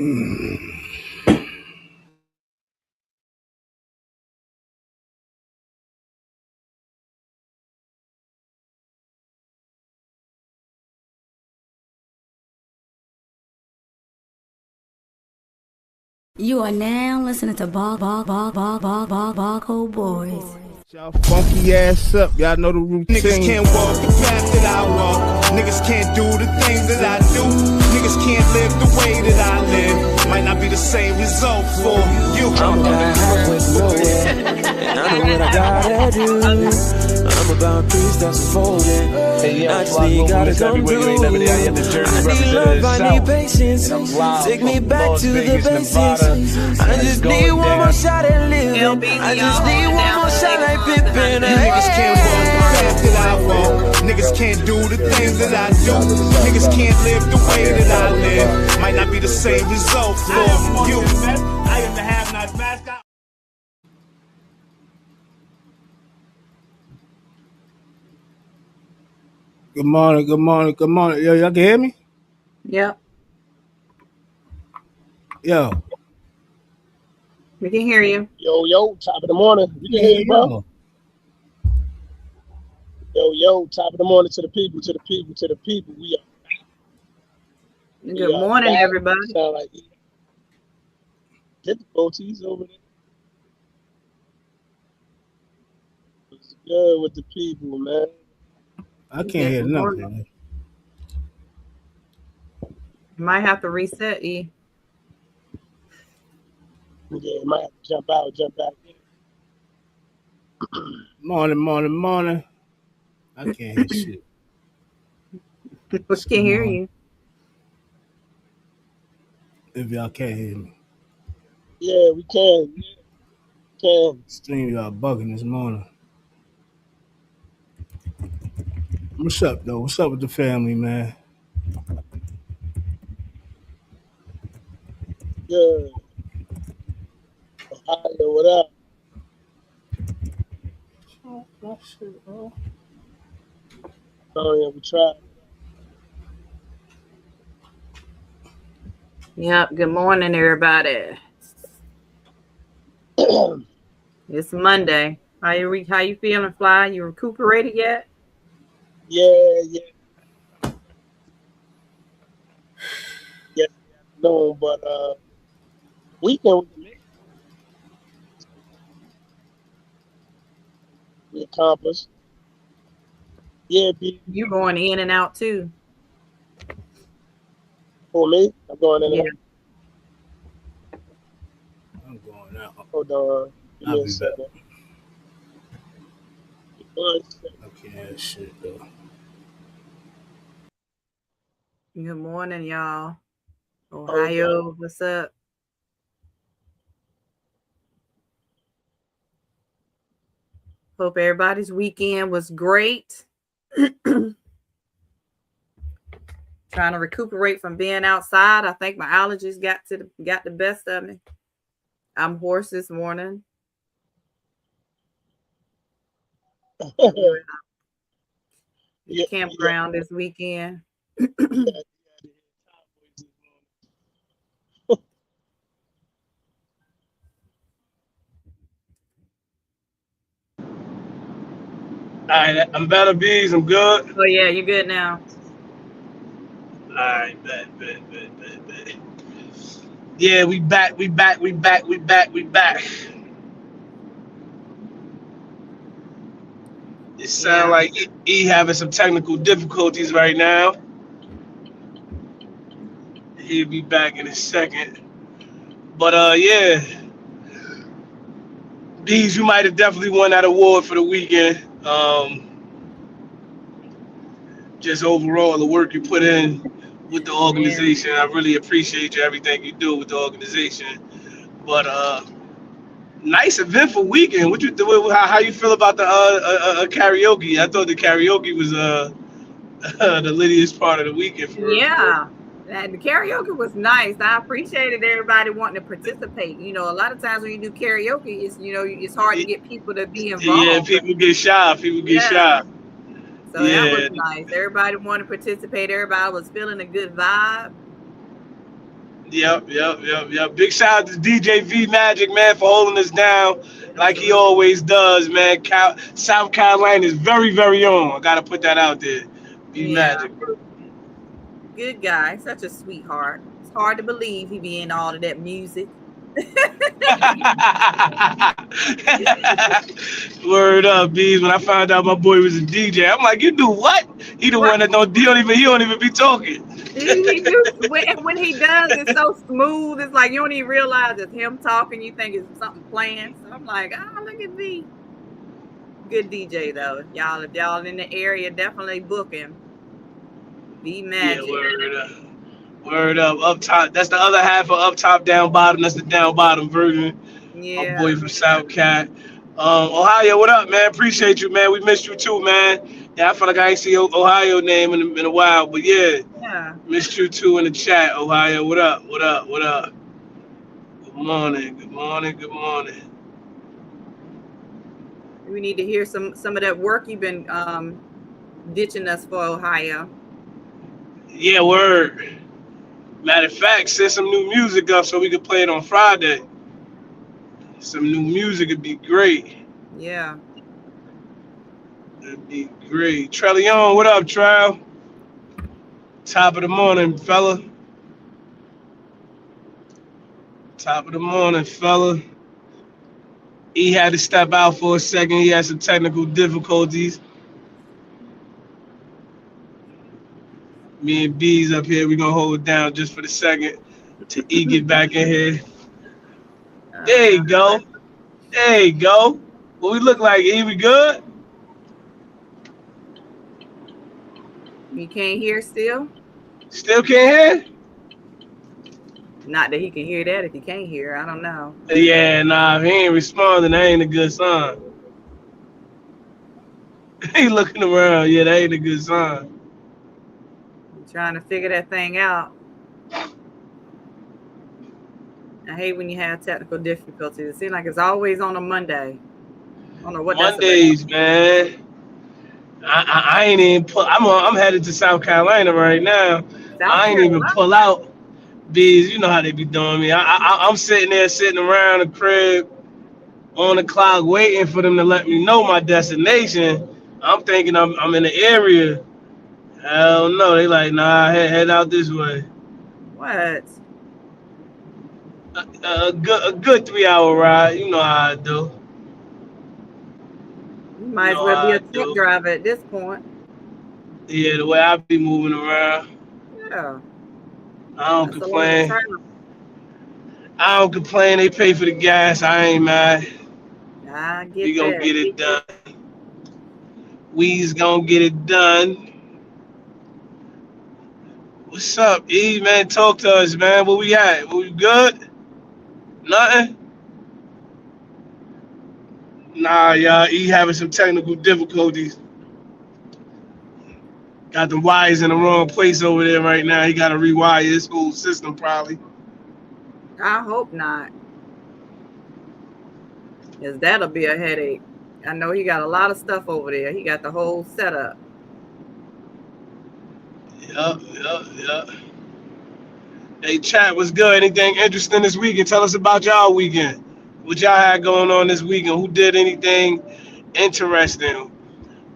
You are now listening to Barcode Boys. Y'all funky ass up, y'all know the routine. Niggas can't walk the path that I walk. Niggas can't do the things that I do. Niggas can't live the way that I live. Might not be the same result for you. I'm about halfway to nowhere, and I know what I gotta do. I'm about 3 steps forward. Hey, I just need gotta come through. I need love, I need patience. Take me back to the basics. I just need one more shot at living. I just need one more shot like Pippin. Niggas can't walk the path that I walk. Niggas can't do the things that I do. Niggas can't live the way that I live. Might not be the same result for you. I am the have-nots mascot. Good morning, good morning, good morning. Yo, y'all can hear me? Yep, Yo. we can hear you. Yo, top of the morning. We can hear you, bro. Yo, top of the morning to the people, to the people, to the people. We are. Good morning, everybody. Sound like difficulties over there. It's good with the people, man. I can't hear nothing. You might have to reset, E. Yeah, might have to jump out, jump back in. Morning. I can't hear shit. We can't hear you. If y'all can't hear me. Yeah, we can. Stream y'all bugging this morning. What's up, though? What's up with the family, man? Yeah. Ohio, what up? Oh, yeah, we tried. Yep. Good morning, everybody. It's Monday. How you feeling, Fly? You recuperated yet? Yeah. No, but weekend we accomplished. Yeah, B. You going in and out too? For me, I'm going in. Yeah. I'm going out. Hold on. Give me I'll a be second. back. I can't hear shit, though. Good morning, y'all. Ohio, what's up? Hope everybody's weekend was great. Trying to recuperate from being outside. I think my allergies got the best of me. I'm hoarse this morning. Campground this weekend. All right, I'm better, Bees. I'm good. Oh yeah, you're good now. All right, bet. Yeah, we back. It sound like E having some technical difficulties right now. He'll be back in a second. But yeah. Bees, you might have definitely won that award for the weekend. Just overall, the work you put in with the organization, I really appreciate you, everything you do with the organization. But nice eventful weekend. What you do? How you feel about the karaoke? I thought the karaoke was the littiest part of the weekend for Yeah. And the karaoke was nice. I appreciated everybody wanting to participate. You know, a lot of times when you do karaoke, it's hard to get people to be involved. Yeah, people get shy. So that was nice. Everybody wanted to participate. Everybody was feeling a good vibe. Yep. Big shout out to DJ V Magic, man, for holding us down like he always does, man. South Carolina is very, very on. I gotta put that out there. V Magic. Good guy, such a sweetheart. It's hard to believe he be in all of that music. Word up, Bees. When I found out my boy was a DJ, I'm like, you do what? He the one that he don't even be talking. He do when he does, it's so smooth. It's like you don't even realize it's him talking. You think it's something playing. So I'm like, look at me. Good DJ though. Y'all, if y'all in the area, definitely book him. Be Magic. Yeah, word up. Up top. That's the other half of up top, down bottom. That's the down bottom version. Yeah. My boy from South Cat. Ohio, what up, man? Appreciate you, man. We missed you too, man. Yeah, I feel like I ain't see Ohio name in a while, but yeah. Missed you too in the chat, Ohio. What up? Good morning. We need to hear some of that work you've been ditching us for, Ohio. Yeah, word. Matter of fact, set some new music up so we could play it on Friday. Some new music would be great. Yeah. It'd be great. Trellion, what up, Trell? Top of the morning, fella. He had to step out for a second. He had some technical difficulties. Me and B's up here, we're going to hold it down just for the second till E get back in here. There you go. What we look like, E? We good? You can't hear still? Still can't hear? Not that he can hear that if he can't hear. I don't know. Yeah, nah, if he ain't responding, that ain't a good sign. He looking around. Yeah, that ain't a good sign. I'm trying to figure that thing out. I hate when you have technical difficulties. It seems like it's always on a Monday. I don't know what Mondays, man. I ain't even pull. I'm headed to South Carolina right now. I ain't even pull out. Bees, you know how they be doing me. I'm sitting around the crib on the clock waiting for them to let me know my destination. I'm thinking I'm in the area. Hell no, they like, nah, head out this way. What? A good 3-hour ride. You know how I do. You might as well be a truck driver at this point. Yeah, the way I be moving around. Yeah. I don't complain. They pay for the gas. I ain't mad. I get we gonna get it done. We's gonna get it done. What's up, E, man? Talk to us, man. Where we at? We good? Nothing? Nah, y'all. E having some technical difficulties. Got the wires in the wrong place over there right now. He got to rewire his whole system probably. I hope not. Because that'll be a headache. I know he got a lot of stuff over there. He got the whole setup. Yup. Hey, chat, what's good? Anything interesting this weekend? Tell us about y'all weekend. What y'all had going on this weekend? Who did anything interesting?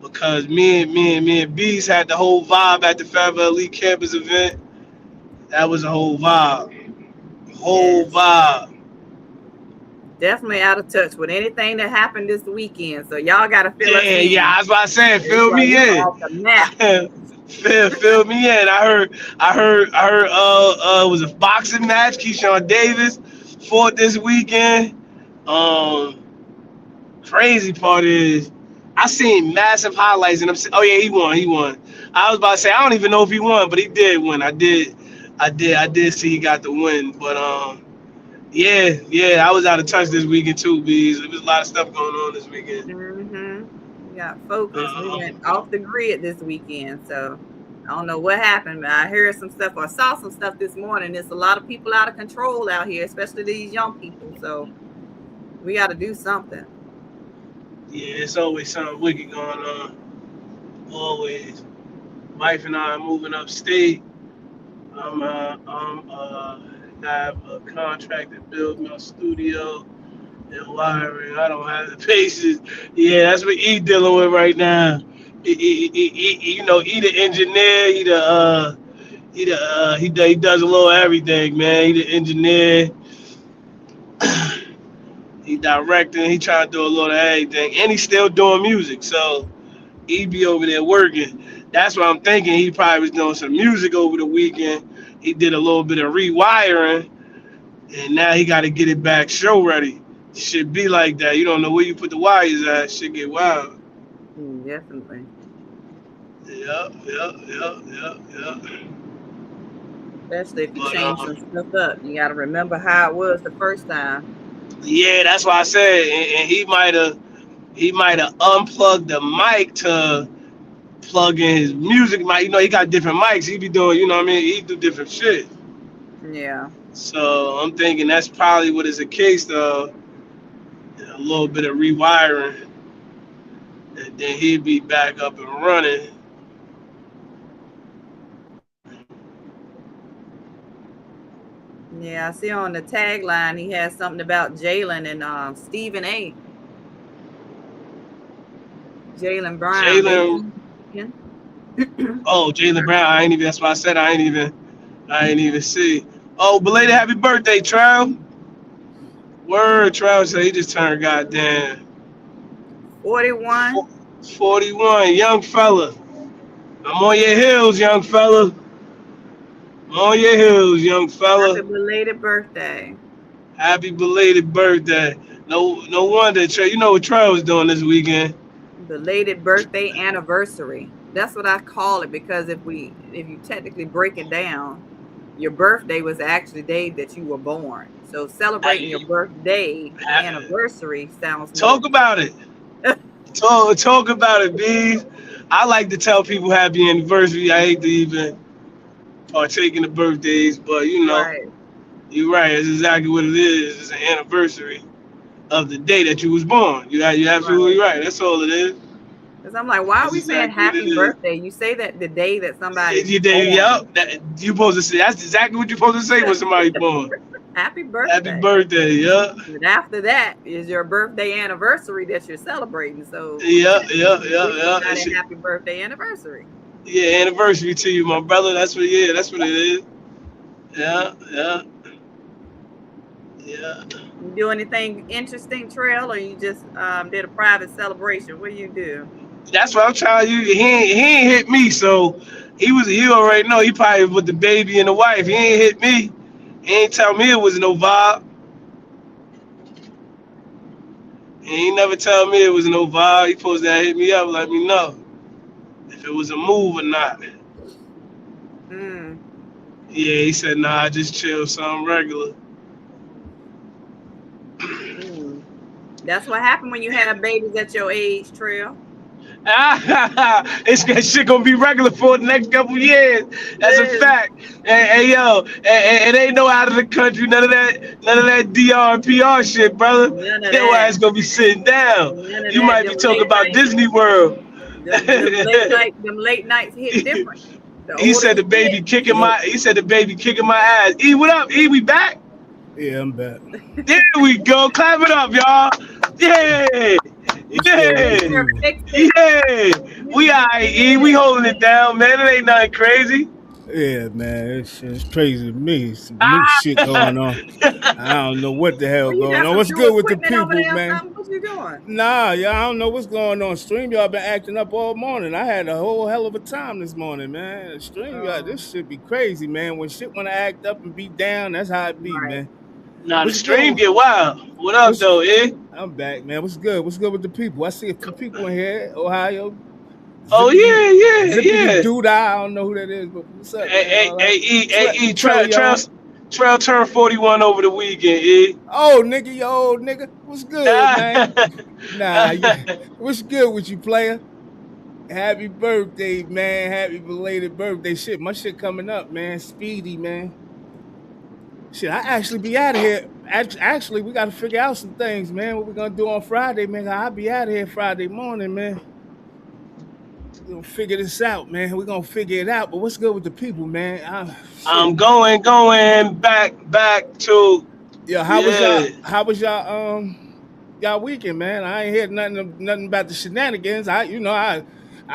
Because me and Bees had the whole vibe at the Fayetteville Elite Campus event. That was a whole vibe. Vibe. Definitely out of touch with anything that happened this weekend. So y'all gotta fill us in. Yeah, I was about to say, fill me in. Fill me in. I heard it was a boxing match. Keyshawn Davis fought this weekend. Crazy part is I seen massive highlights and oh yeah, he won. I was about to say I don't even know if he won, but he did win. I did see he got the win. But yeah, I was out of touch this weekend too, Bees. There was a lot of stuff going on this weekend. We got focused. We went off the grid this weekend, so I don't know what happened, but I heard some stuff or saw some stuff this morning. There's a lot of people out of control out here, especially these young people. So we got to do something. Yeah, it's always something wicked going on. Always. Wife and I are moving upstate. I'm have a contract to build my studio and wiring. I don't have the patience. Yeah, that's what he dealing with right now. He the engineer. He does a little everything, man. He the engineer. He directing. He trying to do a little of everything, and he's still doing music. So he be over there working. That's what I'm thinking. He probably was doing some music over the weekend. He did a little bit of rewiring, and now he got to get it back show ready. Should be like that. You don't know where you put the wires at. Shit get wild. Definitely. Yep. Especially if you change some stuff up. You got to remember how it was the first time. Yeah, that's why I said, and he might have unplugged the mic to plug in his music mic. You know, he got different mics. He be doing, you know what I mean? He do different shit. Yeah. So I'm thinking that's probably what is the case, though. A little bit of rewiring, and then he'd be back up and running. Yeah, I see on the tagline he has something about Jaylen and Stephen A. Jaylen Brown. Oh, Jaylen Brown. That's why I said I ain't even see. Oh, belated happy birthday, Trav. Word, Trav said he just turned goddamn 41. 41, young fella. I'm on your heels, young fella. On your heels, young fella. Happy belated birthday. Happy belated birthday. No wonder, Trey. You know what Trey was doing this weekend? Belated birthday anniversary. That's what I call it, because if you technically break it down, your birthday was actually the day that you were born. So celebrating your birthday anniversary sounds. Talk about it. Talk about it, B. I like to tell people happy anniversary. I hate to even partake in the birthdays, but you know, You're right. It's exactly what it is. It's an anniversary of the day that you was born. You're absolutely right. That's all it is. Because I'm like, why are we saying happy birthday? You say that the day that somebody. You supposed to say. That's exactly what you're supposed to say when somebody's born. Happy birthday. Happy birthday, yeah. And after that is your birthday anniversary that you're celebrating. So yeah. Happy birthday anniversary. Yeah, anniversary to you, my brother. That's what it is. Yeah. You do anything interesting, Trail, or you just did a private celebration? What do you do? That's what I'm trying to use. He ain't hit me, so he already know. He probably with the baby and the wife. He ain't hit me. He ain't tell me it was no vibe. He ain't never tell me it was no vibe. He supposed to hit me up, let me know if it was a move or not. Yeah, he said, nah, just chill, something regular. That's what happened when you have babies at your age, Trail. It's shit gonna be regular for the next couple years. That's a fact. Hey yo, it ain't no out of the country, none of that DR and PR shit, brother. Your ass gonna be sitting down. You might be talking about Disney World. Them late nights hit different. He said the baby kicking my ass. E, what up? E, we back? Yeah, I'm back. There we go. Clap it up, y'all. Yeah. We all right, E. We holding it down, man. It ain't nothing crazy. Yeah, man. It's crazy to me. Some new shit going on. I don't know what the hell going on. What's good with the people, man? What you doing? Nah, I don't know what's going on. StreamYard been acting up all morning. I had a whole hell of a time this morning, man. StreamYard, this shit be crazy, man. When shit wanna act up and be down, that's how it be, man. Nah, the stream get wild. What up, though, eh? I'm back, man. What's good? What's good with the people? I see a few people in here, Ohio. Oh, yeah. Dude, I don't know who that is, but what's up? Hey, Trail turned 41 over the weekend, eh? Oh, nigga, you old nigga. What's good, man? What's good with you, player? Happy birthday, man. Happy belated birthday. Shit, my shit coming up, man. Speedy, man. Shit, I actually be out of here. Actually, we got to figure out some things, man. What we going to do on Friday, man. I'll be out of here Friday morning, man. gonna figure this out, man. We're gonna figure it out. But what's good with the people, man? I'm going back to Yeah, how was y'all weekend, man? I ain't heard nothing about the shenanigans. I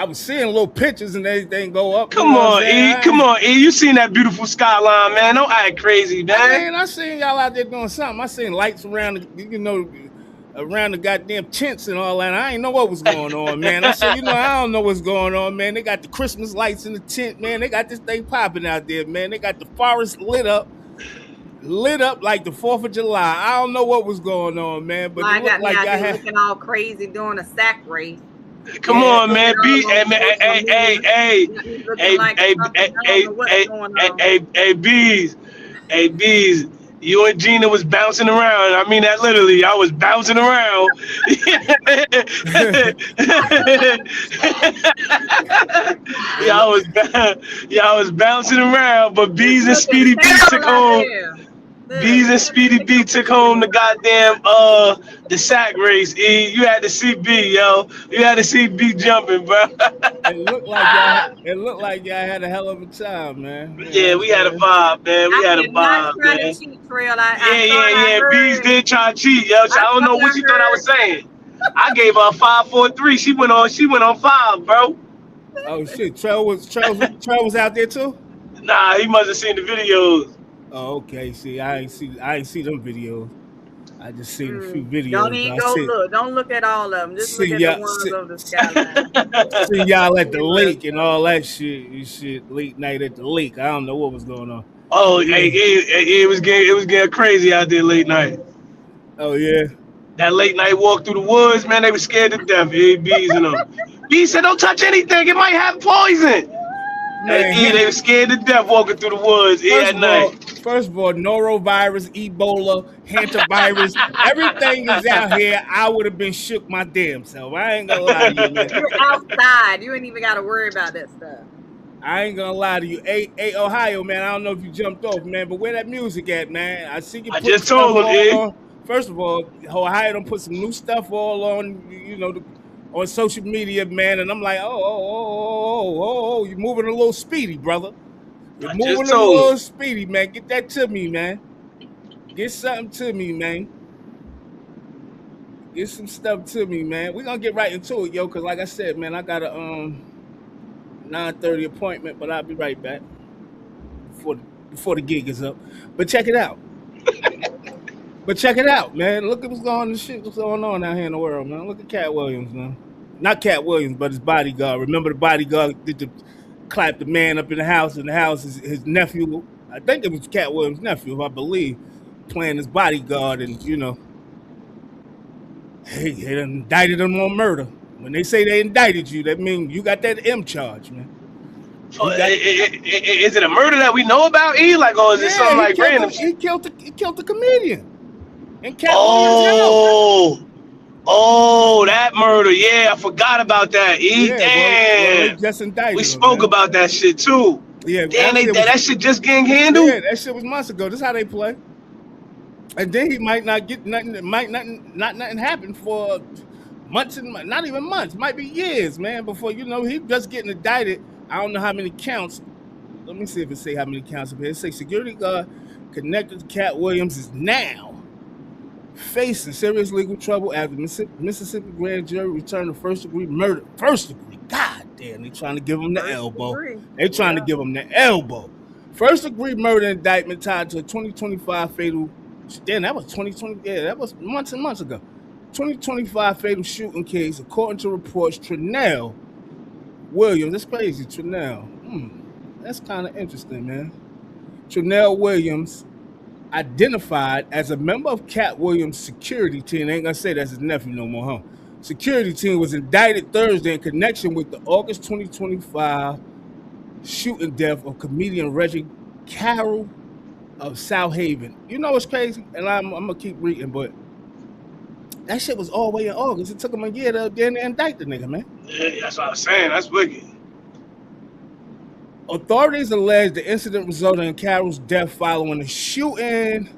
was seeing little pictures and everything go up. Come on, E. You seen that beautiful skyline, man? Don't act crazy, man. I seen y'all out there doing something. I seen lights around around the goddamn tents and all that. I ain't know what was going on, man. I said, I don't know what's going on, man. They got the Christmas lights in the tent, man. They got this thing popping out there, man. They got the forest lit up like the 4th of July. I don't know what was going on, man. But I got looking all crazy doing a sack race. Come on, man. Bees. You and Gina was bouncing around. I mean that literally. I was bouncing around. I was bouncing around. But Bees and Speedy B took home. Bees and Speedy B took home the goddamn the sack race. E, you had to see B, yo. You had to see B jumping, bro. It looked like y'all had a hell of a time, man. Yeah, we had a vibe, man. We had a vibe, man. Yeah. Bees did try to cheat, yo. I don't know what she thought I was saying. I gave her a 5, 4, 3. She went on 5, bro. Oh shit, Trell was out there too? Nah, he must have seen the videos. Oh, okay. See, I ain't see them videos. I just seen a few videos. Don't look at all of them. Just look at the ones of the skyline. See y'all at the lake and all that shit. Late night at the lake. I don't know what was going on. Oh, it was getting crazy out there late night. Oh yeah. That late night walk through the woods, man. They were scared to death. Bees and them. Bees said, "Don't touch anything. It might have poison." Man, they were scared to death walking through the woods at night. First of all, norovirus, Ebola, hantavirus, everything is out here. I would have been shook my damn self. I ain't gonna lie to you, man. You're outside. You ain't even got to worry about that stuff. I ain't gonna lie to you. Hey, Ohio, man, I don't know if you jumped off, man, but where that music at, man? I see you. I just told him, First of all, Ohio done put some new stuff all on, on social media, man, and I'm like, oh, you're moving a little speedy, brother. You're moving a little speedy, man. Get that to me, man. Get something to me, man. Get some stuff to me, man. We're gonna get right into it, yo, because like I said, man, I got a 9:30 appointment, but I'll be right back before the gig is up. But check it out. Man. Look at what's going on out here in the world, man. Look at Cat Williams, man. Not Cat Williams, but his bodyguard. Remember the bodyguard did clap the man up in the house, and the house is his nephew. I think it was Cat Williams' nephew, I believe, playing his bodyguard, and they indicted him on murder. When they say they indicted you, that means you got that M charge, man. Is it a murder that we know about, E? Like, or is it something like random? He killed the comedian. And Cat Williams. Oh, that murder. Yeah, I forgot about that. Yeah, damn. well, just indicted we spoke about that shit too. Yeah, damn, that shit just getting handled. Yeah, that shit was months ago. This is how they play. And then he might not get nothing. Nothing happen for months and not even months. Might be years, man. Before he just getting indicted. I don't know how many counts. Let me see if it say how many counts up here. It say security guard connected to Cat Williams is now facing serious legal trouble after Mississippi grand jury returned a first-degree murder. First-degree? God damn, they trying to give him the elbow. They trying to give him the elbow. First-degree murder indictment tied to a 2025 fatal. Damn, that was 2020. Yeah, that was months and months ago. 2025 fatal shooting case, according to reports. Trinell Williams. That's crazy. Trinell. That's kind of interesting, man. Trinell Williams, identified as a member of Cat Williams' security team. I ain't gonna say that's his nephew no more, huh? Security team was indicted Thursday in connection with the August 2025 shooting death of comedian Reggie Carroll of South Haven. You know what's crazy? And I'm gonna keep reading, but that shit was all the way in August. It took him a year to indict the nigga, man. Yeah, that's what I was saying. That's wicked. Authorities allege the incident resulted in Carroll's death following a shooting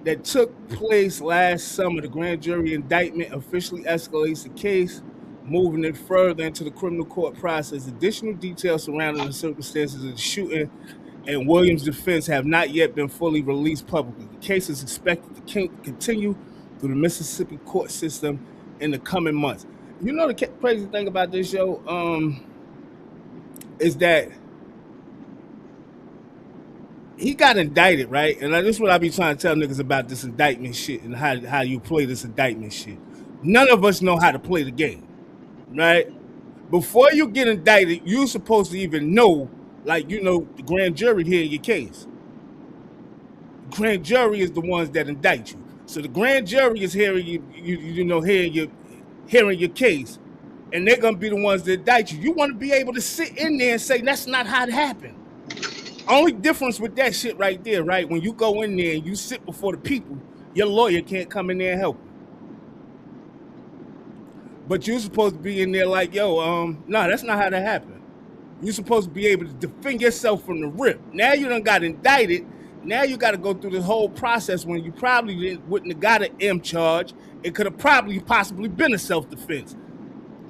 that took place last summer. The grand jury indictment officially escalates the case moving it further into the criminal court process. Additional details surrounding the circumstances of the shooting and Williams' defense have not yet been fully released publicly. The case is expected to continue through the Mississippi court system in the coming months. You know the crazy thing about this show is that he got indicted, right? And this is what I be trying to tell niggas about this indictment shit and how you play this indictment shit. None of us know how to play the game, right? Before you get indicted, you're supposed to even know, like, you know, the grand jury hearing your case. The grand jury is the ones that indict you. So the grand jury is hearing hearing your case, and they're gonna be the ones that indict you. You want to be able to sit in there and say that's not how it happened. Only difference with that shit right there, right? When you go in there and you sit before the people, your lawyer can't come in there and help you. But you're supposed to be in there like, yo, no, that's not how that happened. You're supposed to be able to defend yourself from the rip. Now you done got indicted. Now you got to go through this whole process when you probably wouldn't have got an M charge. It could have probably possibly been a self-defense.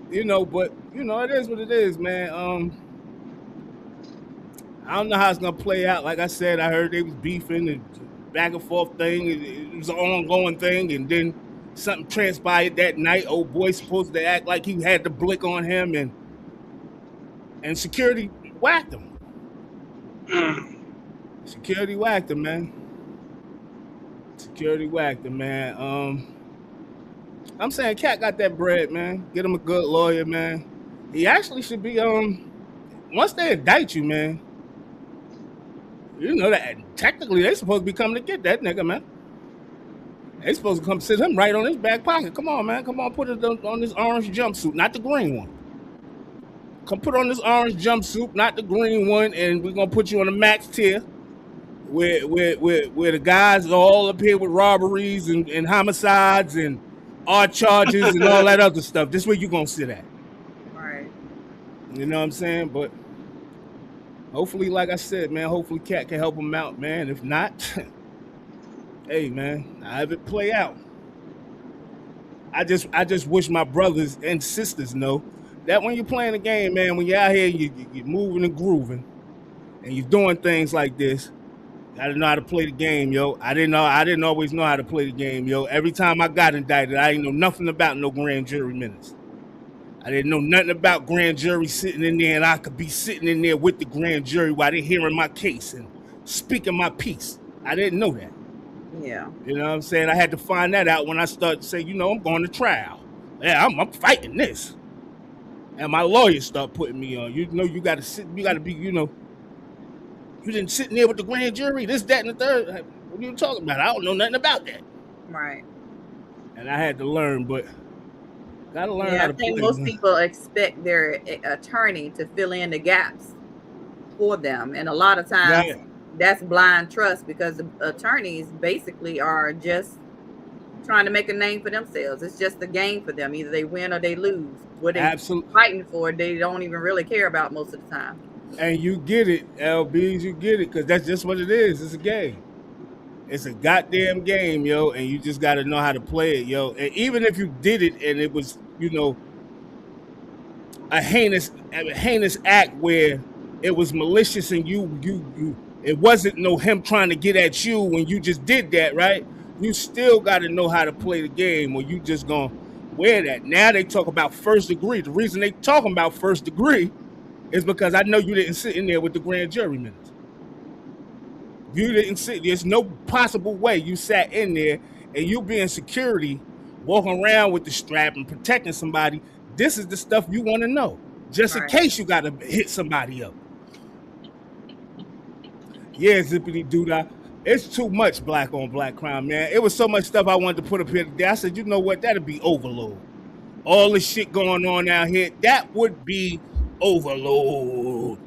You know, but, you know, it is what it is, man. I don't know how it's going to play out. Like I said, I heard they was beefing and back and forth thing. It was an ongoing thing, and then something transpired that night. Old boy supposed to act like he had the blick on him, and security whacked him. Security whacked him, man. Security whacked him, man. I'm saying Cat got that bread, man. Get him a good lawyer, man. He actually should be, once they indict you, man, you know that technically they supposed to be coming to get that nigga, man. They supposed to come sit him right on his back pocket. Come on, man. Come on, put it on this orange jumpsuit, not the green one. Come put on this orange jumpsuit, not the green one, and we're gonna put you on the max tier, where the guys are all up here with robberies and homicides and art charges and all that other stuff. This is where you gonna sit at. Right. You know what I'm saying? But hopefully, like I said, man, hopefully Cat can help him out, man. If not, hey, man, I have it play out. I just wish my brothers and sisters know that when you're playing a game, man, when you're out here, you're moving and grooving, and you're doing things like this, you gotta know how to play the game, yo. I didn't always know how to play the game, yo. Every time I got indicted, I didn't know nothing about no grand jury minutes. I didn't know nothing about grand jury sitting in there, and I could be sitting in there with the grand jury while they're hearing my case and speaking my piece. I didn't know that. Yeah. You know what I'm saying? I had to find that out when I started to say, you know, I'm going to trial. Yeah, I'm fighting this. And my lawyers start putting me on. You know, you got to sit, you got to be, you know, you didn't sit in there with the grand jury, this, that, and the third. What are you talking about? I don't know nothing about that. Right. And I had to learn, but got to learn how to I think most people expect their attorney to fill in the gaps for them. And a lot of times that's blind trust, because the attorneys basically are just trying to make a name for themselves. It's just a game for them. Either they win or they lose. What they're fighting for, they don't even really care about most of the time. And you get it, LBs, you get it, because that's just what it is. It's a game. It's a goddamn game, yo, and you just got to know how to play it, yo. And even if you did it and it was, you know, a heinous act where it was malicious and you it wasn't no him trying to get at you when you just did that, right? You still got to know how to play the game, or you just gonna wear that. Now they talk about first degree. The reason they talking about first degree is because I know you didn't sit in there with the grand jury minutes. You didn't sit. There's no possible way you sat in there and you being security, walking around with the strap and protecting somebody. This is the stuff you want to know, just in case you got to hit somebody up. Yeah, zippity doodah. It's too much black on black crime, man. It was so much stuff I wanted to put up here today. I said, you know what? That'd be overload. All the shit going on out here, that would be overload.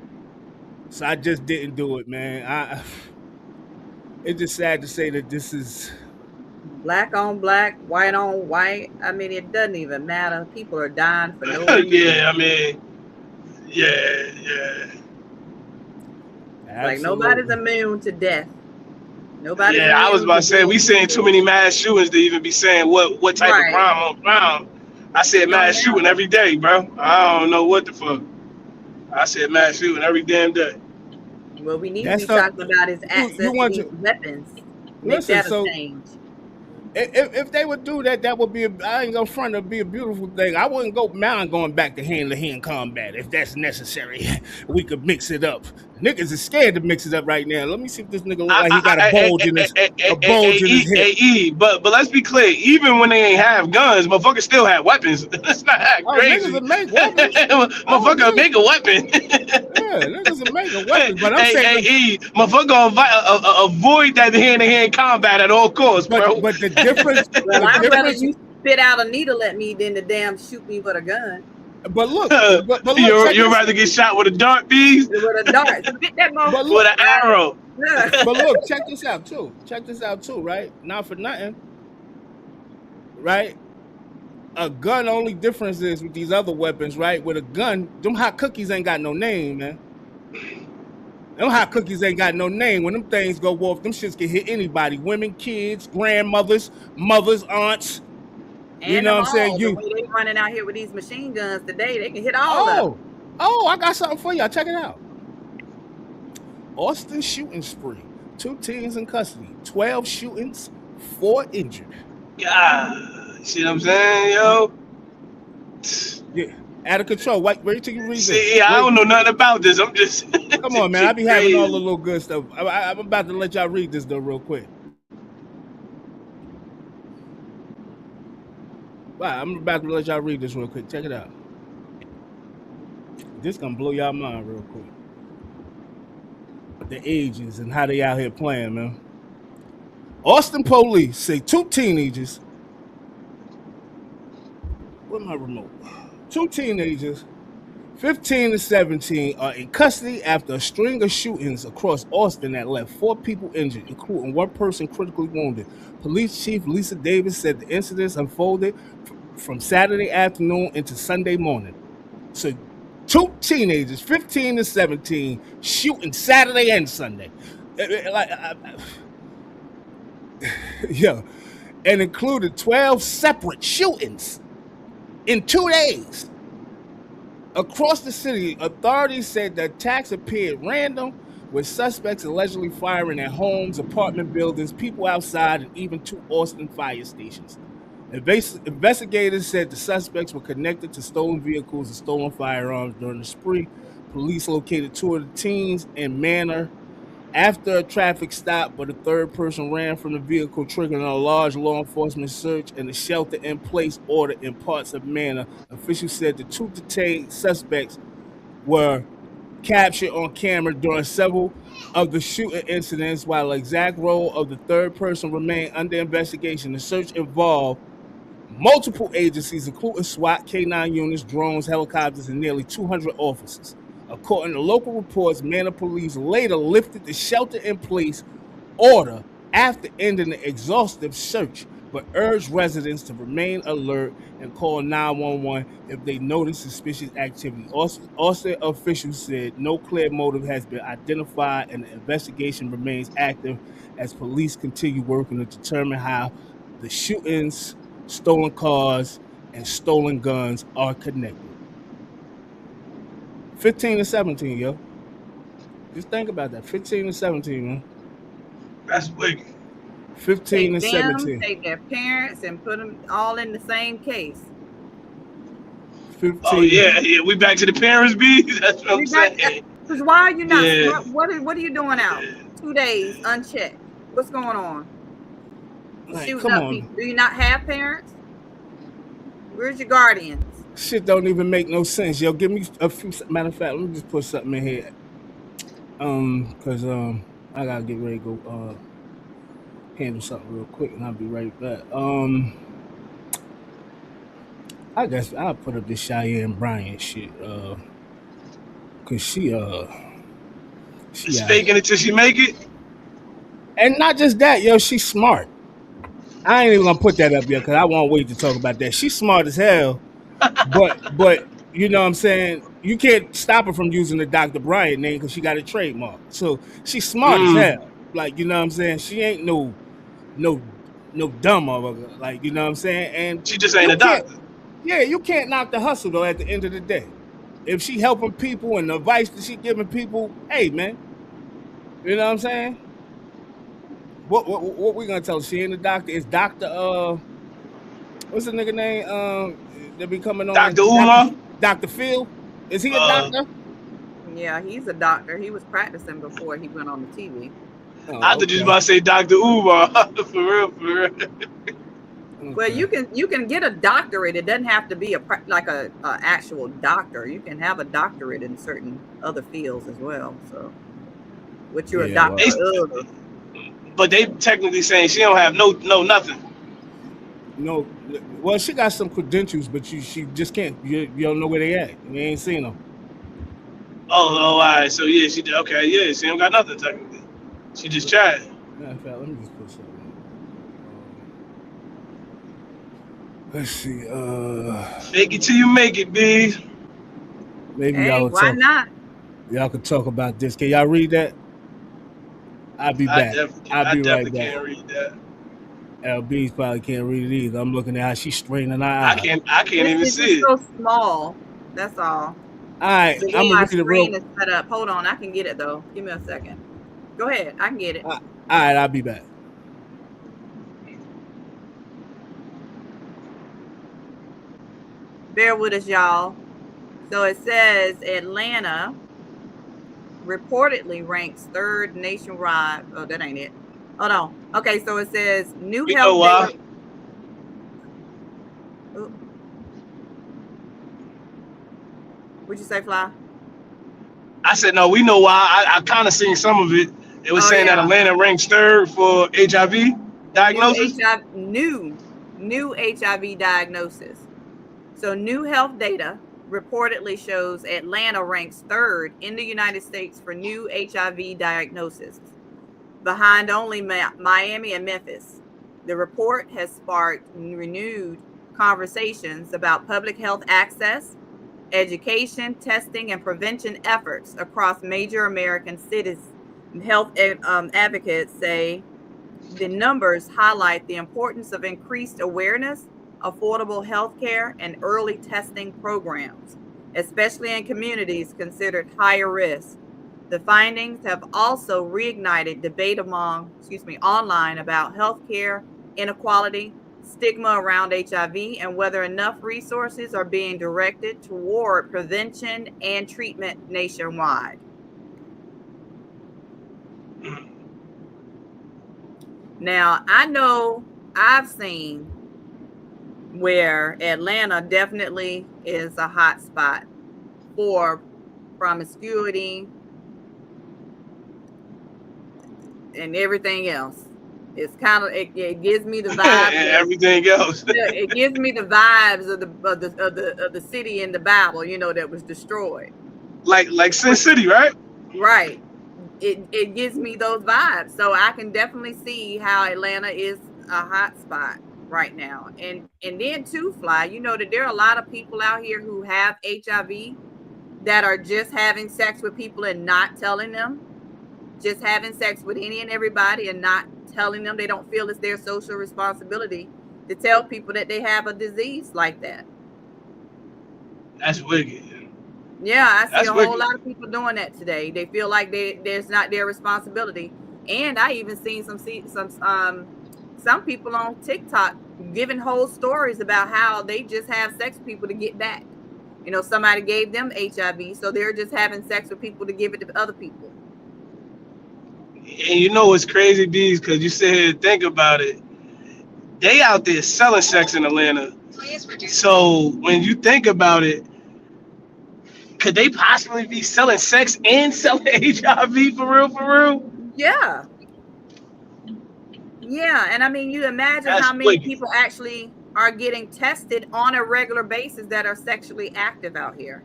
So I just didn't do it, man. It's just sad to say that this is black on black, white on white. I mean, it doesn't even matter. People are dying for no reason. Yeah, I mean, yeah. Like nobody's immune to death. Nobody. Yeah, I was about to say we seeing too many mass shootings to even be saying what type of crime on crime. I said mass shooting every day, bro. I don't know what the fuck. I said mass shooting every damn day. Well, we need to be talking about his access to these weapons. Make that a change. If they would do that, that would be, I ain't gonna front, it'd be a beautiful thing. I wouldn't go mind going back to hand combat if that's necessary. We could mix it up. Niggas is scared to mix it up right now. Let me see if this nigga look like he got a bulge in his head. But let's be clear, even when they ain't have guns, motherfuckers still have weapons. That's not that crazy. Niggas make weapons. Motherfucker make a weapon. Yeah, niggas will make a weapon. But I'm saying, motherfucker gonna avoid that hand-to-hand combat at all costs, bro. But the difference. I'd rather you spit out a needle at me than to damn shoot me with a gun. But look, you'd rather get shot with a dart, bees? With a dart, spit that motherfucker. With an arrow. But look, check this out too, right? Not for nothing, right? A gun, only difference is with these other weapons, right? With a gun, them hot cookies ain't got no name, man. Them hot cookies ain't got no name. When them things go off, them shits can hit anybody. Women, kids, grandmothers, mothers, aunts. And you know what I'm saying? The way they running out here with these machine guns today, they can hit all of them. Oh, I got something for y'all. Check it out. Austin shooting spree. 2 teens in custody. 12 shootings, 4 injured. Yeah. See what I'm saying, yo? Yeah. Out of control. Wait till you read this. See, I don't know nothing about this. I'm just... Come on, man. I be having all the little good stuff. I'm about to let y'all read this, though, real quick. Wow, I'm about to let y'all read this real quick. Check it out. This gonna blow y'all mind real quick. The ages and how they out here playing, man. Austin police say 2 teenagers. Where's my remote? 2 teenagers, 15 and 17, are in custody after a string of shootings across Austin that left 4 people injured, including 1 person critically wounded. Police Chief Lisa Davis said the incidents unfolded from Saturday afternoon into Sunday morning. So 2 teenagers, 15 and 17, shooting Saturday and Sunday. Yeah. And included 12 separate shootings in 2 days. Across the city, authorities said the attacks appeared random, with suspects allegedly firing at homes, apartment buildings, people outside, and even 2 Austin fire stations. Investigators said the suspects were connected to stolen vehicles and stolen firearms during the spree. Police located 2 of the teens in Manor after a traffic stop, but a 3rd person ran from the vehicle, triggering a large law enforcement search and a shelter-in-place order in parts of Manor. Officials said the 2 detained suspects were captured on camera during several of the shooting incidents, while the exact role of the 3rd person remained under investigation. The search involved multiple agencies, including SWAT, K-9 units, drones, helicopters, and nearly 200 officers. According to local reports, Manor police later lifted the shelter-in-place order after ending the exhaustive search, but urged residents to remain alert and call 911 if they notice suspicious activity. Austin officials said no clear motive has been identified and the investigation remains active as police continue working to determine how the shootings, stolen cars, and stolen guns are connected. 15 and 17, yo. Just think about that. 15 and 17, man. That's wicked. 15 and 17. Take their parents and put them all in the same case. 15. Oh, yeah. We back to the parents, B? That's what I'm saying. Because why are you not? Yeah. What are you doing out? 2 days unchecked. What's going on? Like, come on. People. Do you not have parents? Where's your guardians? Shit don't even make no sense, yo. Give me a few. Matter of fact, let me just put something in here. Cause I gotta get ready to go handle something real quick, and I'll be right back. I guess I'll put up this Cheyenne Bryant shit. Cause she's faking it till she make it. And not just that, yo. She's smart. I ain't even gonna put that up yet, cause I won't wait to talk about that. She's smart as hell. But you know what I'm saying? You can't stop her from using the Dr. Bryant name because she got a trademark. So she's smart as hell. Like, you know what I'm saying? She ain't no dumb motherfucker. Like, you know what I'm saying? And she just ain't a doctor. Yeah, you can't knock the hustle though. At the end of the day, if she helping people and the advice that she giving people, hey man, you know what I'm saying? What we gonna tell her? She ain't a doctor. It's Doctor what's the nigga name? That be coming on Dr. Umar? Dr. Phil. Is he a doctor? Yeah, he's a doctor. He was practicing before he went on the TV. Oh, I thought you was about to say Dr. Umar. For real. Okay. Well, you can get a doctorate. It doesn't have to be a actual doctor. You can have a doctorate in certain other fields as well. So, what you're a doctor of. But they technically saying she don't have no nothing. No, well, she got some credentials, but she just can't. You don't know where they at. You ain't seen them. Oh, all right. So yeah, she okay. Yeah, she don't got nothing technically. She just tried. Matter of fact, let me just put something. Let's see. Fake it till you make it, B. Maybe Hey, y'all why not? Y'all could talk about this. Can y'all read that? I'll be back. I definitely can't read that. LB's probably can't read it either. I'm looking at how she's straining her eyes. I can't even see it. It's so small. That's all. All right, I'm gonna look at it real. Is set up. Hold on, I can get it though. Give me a second. Go ahead, I can get it. All right, I'll be back. Bear with us, y'all. So it says Atlanta reportedly ranks 3rd nationwide. Oh, that ain't it. Hold on. Okay, so it says new health data. What'd you say, Fly? I said no. We know why. I kind of seen some of it. It was saying that Atlanta ranks 3rd for HIV diagnosis. New HIV diagnosis. So new health data reportedly shows Atlanta ranks 3rd in the United States for new HIV diagnosis, behind only Miami and Memphis. The report has sparked renewed conversations about public health access, education, testing, and prevention efforts across major American cities. Health advocates say the numbers highlight the importance of increased awareness, affordable health care, and early testing programs, especially in communities considered higher risk. The findings have also reignited debate online about healthcare inequality, stigma around HIV, and whether enough resources are being directed toward prevention and treatment nationwide. Now, I know I've seen where Atlanta definitely is a hot spot for promiscuity and everything else. It's kind of it gives me the vibe. Everything else. It gives me the vibes of the city in the Bible, that was destroyed. Like Sin City, right? Right. It gives me those vibes. So I can definitely see how Atlanta is a hot spot right now. And then too, Fly, that there are a lot of people out here who have HIV that are just having sex with people and not telling them. Just having sex with any and everybody and not telling them. They don't feel it's their social responsibility to tell people that they have a disease like that. That's wicked. Yeah, I see whole lot of people doing that today. They feel like there's not their responsibility. And I even seen some people on TikTok giving whole stories about how they just have sex with people to get back. Somebody gave them HIV, so they're just having sex with people to give it to other people. And what's crazy, Bees, because you sit here and think about it. They out there selling sex in Atlanta. So when you think about it, could they possibly be selling sex and selling HIV for real? Yeah. Yeah, and I mean, you imagine how many people actually are getting tested on a regular basis that are sexually active out here.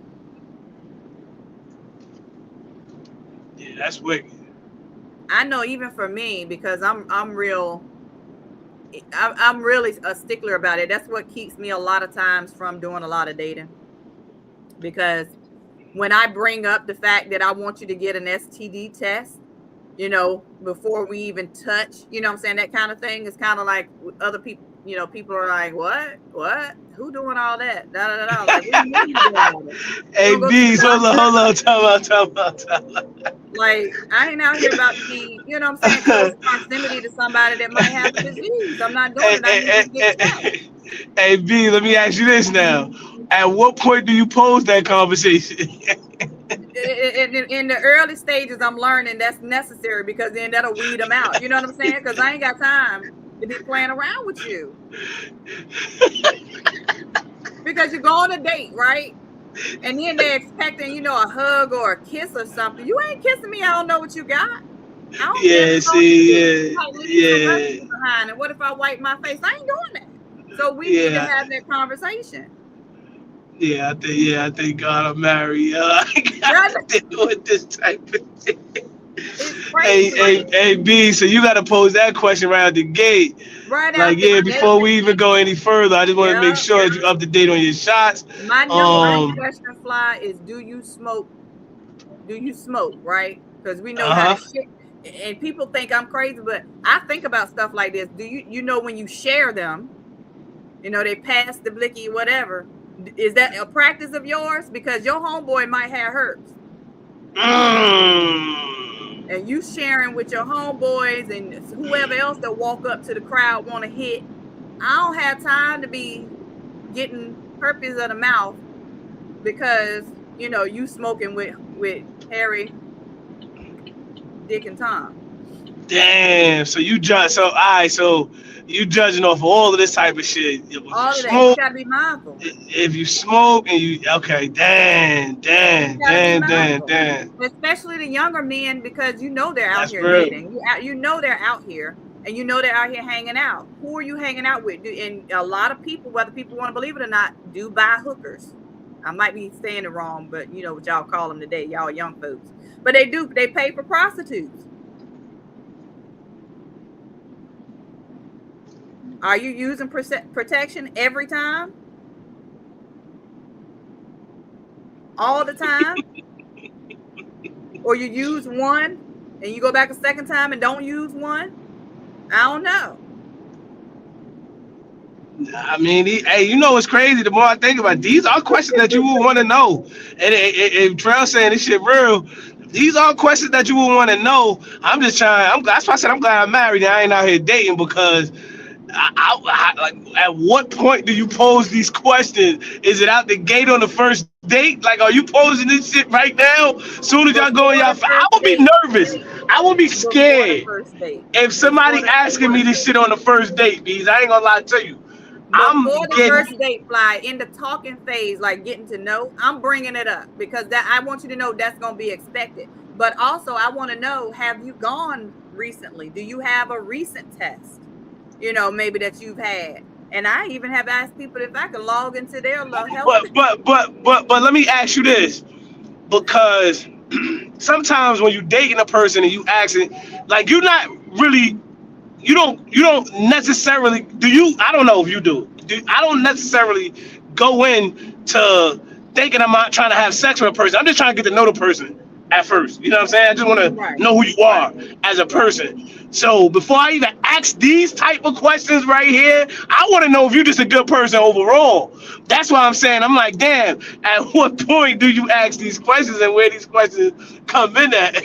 Yeah, that's wicked. I know, even for me, because I'm really a stickler about it. That's what keeps me a lot of times from doing a lot of dating. Because when I bring up the fact that I want you to get an STD test, you know, before we even touch, you know what I'm saying? That kind of thing is kind of like other people, you know, people are like, what? Who doing all that? Da, da, da, da. Like, what do you mean you doing all that? Hey, Bees, hold on, time out. Like, I ain't out here about to be, you know what I'm saying, close proximity to somebody that might have a disease. I'm not doing it. I need to get checked. Hey, B, let me ask you this now. At what point do you pose that conversation? In the early stages, I'm learning that's necessary because then that'll weed them out. You know what I'm saying? Because I ain't got time to be playing around with you. Because you go on a date, right? And then they're expecting, you know, a hug or a kiss or something. You ain't kissing me. I don't know what you got. I don't behind. And what if I wipe my face? I ain't doing that. So we need to have that conversation. I thank God I'm married. I gotta deal with this type of thing. Hey, B, so you gotta pose that question right out the gate. Right like, before we even go any further, I just want to make sure that you're up to date on your shots. My number one question, Fly, is do you smoke? Right? Because we know how to shit. And people think I'm crazy, but I think about stuff like this. Do you know when you share them, you know, they pass the blicky, whatever. Is that a practice of yours? Because your homeboy might have hers. And you sharing with your homeboys and whoever else that walk up to the crowd want to hit. I don't have time to be getting herpes of the mouth because, you know, you smoking with Harry, Dick, and Tom. Damn. So you judge. So you judging off all of this type of shit. All of that. You gotta be mindful. If you smoke and you damn. Especially the younger men, because you know they're out here dating. You know they're out here, and you know they're out here hanging out. Who are you hanging out with? And a lot of people, whether people want to believe it or not, do buy hookers. I might be saying it wrong, but you know what y'all call them today, y'all young folks. But they do. They pay for prostitutes. Are you using protection every time? All the time? Or you use one and you go back a second time and don't use one? I don't know. I mean, hey, you know what's crazy? The more I think about it, these are questions that you would want to know. And if Trail saying this shit real, these are questions that you would want to know. I'm just trying. That's why I said I'm glad I'm married and I ain't out here dating, because I like, at what point do you pose these questions? Is it out the gate on the first date? Like, are you posing this shit right now? Soon as y'all go in y'all, I would be nervous. I would be scared if somebody asking me this shit on the first date, because I ain't gonna lie to you. Before the first date, Fly, in the talking phase, like getting to know, I'm bringing it up because that I want you to know that's gonna be expected. But also, I want to know: have you gone recently? Do you have a recent test? You know, maybe that you've had. And I even have asked people if I can log into their health. But let me ask you this, because sometimes when you dating a person and you asking, like, you're not really, you don't necessarily, do you? I don't know if you do. I don't necessarily go in to thinking I'm not trying to have sex with a person. I'm just trying to get to know the person at first. You know what I'm saying? I just want to know who you are as a person. So before I even ask these type of questions right here, I want to know if you're just a good person overall. That's why I'm saying, I'm like, damn, at what point do you ask these questions and where these questions come in at?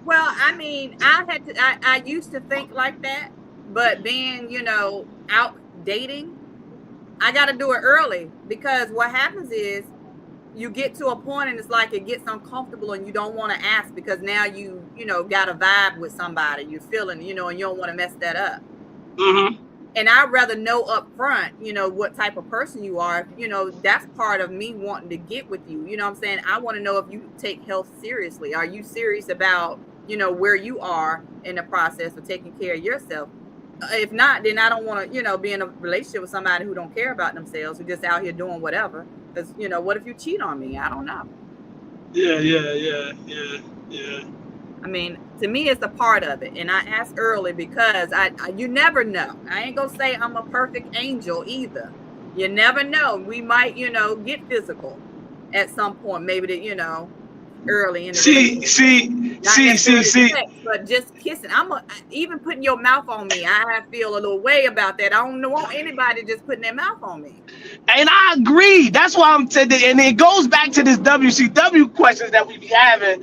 Well, I mean, I used to think like that, but being, you know, out dating, I got to do it early, because what happens is you get to a point and it's like it gets uncomfortable and you don't want to ask, because now you know, got a vibe with somebody, you're feeling, you know, and you don't want to mess that up. Mm-hmm. And I'd rather know up front, you know, what type of person you are. You know, that's part of me wanting to get with you. You know what I'm saying? I want to know if you take health seriously. Are you serious about, you know, where you are in the process of taking care of yourself? If not, then I don't want to, you know, be in a relationship with somebody who don't care about themselves, who just out here doing whatever. Because, you know, what if you cheat on me? I don't know. Yeah. I mean, to me, it's a part of it. And I ask early because you never know. I ain't going to say I'm a perfect angel either. You never know. We might, you know, get physical at some point. Maybe that, you know, early in the See. but just kissing. Even putting your mouth on me, I feel a little way about that. I don't want anybody just putting their mouth on me. And I agree. That's why I'm saying, and it goes back to this WCW questions that we be having.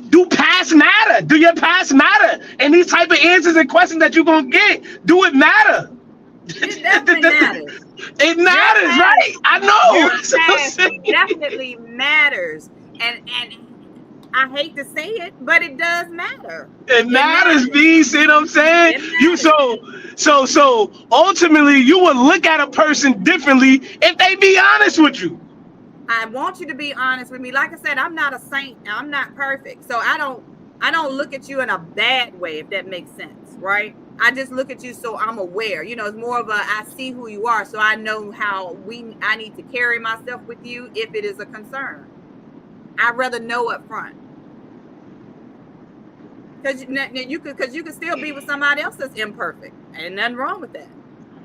Do past matter? Do your past matter? And these type of answers and questions that you're gonna get, do it matter? It definitely matters. It matters, right? I know. It definitely matters. And I hate to say it, but it does matter. It matters, B. See what I'm saying? You so ultimately you would look at a person differently if they be honest with you. I want you to be honest with me. Like I said, I'm not a saint. I'm not perfect. So I don't look at you in a bad way, if that makes sense, right? I just look at you so I'm aware. You know, it's more of a I see who you are, so I know how I need to carry myself with you if it is a concern. I'd rather know up front. Because you could still be with somebody else that's imperfect. Ain't nothing wrong with that.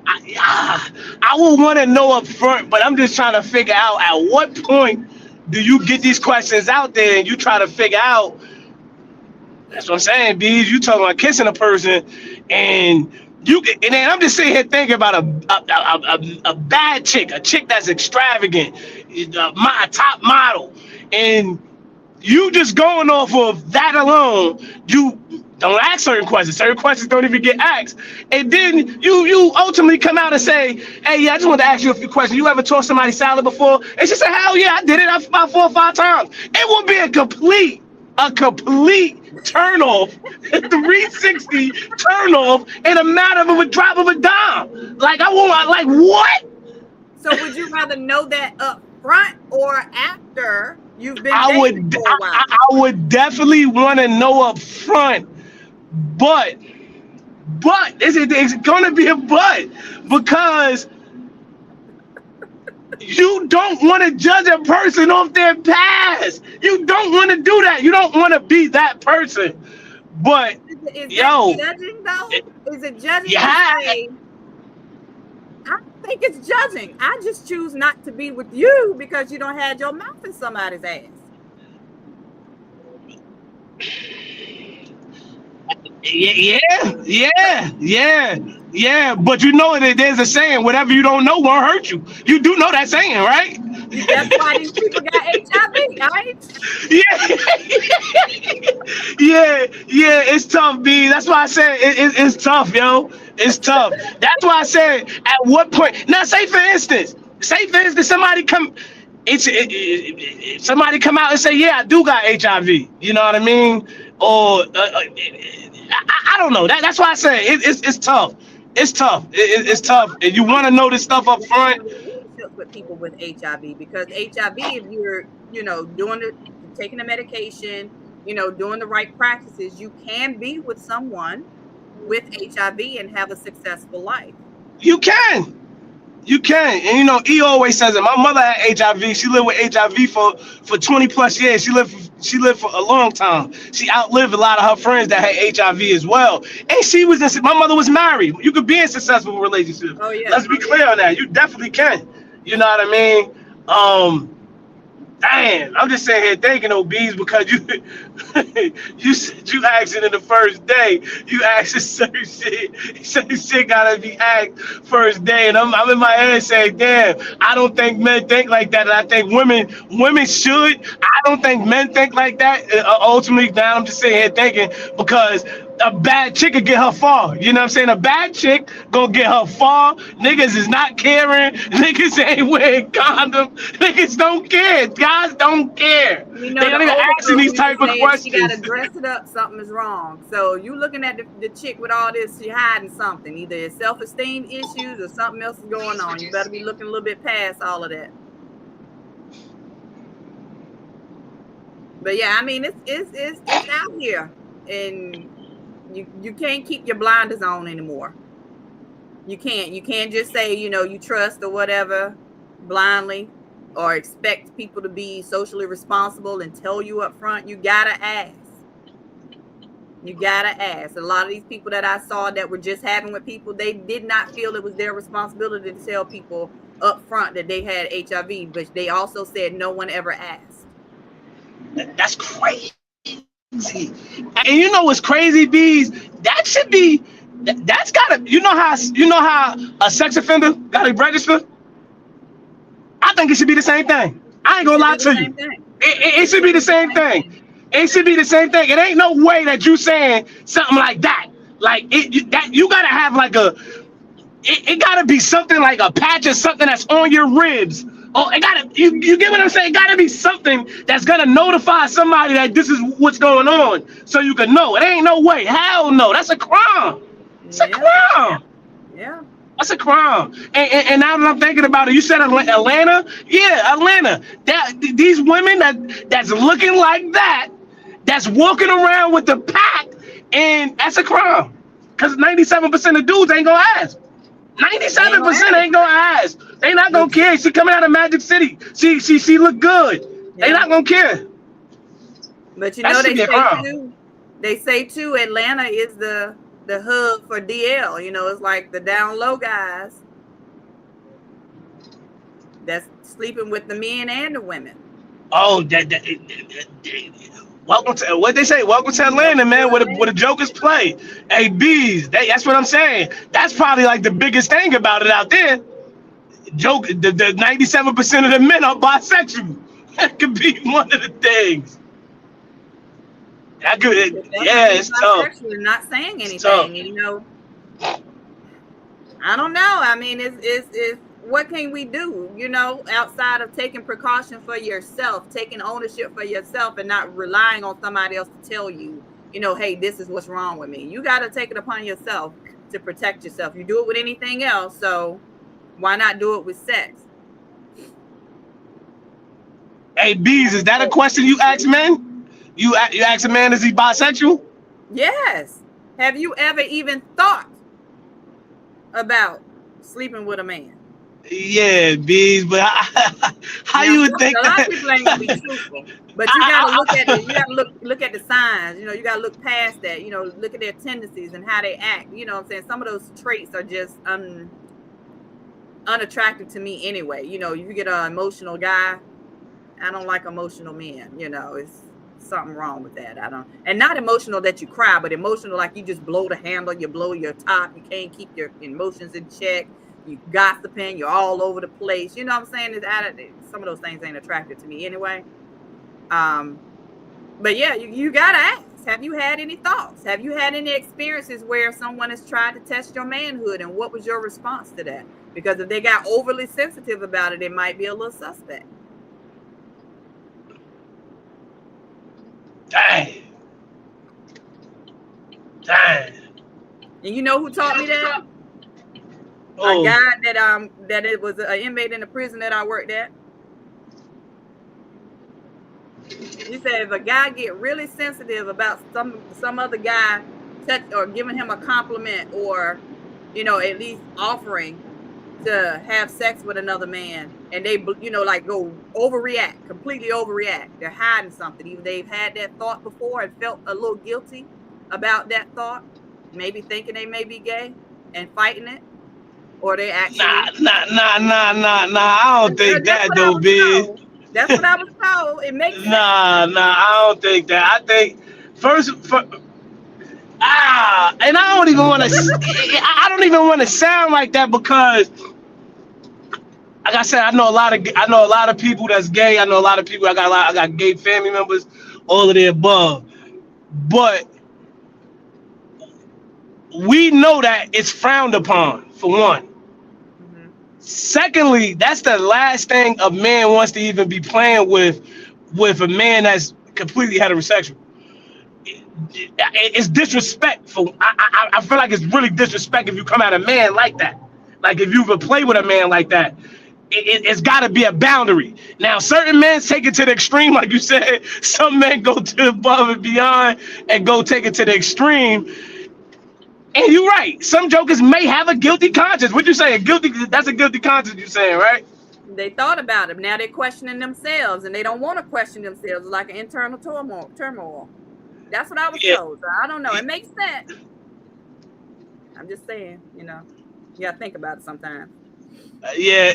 I would want to know up front, but I'm just trying to figure out at what point do you get these questions out there and you try to figure out. That's what I'm saying, Bees. You talking about kissing a person, and then I'm just sitting here thinking about a bad chick, a chick that's extravagant, a top model, and you just going off of that alone, you don't ask certain questions. Certain questions don't even get asked. And then you ultimately come out and say, hey, yeah, I just wanted to ask you a few questions. You ever tossed somebody salad before? And she said, hell yeah, I did it about 4 or 5 times. It will be a complete turn off, 360 turn off in a matter of a drop of a dime. Like what? So would you rather know that up front or after you've been I would definitely want to know up front, but it's gonna be a but, because you don't want to judge a person off their past. You don't want to do that. You don't want to be that person. But is that judging though? Is it judging? Yeah. I think it's judging. I just choose not to be with you because you don't have your mouth in somebody's ass. Yeah. But you know that there's a saying, whatever you don't know won't hurt you. You do know that saying, right? That's why these people got HIV, right? Yeah. It's tough, B. That's why I said it's tough, yo. It's tough. That's why I said at what point. Now, say for instance, somebody come out and say, yeah, I do got HIV. You know what I mean? Or I don't know. That's why I say it's tough. It's tough. It's tough. And you want to know this stuff up front. With people with HIV, because HIV, if you're, taking the medication, doing the right practices, you can be with someone with HIV and have a successful life. You can. And E always says it. My mother had HIV. She lived with HIV for 20 plus years. She lived for a long time. She outlived a lot of her friends that had HIV as well. And my mother was married. You could be in successful relationships. Oh yeah. Let's be clear on that. You definitely can. You know what I mean? Damn, I'm just sitting here thinking, Bees, because you asked it in the first day. You asked certain shit gotta be asked first day, and I'm in my head saying, damn, I don't think men think like that, and I think women should. I don't think men think like that. Ultimately, now I'm just sitting here thinking, because a bad chick could get her far. You know what I'm saying? A bad chick gonna get her far. Niggas is not caring. Niggas ain't wearing condoms. Niggas don't care. Guys don't care. They're not even asking these type of questions. You gotta dress it up. Something is wrong. So you looking at the chick with all this, she hiding something. Either it's self-esteem issues or something else is going on. You better be looking a little bit past all of that. But yeah, I mean, it's out here, and you can't keep your blinders on anymore. You can't just say, you trust or whatever blindly, or expect people to be socially responsible and tell you up front. You gotta ask. A lot of these people that I saw that were just having with people, they did not feel it was their responsibility to tell people up front that they had HIV, but they also said no one ever asked. That's crazy. And you know what's crazy, Bees? That should be. That's gotta. You know how a sex offender gotta register. I think it should be the same thing. I ain't gonna lie to you. It should be the same thing. It should be the same thing. It ain't no way that you saying something like that. Like that you gotta have like it gotta be something like a patch or something that's on your ribs. Oh, it gotta you get what I'm saying? It gotta be something that's gonna notify somebody that this is what's going on, so you can know. It ain't no way. Hell no. That's a crime. It's a crime. Yeah. That's a crime. And now that I'm thinking about it, you said Atlanta? Yeah, Atlanta. These women that's looking like that, that's walking around with the pack, and that's a crime. Because 97% of dudes ain't gonna ask. 97% ain't gonna ask. They not gonna care. She coming out of Magic City. She look good. They not gonna care. But you know they say too, Atlanta is the hub for DL. You know, it's like the down low guys that's sleeping with the men and the women. Oh, welcome to what they say. Welcome to Atlanta, man. Where the jokers play. Hey, Bees. That's what I'm saying. That's probably like the biggest thing about it out there. Joke. The 97% of the men are bisexual. That could be one of the things. It's tough. Not saying anything, you know. I don't know. I mean, it's what can we do, you know, outside of taking precaution for yourself, taking ownership for yourself, and not relying on somebody else to tell you, you know, hey, this is what's wrong with me. You got to take it upon yourself to protect yourself. You do it with anything else, so why not do it with sex? Hey, Bees, is that a question you ask men? You ask a man, is he bisexual? Yes. Have you ever even thought about sleeping with a man? Yeah, Bees, but how you would think a lot of people ain't gonna be truthful, but you gotta look at it. You gotta look at the signs. You know, you gotta look past that. You know, look at their tendencies and how they act. You know what I'm saying? Some of those traits are just unattractive to me anyway. You know, you get an emotional guy. I don't like emotional men. You know, it's something wrong with that. I don't, and not emotional that you cry, but emotional like you just blow the handle, you blow your top, you can't keep your emotions in check, you gossiping, you're all over the place. You know what I'm saying? Some of those things ain't attractive to me anyway. But yeah, you gotta ask, have you had any thoughts? Have you had any experiences where someone has tried to test your manhood, and what was your response to that? Because if they got overly sensitive about it, it might be a little suspect. Dang. And you know who taught me that? Oh. A guy that it was an inmate in the prison that I worked at. He said if a guy get really sensitive about some other guy or giving him a compliment, or you know, at least offering to have sex with another man, and they, you know, like go completely overreact. They're hiding something. Either they've had that thought before and felt a little guilty about that thought, maybe thinking they may be gay and fighting it, or they actually Nah. I don't think that though, Biz. That's what I was told. It makes sense. Nah, I don't think that. I think and I don't even want to sound like that, because like I said, I know a lot of people that's gay. I know a lot of people. I got gay family members, all of the above. But we know that it's frowned upon, for one. Mm-hmm. Secondly, that's the last thing a man wants to even be playing with a man that's completely heterosexual. It's disrespectful. I feel like it's really disrespectful if you come at a man like that. Like if you ever play with a man like that, it's got to be a boundary. Now, certain men take it to the extreme, like you said. Some men go to above and beyond and go take it to the extreme. And you're right. Some jokers may have a guilty conscience. What you saying? That's a guilty conscience, you saying, right? They thought about it. Now they're questioning themselves, and they don't want to question themselves. It's like an internal turmoil. That's what I was told. So I don't know. It makes sense. I'm just saying, you know, you got to think about it sometimes. Yeah.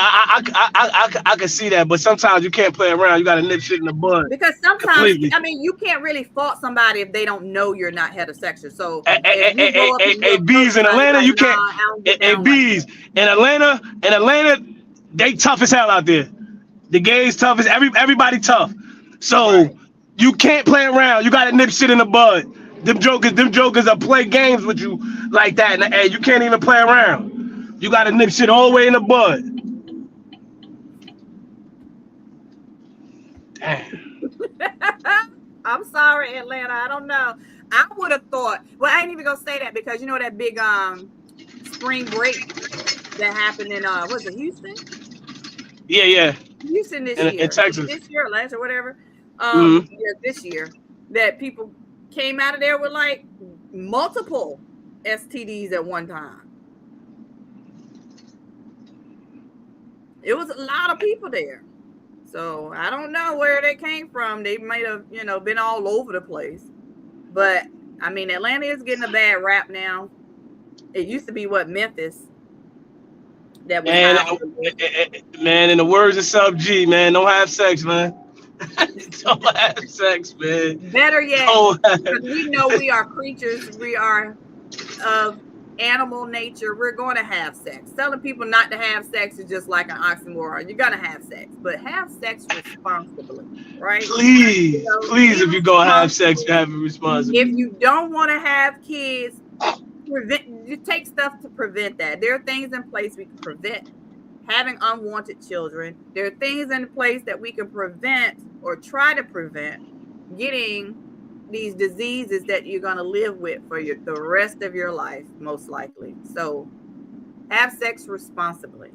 I can see that, but sometimes you can't play around. You got to nip shit in the bud. Because sometimes, Completely. I mean, you can't really fault somebody if they don't know you're not heterosexual. So if you go up and you Bees in Atlanta, like, you nah, can't. I don't get down Bees in Atlanta, they tough as hell out there. The gays tough as everybody tough. So you can't play around. You got to nip shit in the bud. Them jokers are play games with you like that, and you can't even play around. You got to nip shit all the way in the bud. Damn. I'm sorry, Atlanta. I don't know. I would have thought. Well, I ain't even gonna say that because you know that big spring break that happened in was it Houston? Yeah. Houston this year. In Texas. This year, last or whatever. Mhm. Yeah, this year that people came out of there with like multiple STDs at one time. It was a lot of people there. So I don't know where they came from. They might have, been all over the place. But I mean, Atlanta is getting a bad rap now. It used to be Memphis. That was man, in the words of Sub G, man, don't have sex, man. Don't have sex, man. Better yet, because we know we are creatures. We are of animal nature. We're going to have sex. Telling people not to have sex is just like an oxymoron. You're going to have sex, but have sex responsibly, right? Please, if you're going to have sex, have it responsibly. If you don't want to have kids, you take stuff to prevent that. There are things in place we can prevent having unwanted children. There are things in place that we can prevent or try to prevent getting these diseases that you're going to live with for the rest of your life, most likely. So have sex responsibly.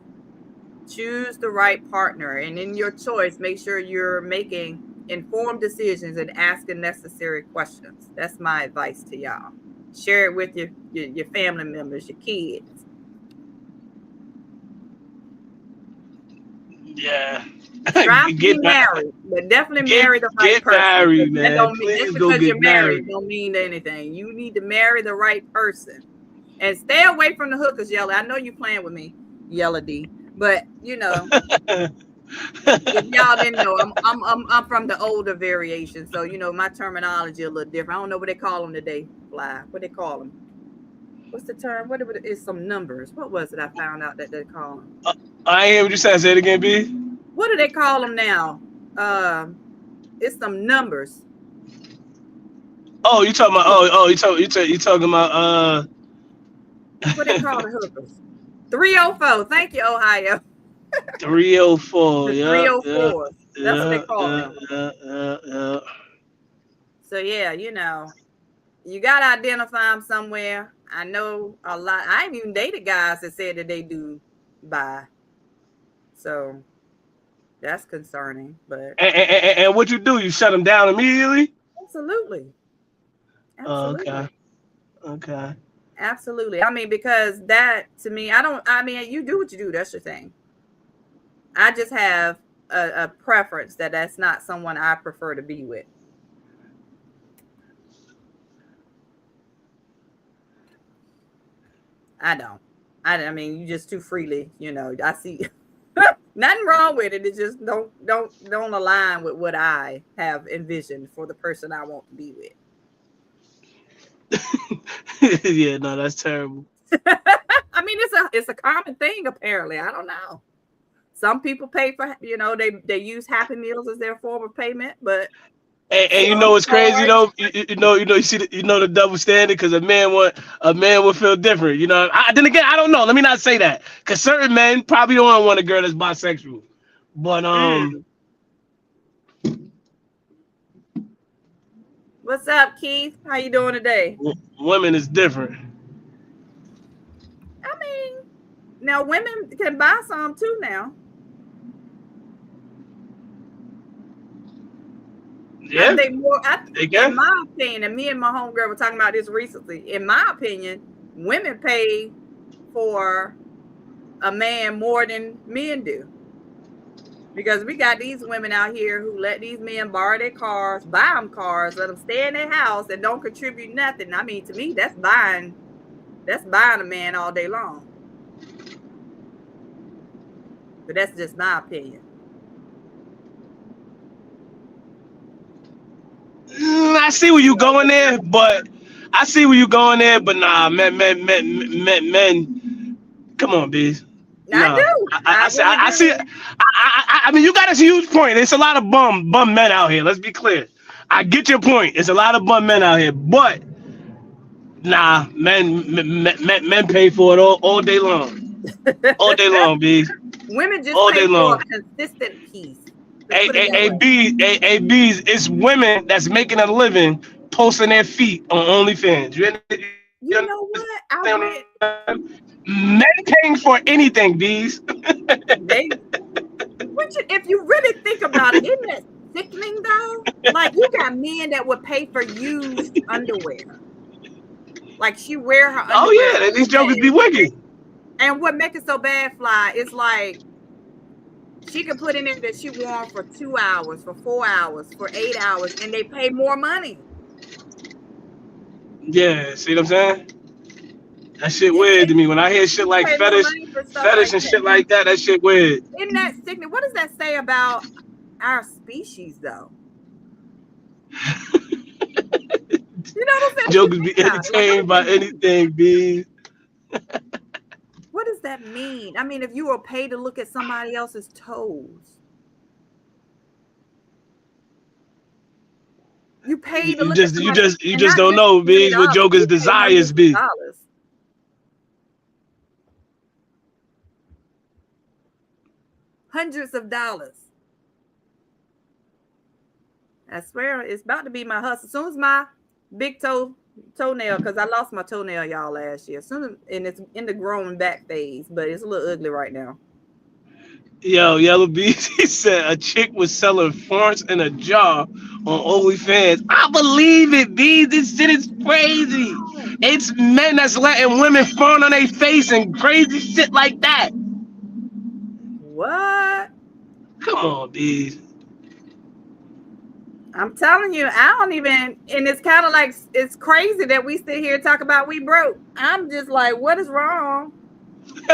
Choose the right partner. And in your choice, make sure you're making informed decisions and asking necessary questions. That's my advice to y'all. Share it with your family members, your kids. Yeah. Try to be married, but definitely marry the right person. Get married, man. Just because you're married don't mean anything. You need to marry the right person. And stay away from the hookers, Yella. I know you're playing with me, Yella D. But if y'all didn't know, I'm from the older variation. So my terminology a little different. I don't know what they call them today. Fly. What they call them? What's the term? What is some numbers? What was it I found out that they call them? I am what you said. Say it again, B. What do they call them now? It's some numbers. Oh, you talking about? You talking about? What they call the hookers? 304. Thank you, Ohio. 304. Yeah. 304. That's what they call them. Yeah. So yeah, you gotta identify them somewhere. I know a lot. I ain't even dated guys that said that they do bi. So that's concerning. But and what you do? You shut them down immediately? Absolutely. Okay. Absolutely. I mean, because that to me, you do what you do. That's your thing. I just have a preference that's not someone I prefer to be with. I don't. I mean, you just too freely, I see nothing wrong with it. It just don't align with what I have envisioned for the person I want to be with. Yeah, no, that's terrible. I mean, it's a common thing apparently. I don't know. Some people pay for, they use Happy Meals as their form of payment, but. And what's crazy, you see the double standard, because a man would feel different, then again, I don't know. Let me not say that, because certain men probably don't want a girl that's bisexual, but What's up, Keith? How you doing today? Women is different. I mean, now women can buy some too now. Yeah, I think more. in my opinion, and me and my homegirl were talking about this recently. In my opinion, women pay for a man more than men do, because we got these women out here who let these men borrow their cars, buy them cars, let them stay in their house, and don't contribute nothing. I mean, to me, that's buying a man all day long. But that's just my opinion. I see where you going there, but nah, men. Come on, Bees. I do. I see. I mean, you got a huge point. It's a lot of bum men out here. Let's be clear. I get your point. It's a lot of bum men out here, but nah, men pay for it all day long. All day long, Bees. Women just all pay day for long. a consistent piece. Bees, it's women that's making a living posting their feet on OnlyFans. You know what? Men paying for anything, Bees. If you really think about it, isn't that sickening though? Like you got men that would pay for used underwear. Like she wear her underwear. Oh yeah, these jokers be wicked. And what makes it so bad, Fly, is like she could put in there that she wore them for 2 hours, for 4 hours, for 8 hours, and they pay more money. Yeah, see what I'm saying? That shit weird to me. When I hear shit like fetish and shit like that, that shit weird. Isn't that sickening? What does that say about our species, though? You know what I'm saying? Jokers be entertained by anything, B. What does that mean? I mean, if you were paid to look at somebody else's toes, you paid to look at somebody. You just don't know, B, what jokers' desires be. Hundreds of dollars. I swear it's about to be my hustle. As soon as my big toenail, because I lost my toenail, y'all, last year. And it's in the growing back phase, but it's a little ugly right now. Yo, Yellow Bees, he said a chick was selling farts in a jar on OnlyFans. I believe it, Bees. This shit is crazy. It's men that's letting women fart on their face and crazy shit like that. What? Come on, Bees. I'm telling you, I don't even, and it's kind of like, it's crazy that we sit here and talk about we broke. I'm just like, what is wrong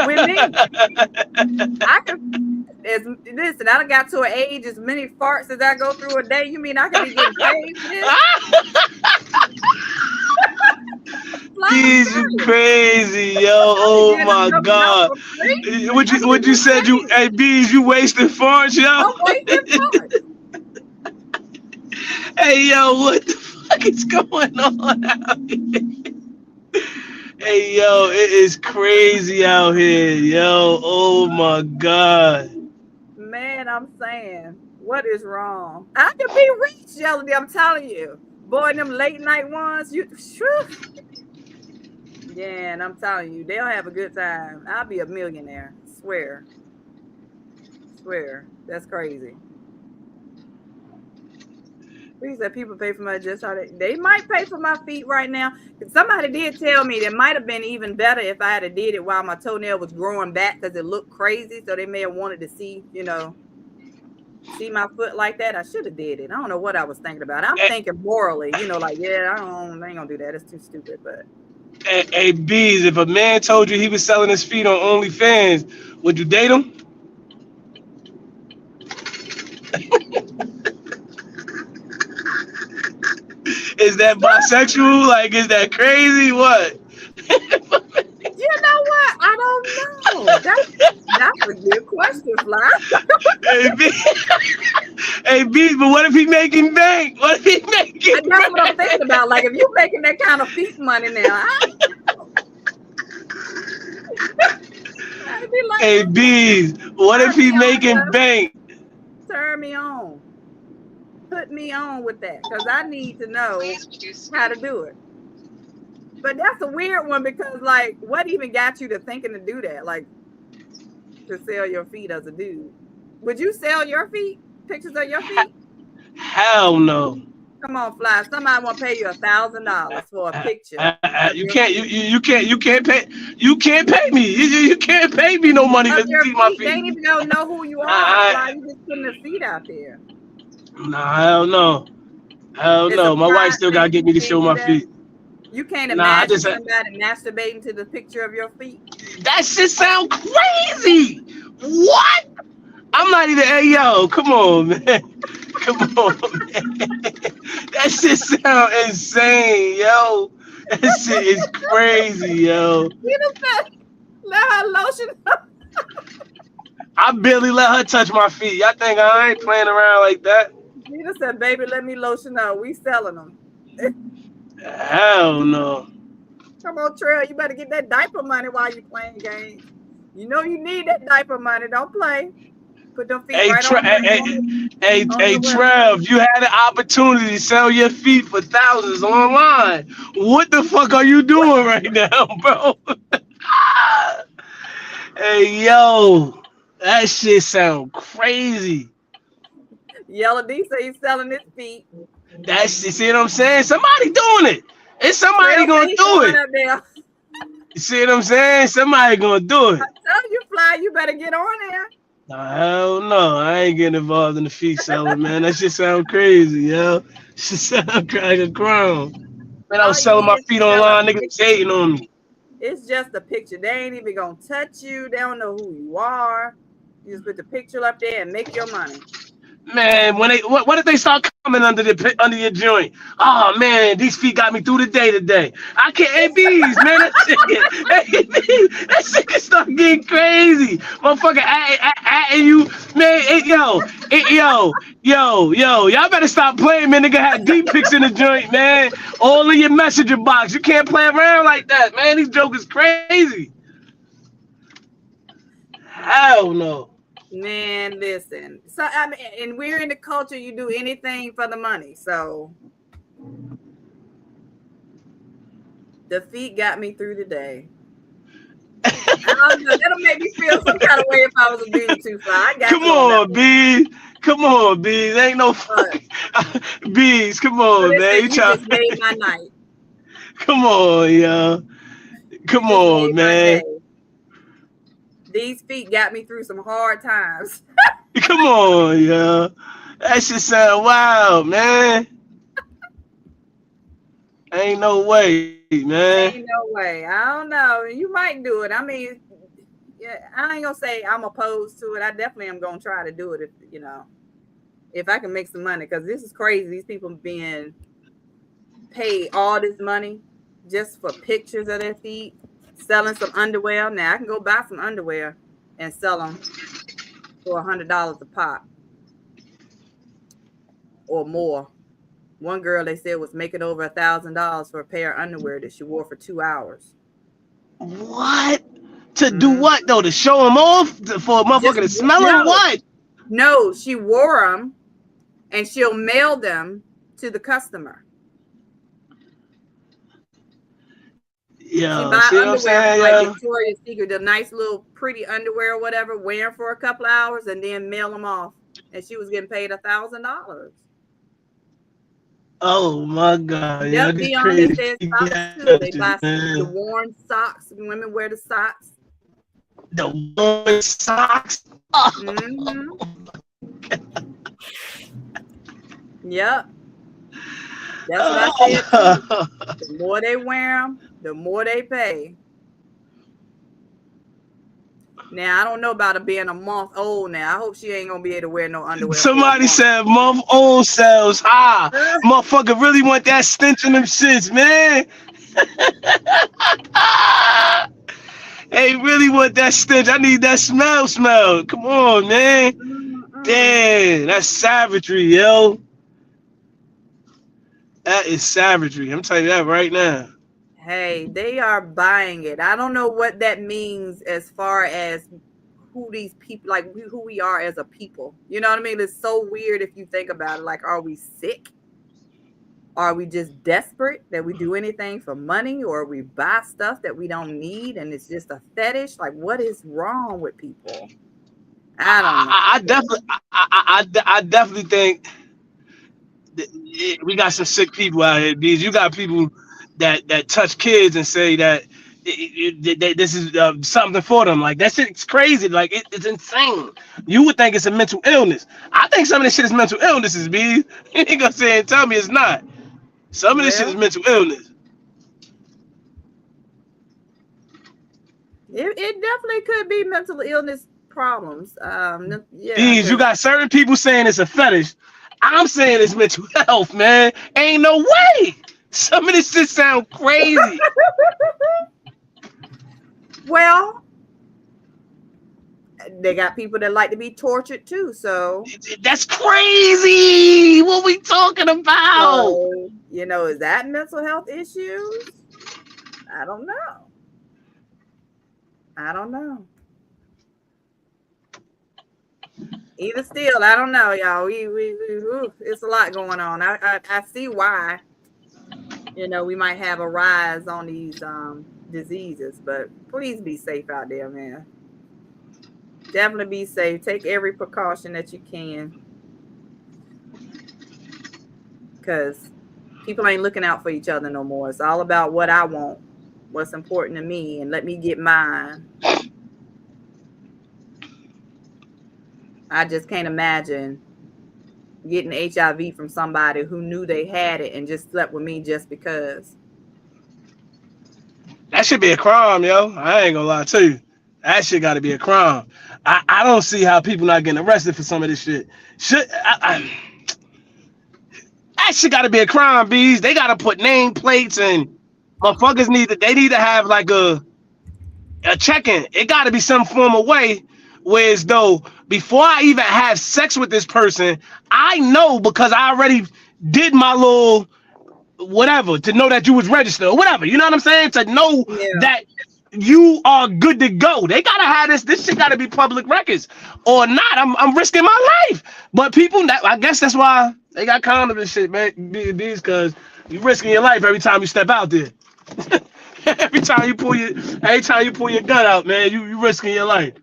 with me? Listen, I done got to an age, as many farts as I go through a day. You mean I can be getting paid for this? Bees, you crazy, yo. Oh my God. What you said, hey, Bees, you wasting farts, yo? I'm wasting farts. Hey, yo, what the fuck is going on out here? Hey, yo, it is crazy out here, yo. Oh, my God. Man, I'm saying, what is wrong? I can be rich, Jelly, I'm telling you. Boy, them late night ones, yeah, and I'm telling you, they'll have a good time. I'll be a millionaire, swear. That's crazy. Please let people pay for my just how they might pay for my feet right now. Somebody did tell me that might have been even better if I had did it while my toenail was growing back because it looked crazy. So they may have wanted to see, see my foot like that. I should have did it. I don't know what I was thinking about. I'm thinking morally, like, yeah, I ain't gonna do that. It's too stupid. But hey, Bees, if a man told you he was selling his feet on OnlyFans, would you date him? Is that bisexual? Like, is that crazy? What? You know what? I don't know. That's a good question, Fly. Hey, B, but what if he making bank? What if he making That's what I'm thinking about. Like, if you're making that kind of feet money now, I'd be like, hey, Bees, what if he making bank? Turn me on. Put me on with that, because I need to know how to do it. But that's a weird one, because like, what even got you to thinking to do that? Like, to sell your feet as a dude? Would you sell your feet? Pictures of your feet? Hell no. Come on, Fly. Somebody want to pay you $1,000 for a picture. You can't pay me. You can't pay me no money to see my feet. They ain't even gonna know who you are. Fly. You just putting the feet out there. Nah, hell no. Hell no. My wife still gotta get me to show my feet. You can't imagine somebody masturbating to the picture of your feet. That shit sound crazy. What? I'm not even. Hey, yo, come on, man. Come on, man. That shit sound insane, yo. That shit is crazy, yo. You know, let her lotion. I barely let her touch my feet. Y'all think I ain't playing around like that? Nita said, "Baby, let me lotion up. We selling them." Hell no. Come on, Trail. You better get that diaper money while you playing games. You know you need that diaper money. Don't play. Put them feet right on. Hey, Trev, you had an opportunity to sell your feet for thousands online. What the fuck are you doing right now, bro? Hey, yo, that shit sound crazy. Yellow D say he's selling his feet. That shit, see what I'm saying? Somebody doing it. It's somebody gonna do it. You see what I'm saying? Somebody gonna do it. I tell you, Fly, you better get on there. Hell no, I ain't getting involved in the feet selling, man. That shit sound crazy, yo. Shit sound like a crime. Man, I was selling my feet online, niggas was hating on me. It's just a picture. They ain't even gonna touch you. They don't know who you are. You just put the picture up there and make your money. Man, when what if they start coming under your joint? Oh man, these feet got me through the day today. I can't bees, man. That shit can start getting crazy. Motherfucker atting you, man. Y'all better stop playing, man. Nigga had deep pics in the joint, man. All in your messenger box. You can't play around like that, man. These jokers crazy. Hell no. Man, listen. So I mean, and we're in the culture. You do anything for the money. So the feet got me through the day. That'll make me feel some kind of way if I was a dude too far. Come on, B. Come on, Bees. Ain't no fuck. Bees, come on, man. You just made my night. Come on, yo. Come on, man. These feet got me through some hard times. Come on, yo. That shit sound wild, man. Ain't no way, man. Ain't no way. I don't know. You might do it. I mean, yeah, I ain't gonna say I'm opposed to it. I definitely am gonna try to do it if I can make some money, because this is crazy. These people being paid all this money just for pictures of their feet. Selling some underwear. Now I can go buy some underwear and sell them for $100 a pop or more. One girl, they said, was making over $1,000 for a pair of underwear that she wore for 2 hours. What? To do what though? To show them off? For a motherfucker to smell them? What? No, she wore them and she'll mail them to the customer. Yeah, she buy underwear like Victoria's Secret, the nice little pretty underwear or whatever, wearing for a couple hours and then mail them off. And she was getting paid $1,000. Oh my God! Yeah, be on it. Says socks too. They buy the worn socks. Women wear the socks. The worn socks. Mm-hmm. Yep. That's what I said too. The more they wear them, the more they pay. Now, I don't know about her being a month old now. I hope she ain't going to be able to wear no underwear. Somebody said month old sells high. Motherfucker really want that stench in them shits, man. Hey, really want that stench. I need that smell. Come on, man. Damn, that's savagery, yo. That is savagery. I'm telling you that right now. Hey, they are buying it. I don't know what that means as far as who these people, like who we are as a people. You know what I mean? It's so weird if you think about it. Like, are we sick? Are we just desperate that we do anything for money, or we buy stuff that we don't need and it's just a fetish? Like, what is wrong with people? I don't know. I definitely think we got some sick people out here, because you got people that touch kids and say that this is something for them. Like, that shit's crazy. Like, it's insane. You would think it's a mental illness. I think some of this shit is mental illnesses, B. You ain't gonna say and tell me it's not. Some of this shit is mental illness. It definitely could be mental illness problems. Yeah. These, you got certain people saying it's a fetish. I'm saying it's mental health, man. Ain't no way. Some of this shit sound crazy. Well, they got people that like to be tortured too. So That's crazy. What we talking about? so, you know, is that mental health issues? I don't know. Either still, I don't know, y'all. It's a lot going on. I see why, you know, we might have a rise on these diseases, but please be safe out there, man. Definitely be safe. Take every precaution that you can, because people ain't looking out for each other no more. It's all about what I want, what's important to me, and let me get mine. I just can't imagine getting HIV from somebody who knew they had it and just slept with me just because. That should be a crime, yo. I ain't gonna lie to you. That shit got to be a crime. I don't see how people not getting arrested for some of this shit. That shit got to be a crime, bees. They got to put nameplates and motherfuckers need to have like a check-in. It got to be some form of way where as though before I even have sex with this person, I know because I already did my little whatever to know that you was registered or whatever. You know what I'm saying? To know that you are good to go. They gotta have this shit gotta be public records. Or not, I'm risking my life. But people, I guess that's why they got condoms and shit, man. These cause you risking your life every time you step out there. every time you pull your gun out, man, you risking your life.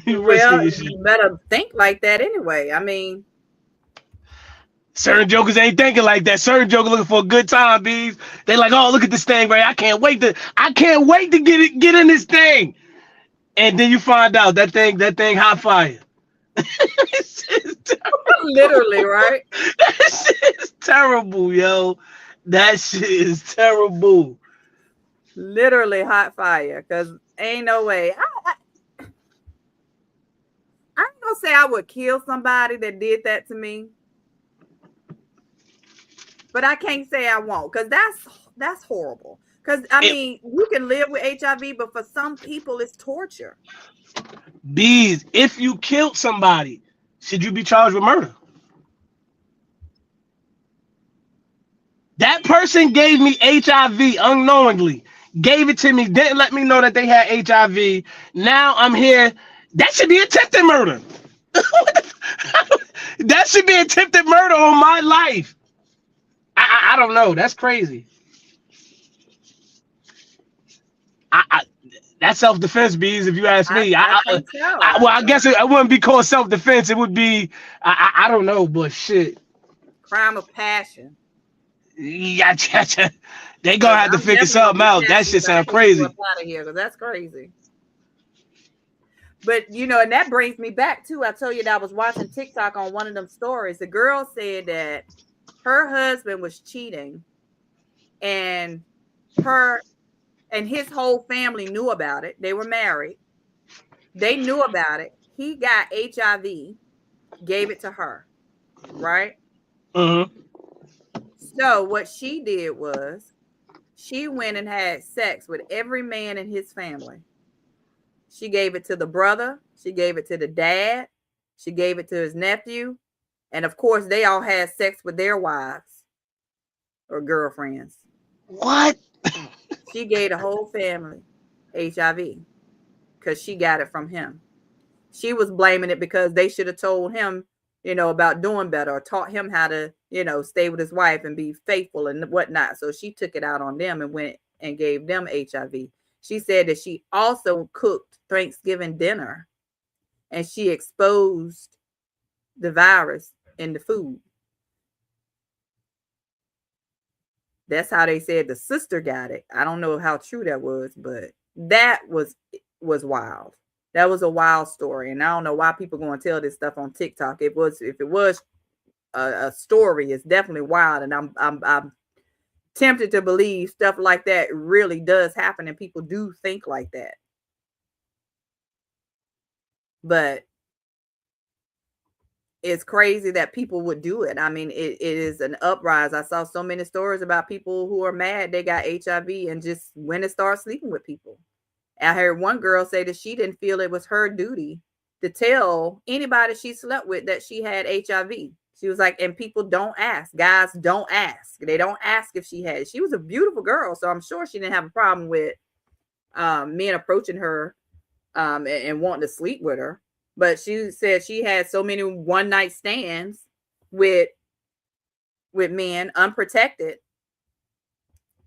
Well, you better think like that anyway. I mean, certain jokers ain't thinking like that. Certain jokers looking for a good time, bees. They like, oh, look at this thing, right? I can't wait to get in this thing. And then you find out that thing hot fire. literally, right? That shit is terrible, yo. That shit is terrible. Literally hot fire, because ain't no way. I ain't gonna say I would kill somebody that did that to me, but I can't say I won't, because that's horrible. Because I mean, you can live with HIV, but for some people, it's torture. Bees, if you killed somebody, should you be charged with murder? That person gave me HIV unknowingly, gave it to me, didn't let me know that they had HIV. Now I'm here. That should be attempted murder. That should be attempted murder on my life. I don't know. That's crazy. That's self-defense, bees. If you ask me, well, I guess it wouldn't be called self-defense. It would be, I don't know, but shit. Crime of passion. Yeah, they gonna have to figure something out. That shit sound crazy. Out of here, because that's crazy. But you know, and that brings me back to, I told you that I was watching TikTok on one of them stories. The girl said that her husband was cheating, and her and his whole family knew about it. They were married. They knew about it. He got HIV, gave it to her, right? Mm-hmm. So what she did was she went and had sex with every man in his family. She gave it to the brother. She gave it to the dad. She gave it to his nephew. And of course, they all had sex with their wives or girlfriends. What? She gave the whole family HIV because she got it from him. She was blaming it because they should have told him, you know, about doing better, or taught him how to, you know, stay with his wife and be faithful and whatnot. So she took it out on them and went and gave them HIV. She said that she also cooked Thanksgiving dinner and she exposed the virus in the food. That's how they said the sister got it. I don't know how true that was, but that was wild. That was a wild story. And I don't know why people go and tell this stuff on TikTok. If it was a story, it's definitely wild. And I'm tempted to believe stuff like that really does happen, and people do think like that. but it's crazy that people would do it. I mean, it is an uprise. I saw so many stories about people who are mad they got HIV and just went and started sleeping with people. I heard one girl say that she didn't feel it was her duty to tell anybody she slept with that she had HIV. She was like, and people don't ask. Guys don't ask. They don't ask if she had it. She was a beautiful girl, so I'm sure she didn't have a problem with men approaching her and wanting to sleep with her. But she said she had so many one night stands with men unprotected,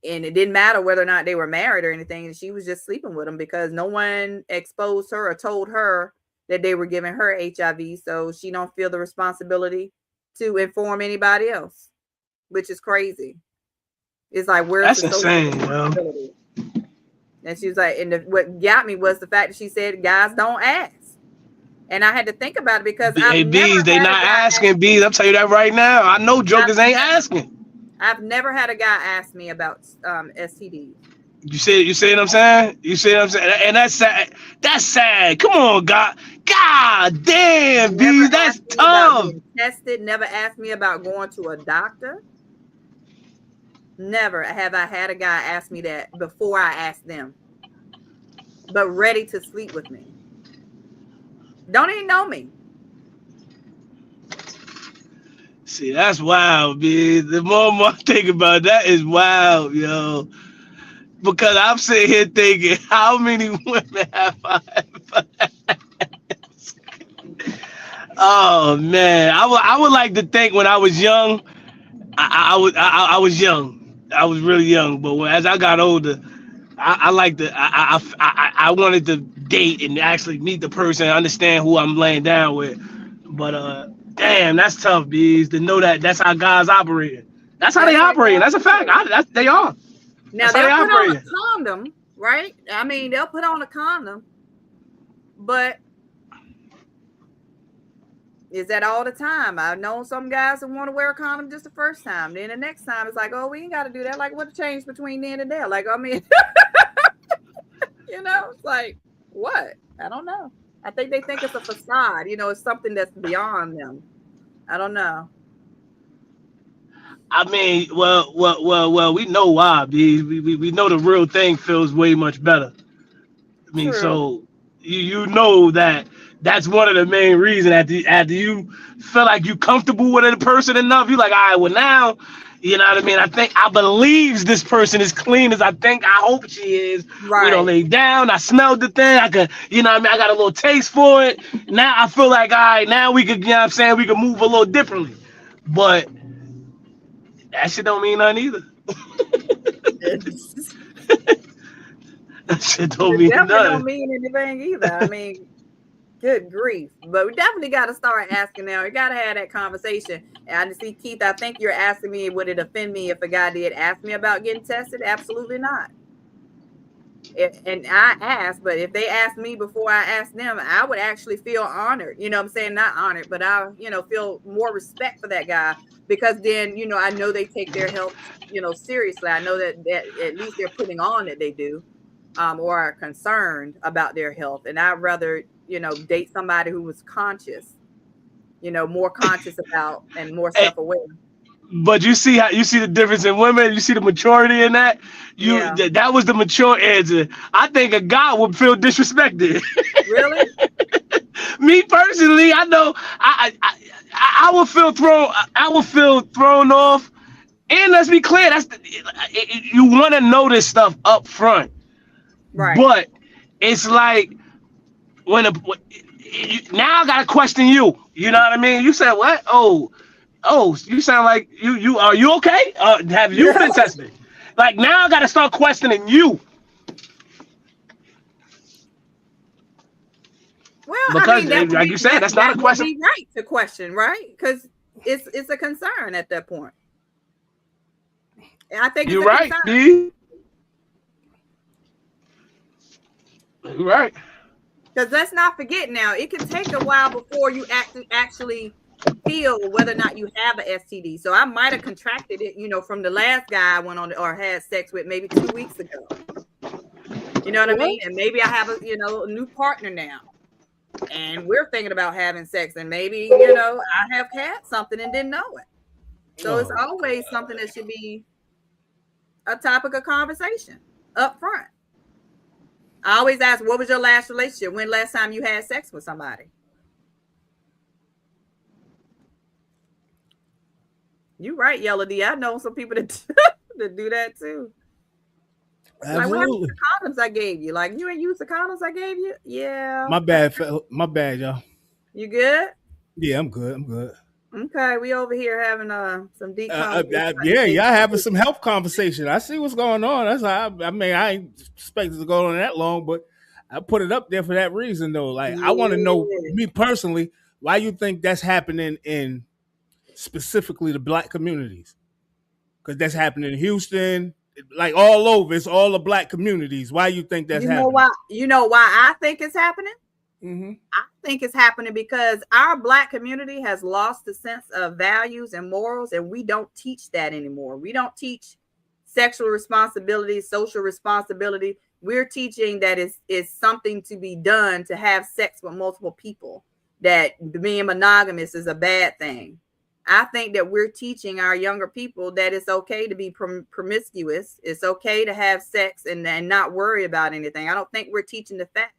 and it didn't matter whether or not they were married or anything. And she was just sleeping with them because no one exposed her or told her that they were giving her HIV. So she don't feel the responsibility to inform anybody else, which is crazy. It's like, where's that's insane, yo. And she was like, and what got me was the fact that she said guys don't ask. And I had to think about it because Bees, they not asking. Bees, I'm telling you that right now. I know jokers ain't asking. I've never had a guy ask me about STDs. You see what I'm saying? You see what I'm saying? And that's sad. That's sad. Come on, God damn, Bees, that's tough. Tested. Never asked me about going to a doctor. Never have I had a guy ask me that before I asked them. But ready to sleep with me. Don't even know me. See, that's wild, man. The more and more I think about it, that is wild, yo. Because I'm sitting here thinking, how many women have I ever asked? Oh man, I would like to think when I was young, I was young. I was really young, but as I got older, I wanted to date and actually meet the person, understand who I'm laying down with. But damn, that's tough, Bees, to know that that's how guys operate. That's how they operate. That's a fact. They are. Now they'll put on a condom, right? I mean, they'll put on a condom, but is that all the time? I've known some guys that want to wear a condom just the first time. Then the next time it's like, oh, we ain't got to do that. Like, what changed between then and there? Like, I mean, you know, it's like, what? I don't know. I think they think it's a facade. You know, it's something that's beyond them. I don't know. I mean, well, we know why, B. We know the real thing feels way much better. I mean, so you know that's one of the main reasons after you feel like you comfortable with a person enough, you're like, all right, well now, you know what I mean? I believe this person is clean as I hope she is. Right. We don't lay down. I smelled the thing. I could, you know what I mean? I got a little taste for it. Now I feel like, all right, now we could, you know what I'm saying? We could move a little differently. But that shit don't mean nothing either. That shit don't mean nothing. Don't mean anything either. I mean, good grief. But we definitely got to start asking now. We got to have that conversation. And I see, Keith, I think you're asking me, would it offend me if a guy did ask me about getting tested? Absolutely not. And I asked, but if they asked me before I asked them, I would actually feel honored. You know what I'm saying? Not honored, but I, feel more respect for that guy, because then, I know they take their health, seriously. I know that at least they're putting on that they do, or are concerned about their health. And I'd rather, date somebody who was conscious, more conscious about and more self-aware. But you see the difference in women. You see the maturity in that. That was the mature answer. I think a guy would feel disrespected. Really? Me personally, I know I would feel thrown. I would feel thrown off. And let's be clear, you want to know this stuff up front, right? But it's like now I gotta question you. You know what I mean? You said what? Oh, you sound like you are you okay? Have you been tested? Like now I gotta start questioning you. Well, because like you said, that's not a question. Be right to question, right? Because it's a concern at that point. I think you're right, B. You're right. Because let's not forget now, it can take a while before you actually feel whether or not you have an STD. So I might have contracted it, from the last guy I went on or had sex with maybe 2 weeks ago. You know what I mean? And maybe I have a new partner now. and we're thinking about having sex, and maybe, you know, I have had something and didn't know it. So it's always something that should be a topic of conversation up front. I always ask, what was your last relationship? When last time you had sex with somebody? You right, Yellow D. I know some people that do that too. Absolutely. Like, what happened to the condoms I gave you? Like, you ain't used the condoms I gave you? Yeah. My bad, y'all. You good? Yeah, I'm good. Okay, we over here having some deep conversation. Y'all having some health conversation. I see what's going on. That's how I ain't expected to go on that long, but I put it up there for that reason though. Like, I want to know, me personally, why you think that's happening in specifically the Black communities? Because that's happening in Houston, like all over. It's all the Black communities. Why you think that's happening? You know why I think it's happening? Mm-hmm. I think it's happening because our Black community has lost the sense of values and morals, and we don't teach that anymore. We don't teach sexual responsibility, social responsibility. We're teaching that it's something to be done to have sex with multiple people, that being monogamous is a bad thing. I think that we're teaching our younger people that it's okay to be promiscuous. It's okay to have sex and not worry about anything. I don't think we're teaching the facts.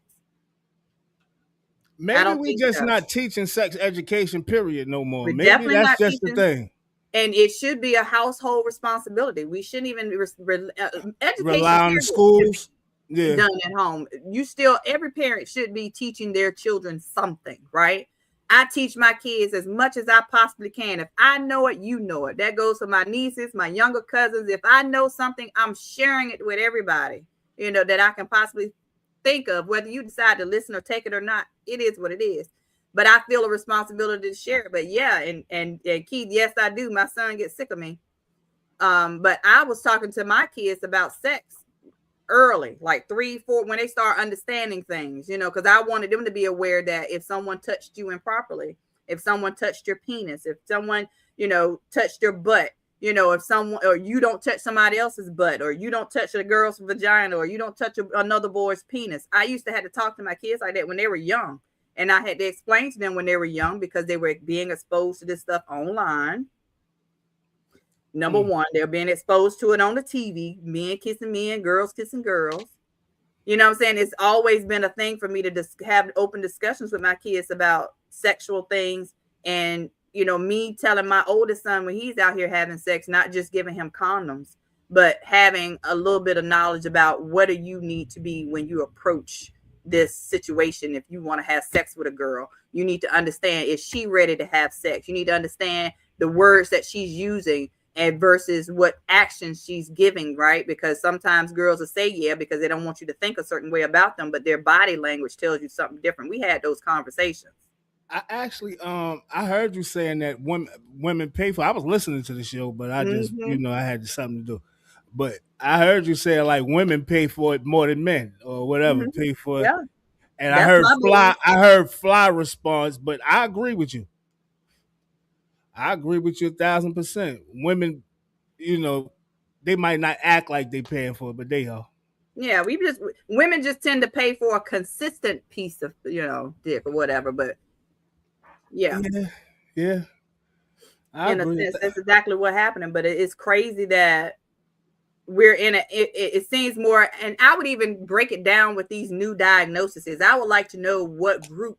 Maybe we just not teaching sex education, period, no more. Maybe that's just the thing. And it should be a household responsibility. We shouldn't even education rely on schools. Done at home. Every parent should be teaching their children something, right? I teach my kids as much as I possibly can. If I know it, you know it. That goes for my nieces, my younger cousins. If I know something, I'm sharing it with everybody, you know, that I can possibly think of. Whether you decide to listen or take it or not, it is what it is. But I feel a responsibility to share it. But yeah, and Keith, yes, I do. My son gets sick of me. But I was talking to my kids about sex early, like 3, 4, when they start understanding things, you know, because I wanted them to be aware that if someone touched you improperly, if someone touched your penis, if someone, you know, touched your butt, you know, if someone, or you don't touch somebody else's butt, or you don't touch a girl's vagina, or you don't touch another boy's penis. I used to have to talk to my kids like that when they were young. And I had to explain to them when they were young, because they were being exposed to this stuff online. Number one, they're being exposed to it on the TV, men kissing men, girls kissing girls. You know what I'm saying? It's always been a thing for me to have open discussions with my kids about sexual things. And, you know, me telling my oldest son when he's out here having sex, not just giving him condoms, but having a little bit of knowledge about what do you need to be when you approach this situation. If you want to have sex with a girl, you need to understand, is she ready to have sex? You need to understand the words that she's using and versus what actions she's giving, right? Because sometimes girls will say yeah because they don't want you to think a certain way about them, but their body language tells you something different. We had those conversations. I actually, I heard you saying that women pay for. I was listening to the show, but I just, you know, I had something to do. But I heard you say like women pay for it more than men or whatever, pay for it. Yeah. And I heard Fly response, but I agree with you. I agree with you 1,000%. Women, you know, they might not act like they paying for it, but they are. Yeah, women just tend to pay for a consistent piece of, you know, dick or whatever. But yeah. I agree. A sense, that's exactly what happening. But it's crazy that we're in it seems more, and I would even break it down with these new diagnoses. I would like to know what group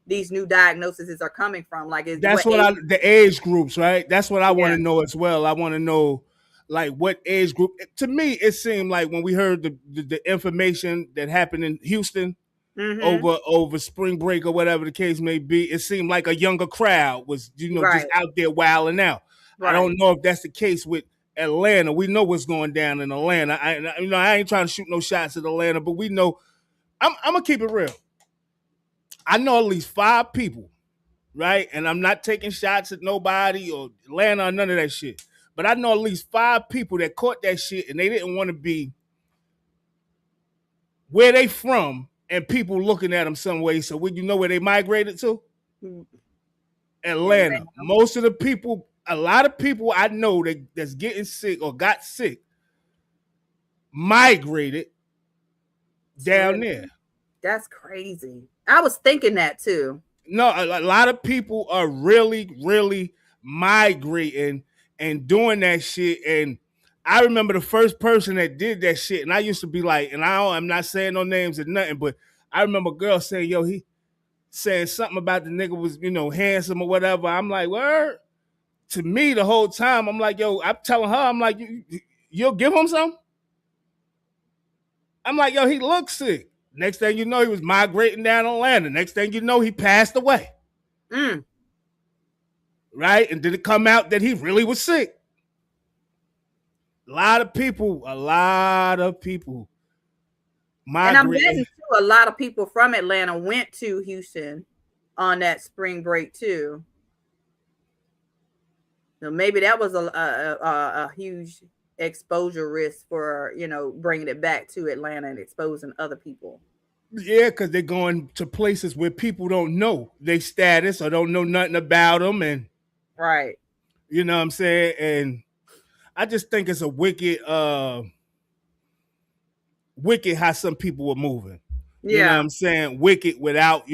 these new diagnoses are coming from. Like, the age groups, right? That's what I want to know as well. I want to know like what age group. To me, it seemed like when we heard the information that happened in Houston over spring break or whatever the case may be, it seemed like a younger crowd was, you know, just out there wilding out. Right. I don't know if that's the case with Atlanta. We know what's going down in Atlanta. I ain't trying to shoot no shots at Atlanta, but we know. I'm gonna keep it real. I know at least 5 people, right? And I'm not taking shots at nobody or Atlanta or none of that shit. But I know at least 5 people that caught that shit and they didn't want to be where they from and people looking at them some way. So would you know where they migrated to? Atlanta. Most of the people, a lot of people I know that's getting sick or got sick migrated down there. That's crazy. I was thinking that too. No, a lot of people are really, really migrating and doing that shit. And I remember the first person that did that shit, and I used to be like, and I'm not saying no names or nothing, but I remember a girl saying, yo, he saying something about the nigga was, handsome or whatever. I'm like, word? To me, the whole time, I'm like, yo, I'm telling her, I'm like, you'll give him some? I'm like, yo, he looks sick. Next thing you know, he was migrating down Atlanta. Next thing you know, he passed away. Right? And did it come out that he really was sick? A lot of people migrated. And I'm betting too, a lot of people from Atlanta went to Houston on that spring break too. So maybe that was a huge exposure risk for, bringing it back to Atlanta and exposing other people. Yeah, because they're going to places where people don't know their status or don't know nothing about them. And right. You know what I'm saying? And I just think it's a wicked how some people were moving. Yeah. You know what I'm saying? Wicked without,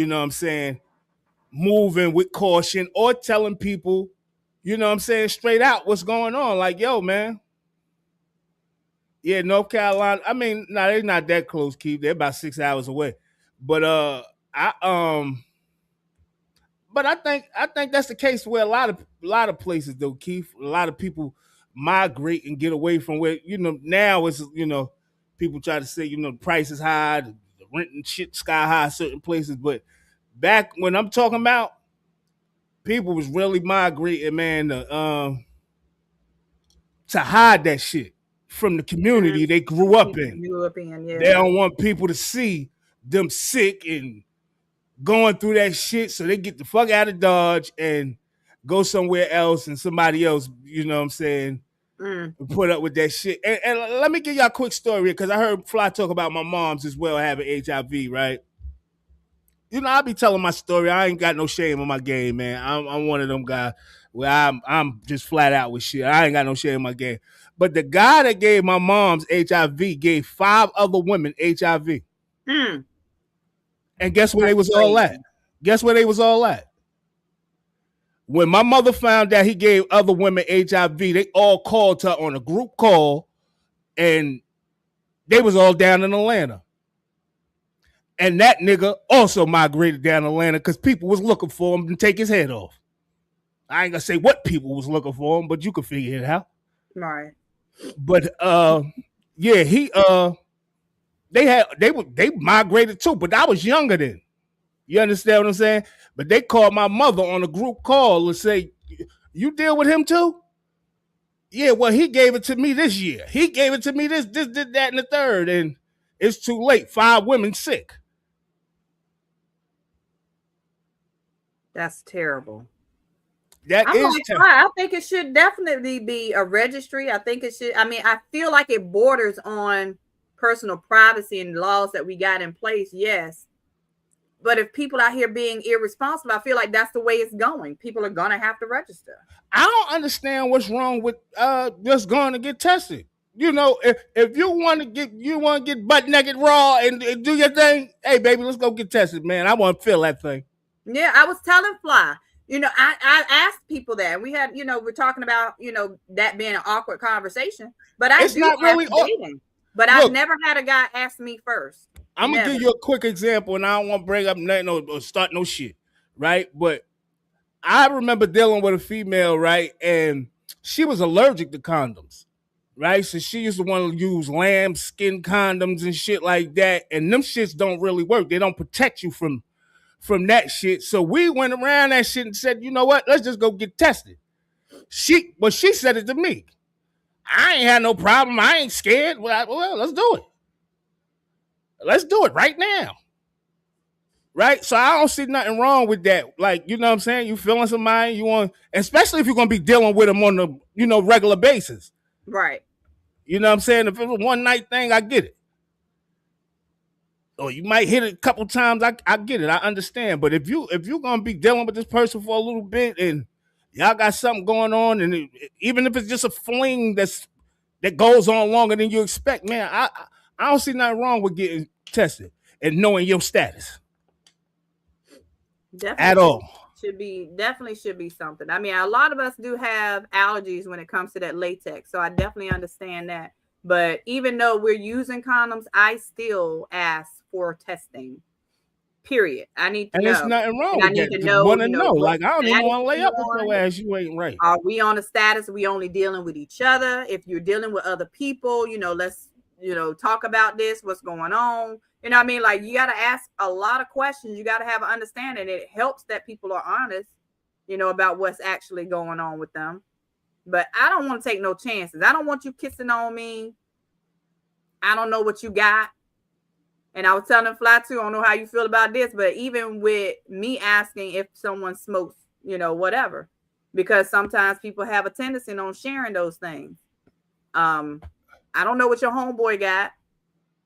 moving with caution or telling people, straight out what's going on. Like, yo, man. Yeah, North Carolina. I mean, no, they're not that close, Keith. They're about 6 hours away. But I think that's the case where a lot of places though, Keith. A lot of people migrate and get away from where, now it's, people try to say, the price is high, the rent and shit sky high certain places. But back when I'm talking about, people was really migrating, man, to hide that shit from the community they grew up in. Yeah. They don't want people to see them sick and going through that shit, so they get the fuck out of Dodge and go somewhere else, and somebody else, you know what I'm saying, put up with that shit. And let me give y'all a quick story, because I heard Fly talk about my mom's as well having HIV, right? I be telling my story. I ain't got no shame in my game, man. I'm one of them guys where I'm just flat out with shit. I ain't got no shame in my game. But the guy that gave my mom's HIV gave 5 other women HIV. And guess where they was all at? Guess where they was all at? When my mother found out he gave other women HIV, they all called her on a group call, and they was all down in Atlanta. And that nigga also migrated down to Atlanta because people was looking for him to take his head off. I ain't gonna say what people was looking for him, but you can figure it out. Right. But yeah, they migrated too, but I was younger then. You understand what I'm saying? But they called my mother on a group call and say, you deal with him too? Yeah, well, he gave it to me this year. He gave it to me this, that, and the third. And it's too late. 5 women sick. That's terrible. I think it should definitely be a registry. I think it should. I mean, I feel like it borders on personal privacy and laws that we got in place. Yes. But if people out here being irresponsible, I feel like that's the way it's going. People are going to have to register. I don't understand what's wrong with just going to get tested. If you want to get butt naked raw and do your thing, hey, baby, let's go get tested, man. I want to feel that thing. Yeah, I was telling Fly, I asked people that. We had, we're talking about, that being an awkward conversation. But it's not really dating. But I've never had a guy ask me first. I'm going to give you a quick example, and I don't want to bring up nothing or start no shit, right? But I remember dealing with a female, right? And she was allergic to condoms, right? So she used to want to use lambskin condoms and shit like that. And them shits don't really work. They don't protect you from that shit. So we went around that shit and said, you know what? Let's just go get tested. She said it to me. I ain't had no problem. I ain't scared. Well, let's do it. Let's do it right now. Right? So I don't see nothing wrong with that. Like, you know what I'm saying? You feeling somebody, you want, especially if you're going to be dealing with them on the, regular basis. Right. You know what I'm saying? If it's a one night thing, I get it. Or you might hit it a couple times, I get it. I understand. But if you're going to be dealing with this person for a little bit and y'all got something going on, and even if it's just a fling that goes on longer than you expect, man, I don't see nothing wrong with getting tested. and knowing your status Definitely at all. Definitely should be something. I mean, a lot of us do have allergies when it comes to that latex, so I definitely understand that. But even though we're using condoms, I still ask for testing. Period. I need to know. And there's nothing wrong and with I need that. to know, Want to know. Like, I don't even want to lay up with on. your ass. You ain't right. Are we on a status? Are we only dealing with each other? If you're dealing with other people, let's, talk about this. What's going on? You know what I mean? Like, you got to ask a lot of questions. You got to have an understanding. It helps that people are honest, about what's actually going on with them. But I don't want to take no chances. I don't want you kissing on me. I don't know what you got. And I was telling Fly too, I don't know how you feel about this, but even with me asking if someone smokes, whatever, because sometimes people have a tendency on sharing those things. I don't know what your homeboy got,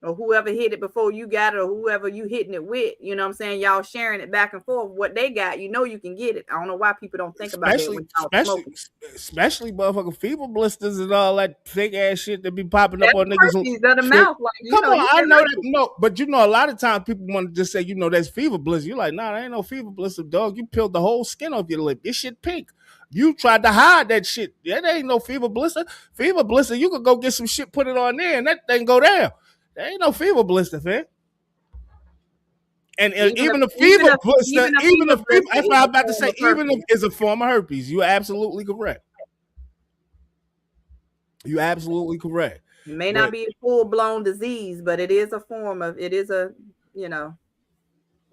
or whoever hit it before you got it, or whoever you hitting it with. You know what I'm saying? Y'all sharing it back and forth. What they got, you can get it. I don't know why people don't think about that when y'all smoking. Especially motherfucking fever blisters and all that fake ass shit that be popping up on niggas. Of the mouth, like, come on, I know that. No, but a lot of times people want to just say, that's fever blister. You're like, nah, there ain't no fever blister, dog. You peeled the whole skin off your lip. This shit pink. You tried to hide that shit. That ain't no fever blister. Fever blister, you could go get some shit, put it on there, and that thing go down. There ain't no fever blister, fam. And even the fever blister, that's what I'm about to say, even if it's a form of herpes, you're absolutely correct. You're absolutely correct. It may not be a full-blown disease, but it is a form of,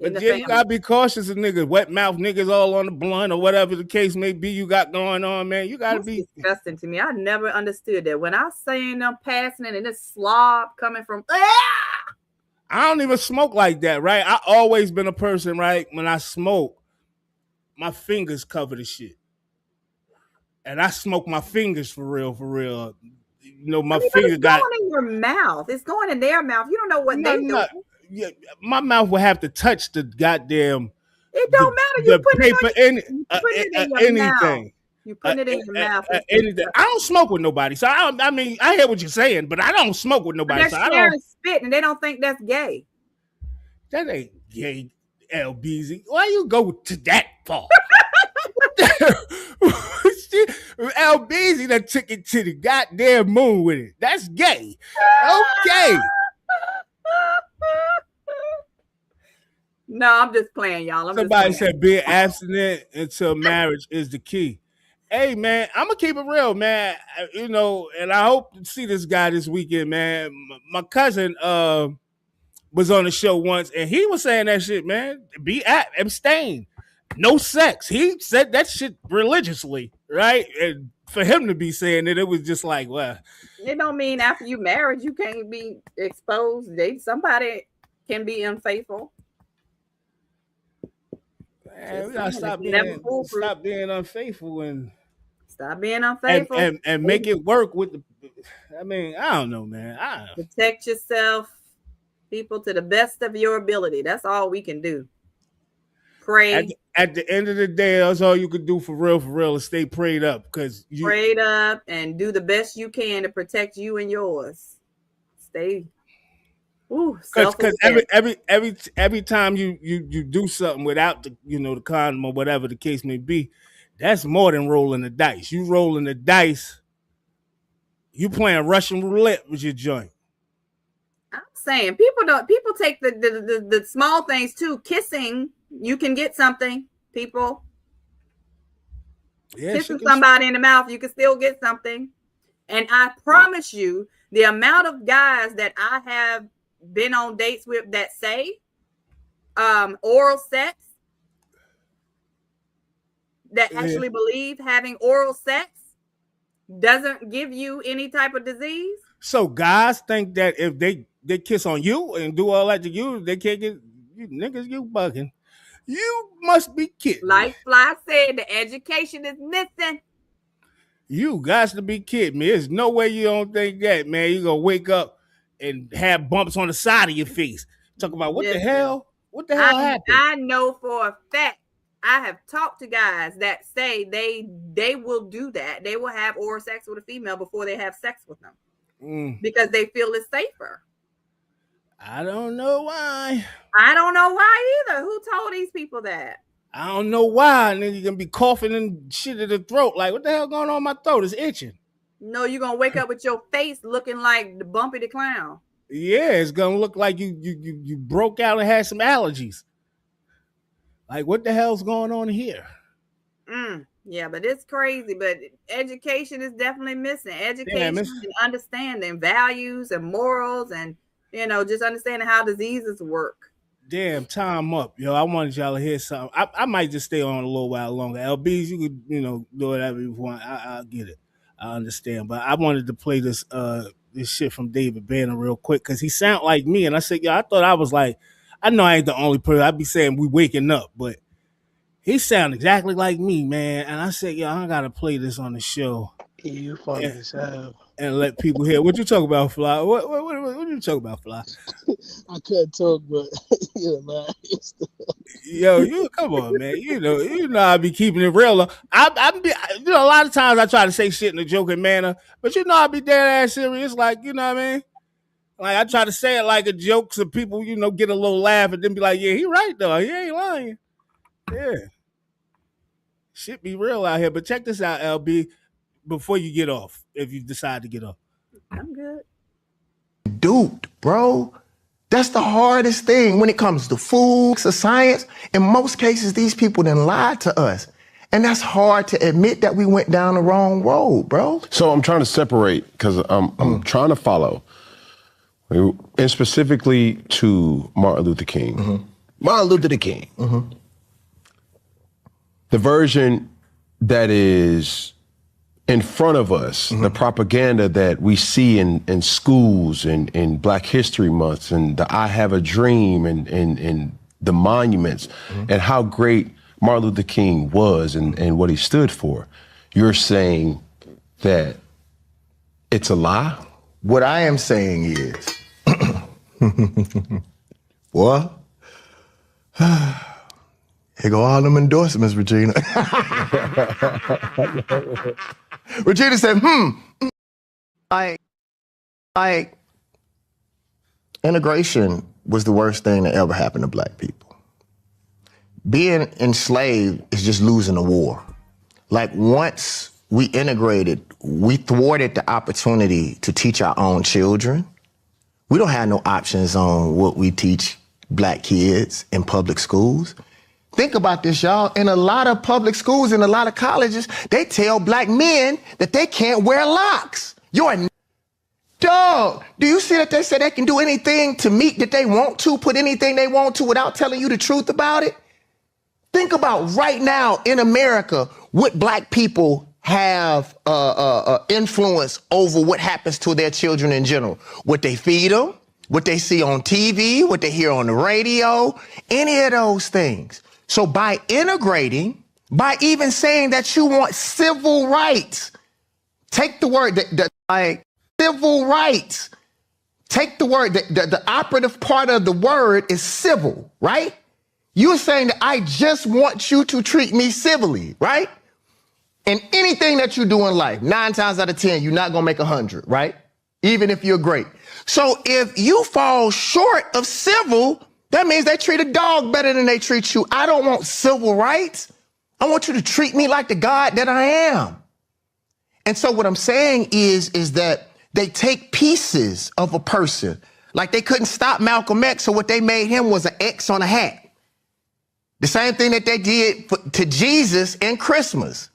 But you gotta be cautious of niggas, wet mouth niggas all on the blunt or whatever the case may be you got going on, man. You gotta be disgusting to me. I never understood that. When I seen them passing it and this slob coming from, I don't even smoke like that, right? I always been a person, right? When I smoke, my fingers cover the shit. And I smoke my fingers for real. My finger got going in your mouth. It's going in their mouth. You don't know what they do. Yeah, my mouth will have to touch the goddamn. It don't matter. You put paper anything. You put it in your mouth. Anything. I don't smoke with nobody, so I mean, I hear what you're saying, but I don't smoke with nobody. They're sharing spit, and they don't think that's gay. That ain't gay, LBZ. Why you go to that far? LBZ that took it to the goddamn moon with it. That's gay. Okay. No, I'm just playing, y'all. Somebody said being abstinent until marriage is the key. Hey, man, I'm going to keep it real, man. And I hope to see this guy this weekend, man. My cousin was on the show once, and he was saying that shit, man. Abstain. No sex. He said that shit religiously, right? And for him to be saying it was just like, well. It don't mean after you married, you can't be exposed. Somebody can be unfaithful. Man, we gotta stop being unfaithful and stop being unfaithful and make it work with the. I mean, I don't know, man. Protect yourself, people, to the best of your ability. That's all we can do. Pray. At the end of the day, that's all you can do for real, is stay prayed up, because you prayed up and do the best you can to protect you and yours. Stay. Because every time you do something without the condom or whatever the case may be, that's more than rolling the dice. You rolling the dice, you playing Russian roulette with your joint. I'm saying people take the small things too. Kissing, you can get something. People kissing somebody in the mouth, you can still get something. And I promise you, the amount of guys that I have been on dates with that say oral sex, that actually believe having oral sex doesn't give you any type of disease. So guys think that if they kiss on you and do all that to you, they can't get you niggas. You bugging. You must be kidding. Like Fly said, the education is missing. You got to be kidding me. There's no way you don't think that, man. You're going to wake up and have bumps on the side of your face. Talk about what the hell? What the hell happened? I know for a fact. I have talked to guys that say they will do that. They will have oral sex with a female before they have sex with them because they feel it's safer. I don't know why. I don't know why either. Who told these people that? I don't know why. Nigga gonna be coughing and shit in the throat. Like, what the hell going on in my throat? It's itching. No, you're gonna wake up with your face looking like the Bumpy the Clown. Yeah, it's gonna look like you broke out and had some allergies. Like, what the hell's going on here? Yeah, but it's crazy. But education is definitely missing. Education and understanding values and morals, and just understanding how diseases work. Damn, time up, yo. I wanted y'all to hear something. I might just stay on a little while longer. LBs, you could do whatever you want. I get it. I understand, but I wanted to play this shit from David Banner real quick because he sound like me, and I said, yo, I thought I was like, I know I ain't the only person. I'd be saying we waking up, but he sound exactly like me, man. And I said, yo, I gotta play this on the show. You funny as hell. And let people hear. What you talk about, Fly? What you talk about, Fly? I couldn't talk, but man. Yo, you come on, man. You know I be keeping it real. I be, a lot of times I try to say shit in a joking manner, but I be dead ass serious. Like, you know what I mean? Like, I try to say it like a joke so people, get a little laugh and then be like, yeah, he right though. He ain't lying. Yeah. Shit be real out here. But check this out, LB, before you get off, if you decide to get off. I'm good. Duped, bro. That's the hardest thing when it comes to food, to science. In most cases, these people then lied to us. And that's hard to admit that we went down the wrong road, bro. So I'm trying to separate because I'm trying to follow. And specifically to Martin Luther King. Mm-hmm. Martin Luther King. Mm-hmm. The version that is in front of us, the propaganda that we see in schools and in Black History Month and the I Have a Dream and the monuments and how great Martin Luther King was and what he stood for. You're saying that it's a lie? What I am saying is, what? Here go all them endorsements, Regina. Regina said, like, integration was the worst thing that ever happened to Black people. Being enslaved is just losing a war. Like, once we integrated, we thwarted the opportunity to teach our own children. We don't have no options on what we teach Black kids in public schools. Think about this, y'all. In a lot of public schools, in a lot of colleges, they tell Black men that they can't wear locks. You're a dog. Do you see that they say they can do anything to meet that they want to, put anything they want to without telling you the truth about it? Think about right now in America, what Black people have influence over what happens to their children in general. What they feed them, what they see on TV, what they hear on the radio, any of those things. So by integrating, by even saying that you want civil rights, take the word, civil rights, take the word, the operative part of the word is civil, right? You're saying that I just want you to treat me civilly, right? And anything that you do in life, 9 times out of 10, you're not gonna make 100, right? Even if you're great. So if you fall short of civil, that means they treat a dog better than they treat you. I don't want civil rights. I want you to treat me like the God that I am. And so what I'm saying is that they take pieces of a person. Like they couldn't stop Malcolm X, so what they made him was an X on a hat. The same thing that they did to Jesus in Christmas.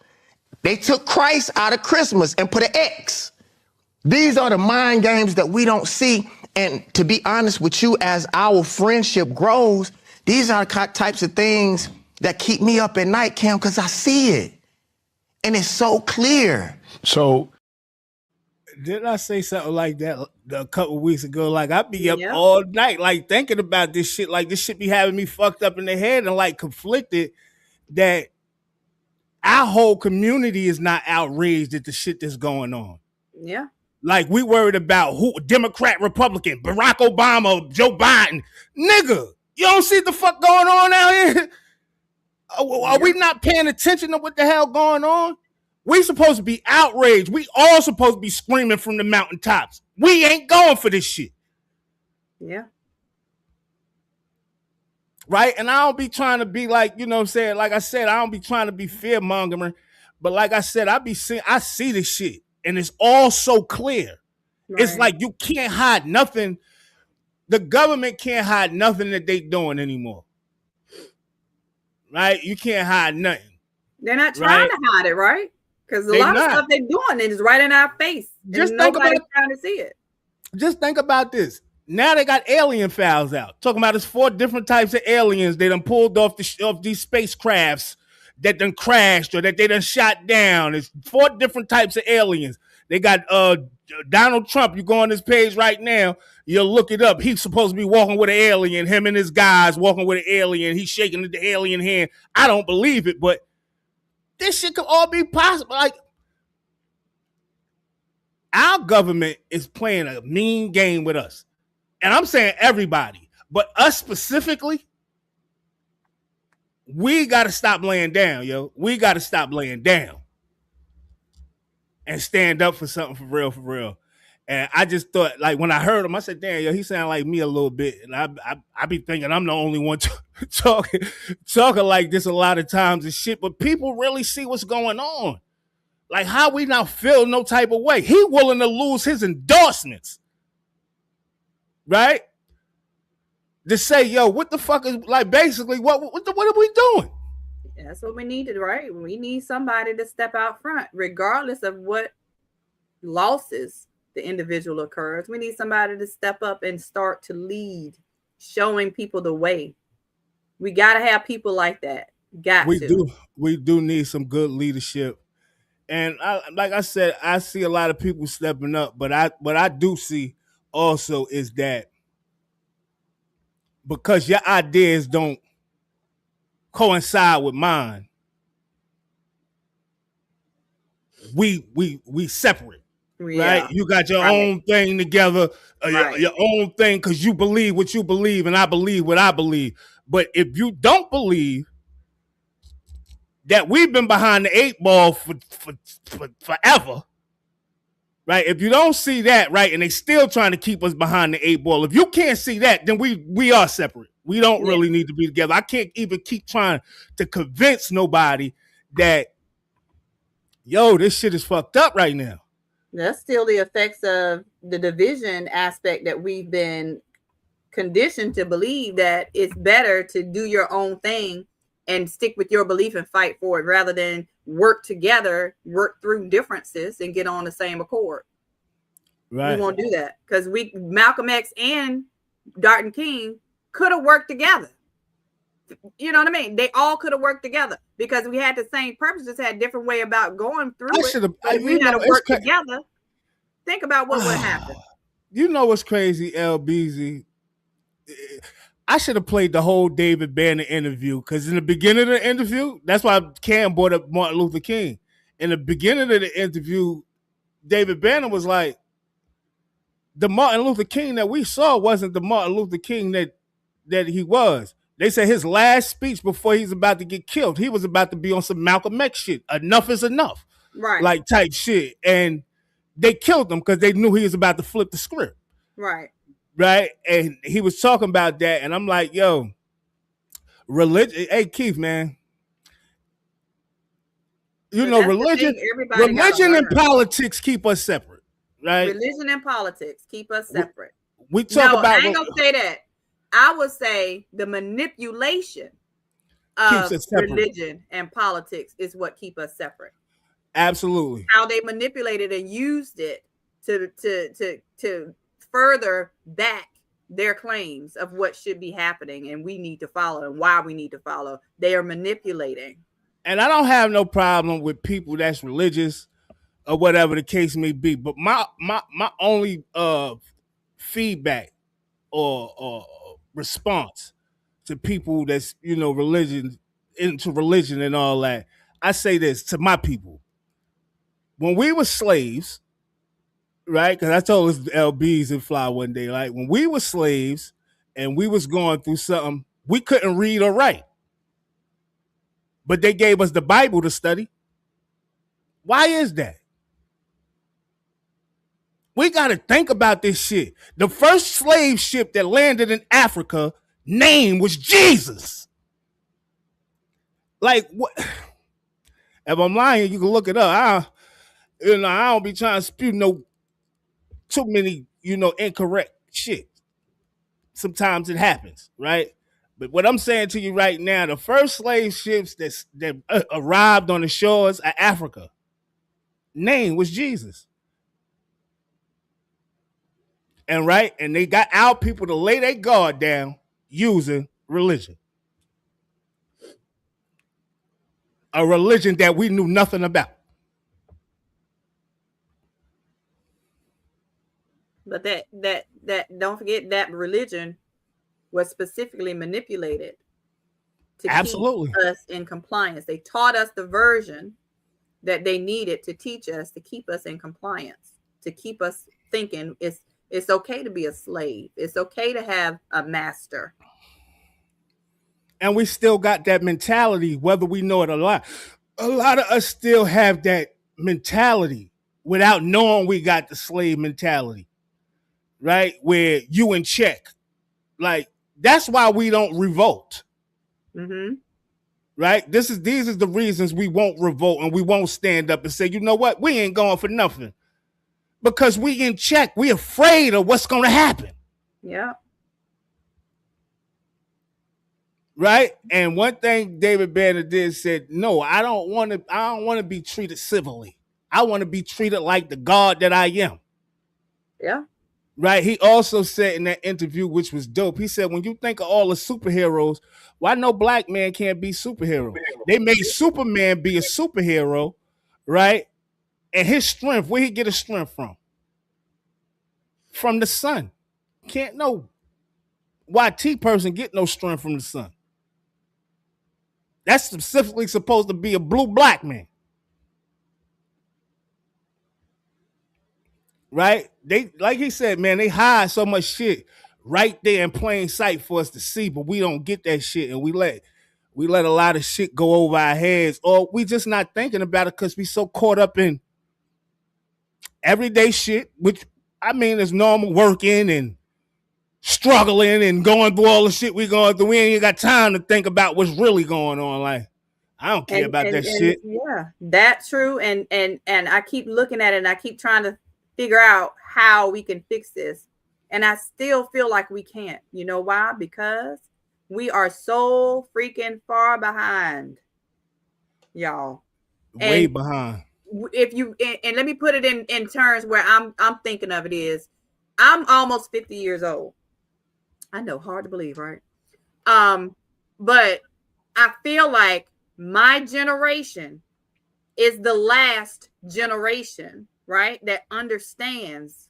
They took Christ out of Christmas and put an X. These are the mind games that we don't see. And to be honest with you, as our friendship grows, these are the types of things that keep me up at night, Cam, because I see it. And it's so clear. So didn't I say something like that a couple weeks ago? Like, I be up all night, like, thinking about this shit. Like, this shit be having me fucked up in the head and, like, conflicted that our whole community is not outraged at the shit that's going on. Yeah. Like, we worried about who, Democrat, Republican, Barack Obama, Joe Biden. Nigga, you don't see the fuck going on out here? Are we not paying attention to what the hell going on? We supposed to be outraged. We all supposed to be screaming from the mountaintops. We ain't going for this shit. Yeah. right? And I don't be trying to be like, you know what I'm saying? Like I said, I don't be trying to be fear mongering, but like I said, I see this shit, and it's all so clear. Right. It's like you can't hide nothing. The government can't hide nothing that they doing anymore. Right? You can't hide nothing. They're not trying to hide it, right? Because a lot of stuff they're doing is right in our face. Just think about trying to see it. Just think about this. Now they got alien files out. Talking about it's 4 different types of aliens they done pulled off these spacecrafts that done crashed or that they done shot down. It's 4 different types of aliens. They got Donald Trump. You go on this page right now, you'll look it up. He's supposed to be walking with an alien. Him and his guys walking with an alien. He's shaking the alien hand. I don't believe it, but this shit could all be possible. Like, our government is playing a mean game with us. And I'm saying everybody, but us specifically, we got to stop laying down, yo. We got to stop laying down and stand up for something for real, for real. And I just thought, like, when I heard him, I said, damn, yo, he sounded like me a little bit. And I be thinking I'm the only one talking like this a lot of times and shit. But people really see what's going on. Like, how we not feel no type of way. He willing to lose his endorsements. Right? To say, yo, what the fuck is, like, basically, what are we doing? That's what we needed, right? We need somebody to step out front, regardless of what losses the individual occurs. We need somebody to step up and start to lead, showing people the way. We got to have people like that. We do need some good leadership. And like I said, I see a lot of people stepping up, but what I do see also is that because your ideas don't coincide with mine, we separate. Yeah. Right? You got your own thing together, your own thing, because you believe what you believe and I believe what I believe. But if you don't believe that we've been behind the 8 ball for forever, right? If you don't see that, right, and they still trying to keep us behind the 8 ball, if you can't see that, then we are separate. We don't really need to be together. I can't even keep trying to convince nobody that, yo, this shit is fucked up right now. That's still the effects of the division aspect that we've been conditioned to believe that it's better to do your own thing and stick with your belief and fight for it rather than work together, work through differences and get on the same accord. Right. We won't do that because Malcolm X and Martin King could have worked together. You know what I mean? They all could have worked together because we had the same purpose, just had a different way about going through it. We had to work together. Think about what would happen. You know what's crazy, LBZ? I should have played the whole David Banner interview because in the beginning of the interview, that's why Cam brought up Martin Luther King. In the beginning of the interview, David Banner was like, the Martin Luther King that we saw wasn't the Martin Luther King that he was. They said his last speech before he's about to get killed, he was about to be on some Malcolm X shit. Enough is enough. Right. Like type shit. And they killed him because they knew he was about to flip the script. Right. Right. And he was talking about that. And I'm like, yo, religion. Hey, Keith, man. You know, religion and politics keep us separate. Right. Religion and politics keep us separate. We talk about. I ain't gonna say that. I would say the manipulation of religion and politics is what keep us separate. Absolutely. How they manipulated and used it to further back their claims of what should be happening and we need to follow and why we need to follow. They are manipulating. And I don't have no problem with people that's religious or whatever the case may be. But my only feedback or response to people that's, you know, into religion and all that, I say this to my people. When we were slaves, right? Because I told us LBs and Fly one day, like when we were slaves and we was going through something, we couldn't read or write. But they gave us the Bible to study. Why is that? We got to think about this shit. The first slave ship that landed in Africa name was Jesus. Like what? If I'm lying, you can look it up. I don't be trying to spew too many, incorrect shit. Sometimes it happens, right? But what I'm saying to you right now, the first slave ships that arrived on the shores of Africa, name was Jesus. And they got our people to lay their guard down using religion. A religion that we knew nothing about. But that don't forget that religion was specifically manipulated to keep us in compliance. They taught us the version that they needed to teach us to keep us in compliance, to keep us thinking it's okay to be a slave. It's okay to have a master. And we still got that mentality, whether we know it or not. A lot of us still have that mentality without knowing we got the slave mentality, right? Where you in check. Like, that's why we don't revolt. Mm-hmm. Right? These are the reasons we won't revolt and we won't stand up and say, you know what? We ain't going for nothing. Because we in check. We afraid of what's going to happen. Yeah. Right? And one thing David Banner did said, no, I don't want to be treated civilly. I want to be treated like the God that I am. Yeah. Right? He also said in that interview, which was dope, he said, when you think of all the superheroes, why no black man can't be superhero? They made Superman be a superhero, right? And his strength, where he get his strength from? From the sun. Can't no YT person get no strength from the sun. That's specifically supposed to be a blue black man. Right? They, like he said, man, they hide so much shit right there in plain sight for us to see, but we don't get that shit, and we let a lot of shit go over our heads, or we just not thinking about it because we so caught up in everyday shit, which I mean is normal, working and struggling and going through all the shit we going through. We ain't got time to think about what's really going on. Like, I don't care about that shit. Yeah, that's true. And I keep looking at it and I keep trying to figure out how we can fix this. And I still feel like we can't. You know why? Because we are so freaking far behind, y'all. Way behind. If you and let me put it in terms where I'm thinking of it is, I'm almost 50 years old. I know, hard to believe, right? But I feel like my generation is the last generation, right, that understands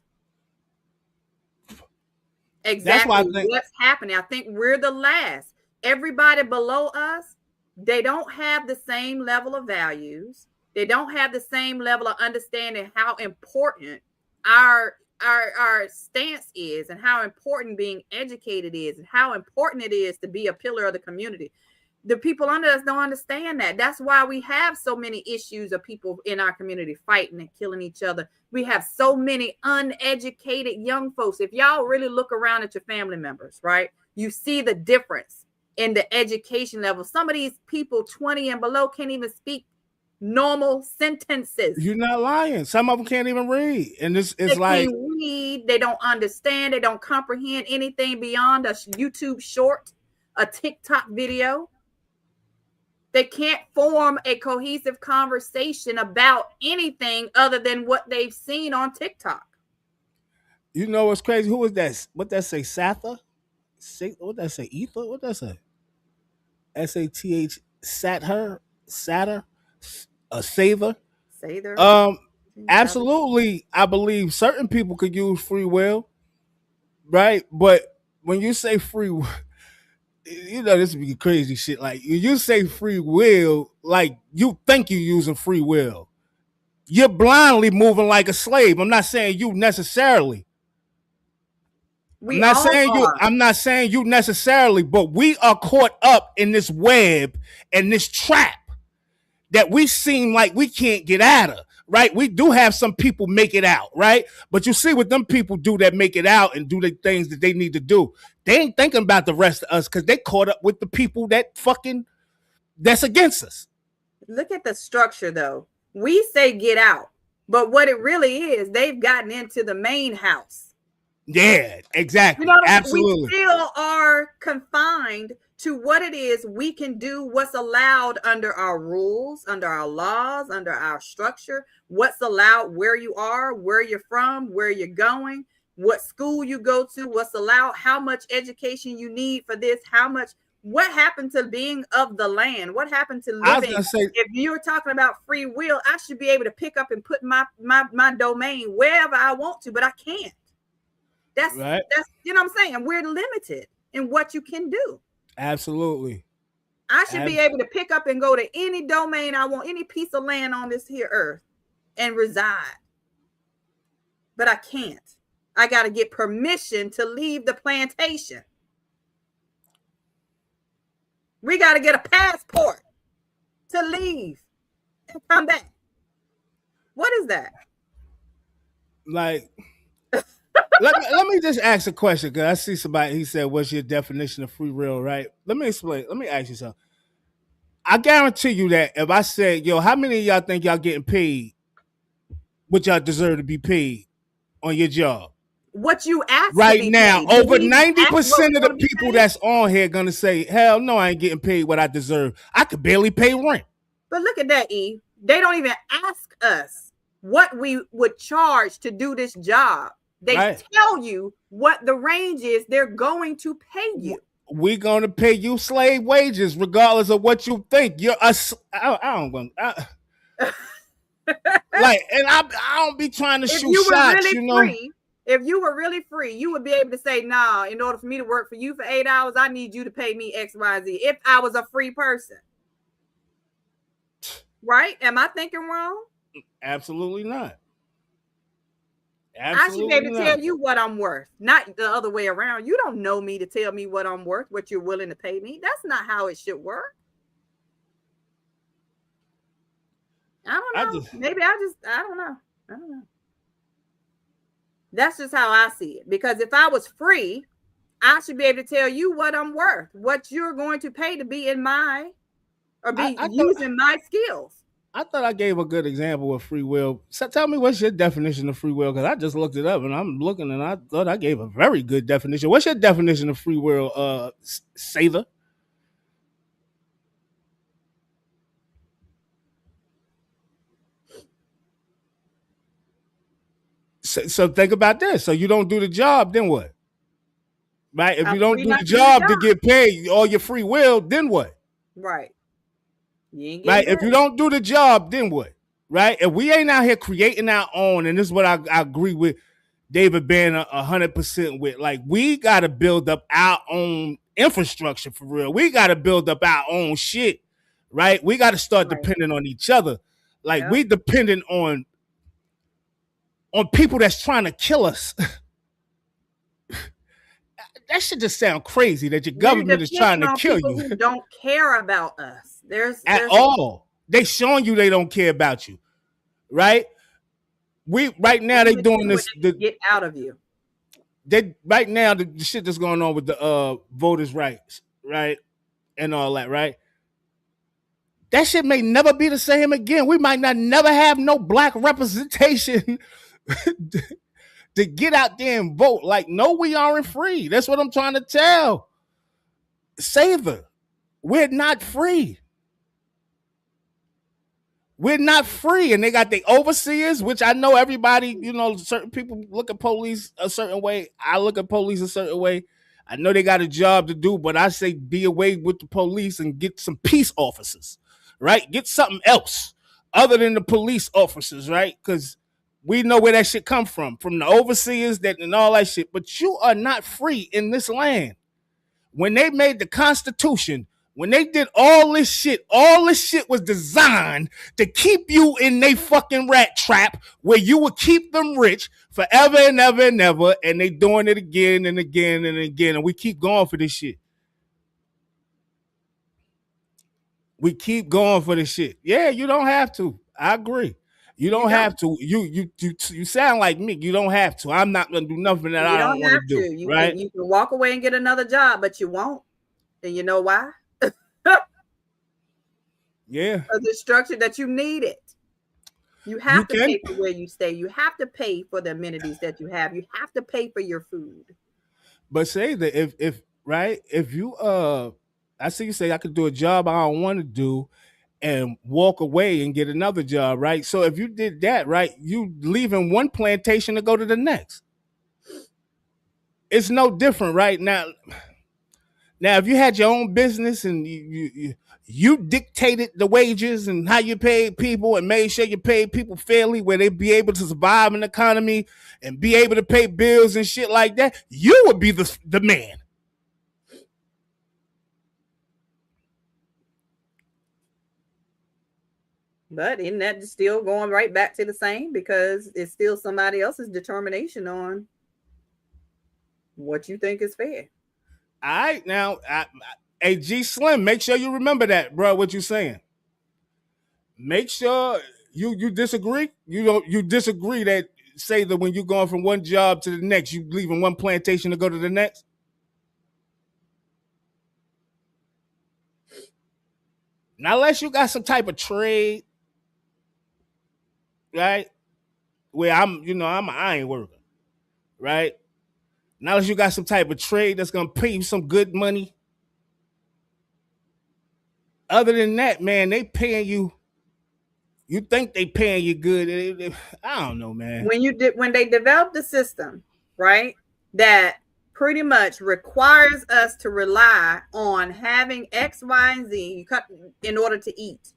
exactly what's happening. I think we're the last. Everybody below us, they don't have the same level of values. They don't have the same level of understanding how important our stance is, and how important being educated is, and how important it is to be a pillar of the community. The people under us don't understand that. That's why we have so many issues of people in our community fighting and killing each other. We have so many uneducated young folks. If y'all really look around at your family members, right, you see the difference in the education level. Some of these people 20 and below can't even speak normal sentences. You're not lying. Some of them can't even read, and it's they like can't read. They don't understand. They don't comprehend anything beyond a YouTube short, a TikTok video. They can't form a cohesive conversation about anything other than what they've seen on TikTok. You know what's crazy? Who is that? What that say? Satha? What that say? Ether? What that say? SATH? Satter? A Sather? Absolutely. I believe certain people could use free will, right? But when you say free will, you know, this would be crazy shit. Like, you say free will, like you think you're using free will. You're blindly moving like a slave. I'm not saying you necessarily. I'm not saying you necessarily, but we are caught up in this web and this trap that we seem like we can't get out of. right? We do have some people make it out, right? But you see what them people do that make it out and do the things that they need to do. They ain't thinking about the rest of us because they caught up with the people that's against us. Look at the structure, though. We say get out, but what it really is, they've gotten into the main house. Yeah, exactly. Absolutely. We still are confined to what it is we can do, what's allowed under our rules, under our laws, under our structure, what's allowed, where you are, where you're from, where you're going, what school you go to, what's allowed, how much education you need for this, what happened to being of the land? What happened to living? If you're talking about free will, I should be able to pick up and put my domain wherever I want to, but I can't. That's you know what I'm saying? We're limited in what you can do. Absolutely. I should be able to pick up and go to any domain I want, any piece of land on this here earth and reside. But I can't. I got to get permission to leave the plantation. We got to get a passport to leave and come back. What is that? Like, let me just ask a question, because I see somebody, he said, what's your definition of free will, right? Let me explain. Let me ask you something. I guarantee you that if I said, yo, how many of y'all think y'all getting paid what y'all deserve to be paid on your job? What you ask right now, over 90% of the people that's on here gonna say, hell no, I ain't getting paid what I deserve. I could barely pay rent. But look at that, E. They don't even ask us what we would charge to do this job. They tell you what the range is they're going to pay you. We're gonna pay you slave wages regardless of what you think. You're a like, and I don't be trying to shoot shots, really you know. Free, if you were really free, you would be able to say, nah, in order for me to work for you for 8 hours, I need you to pay me X, Y, Z. If I was a free person. Right? Am I thinking wrong? Absolutely not. I should be able to tell you what I'm worth, not the other way around. You don't know me to tell me what I'm worth, what you're willing to pay me. That's not how it should work. I don't know. I don't know. That's just how I see it. Because if I was free, I should be able to tell you what I'm worth, what you're going to pay to be in my, or be using my skills. I thought I gave a good example of free will. So tell me, what's your definition of free will? Because I just looked it up and I'm looking and I thought I gave a very good definition. What's your definition of free will, Sather? So think about this. So you don't do the job, then what? Right? If you don't do the job to get paid all your free will, then what? Right. Right? If you don't do the job, then what? Right? If we ain't out here creating our own, and this is what I agree with David Banner 100% with, like, we got to build up our own infrastructure for real. We got to build up our own shit, right? We got to start depending on each other. Like, we dependent on people that's trying to kill us. That should just sound crazy that your government is trying to kill you. Who don't care about us. There's all. They showing you they don't care about you, right? Right now they doing this. Get out of you. Right now the shit that's going on with the voters' rights, right, and all that, right? That shit may never be the same again. We might never have no black representation to get out there and vote. Like, no, we aren't free. That's what I'm trying to tell Sather. We're not free. We're not free. And they got the overseers, which I know everybody, you know, certain people look at police a certain way. I look at police a certain way. I know they got a job to do, but I say be away with the police and get some peace officers, right? Get something else other than the police officers, right? Because we know where that shit come from the overseers and all that shit. But you are not free in this land. When they made the Constitution, when they did all this shit was designed to keep you in they fucking rat trap where you would keep them rich forever and ever and ever, and they doing it again and again and again, and we keep going for this shit. We keep going for this shit. Yeah, you don't have to. I agree. You don't have to. You sound like me. You don't have to. I'm not gonna do nothing that I don't want to do. You right? can walk away and get another job, but you won't. And you know why? Yeah. Because the structure that you need it. You have to pay for where you stay. You have to pay for the amenities that you have. You have to pay for your food. But say that if you I see you say I could do a job I don't want to do and walk away and get another job, right? So if you did that, right, you leaving one plantation to go to the next. It's no different, right? Now if you had your own business and you dictated the wages and how you paid people and made sure you paid people fairly where they'd be able to survive in the economy and be able to pay bills and shit like that, you would be the man. But isn't that still going right back to the same? Because it's still somebody else's determination on what you think is fair. All right, now, hey, G Slim, make sure you remember that, bro, what you're saying. Make sure you disagree. You disagree that, say that when you're going from one job to the next, you leaving one plantation to go to the next? Now, unless you got some type of trade, right? Where I'm an iron worker, right? Now, unless you got some type of trade that's gonna pay you some good money. Other than that, man, they paying you. You think they paying you good? I don't know, man. When they developed the system, right, that pretty much requires us to rely on having X, Y, and Z in order to eat.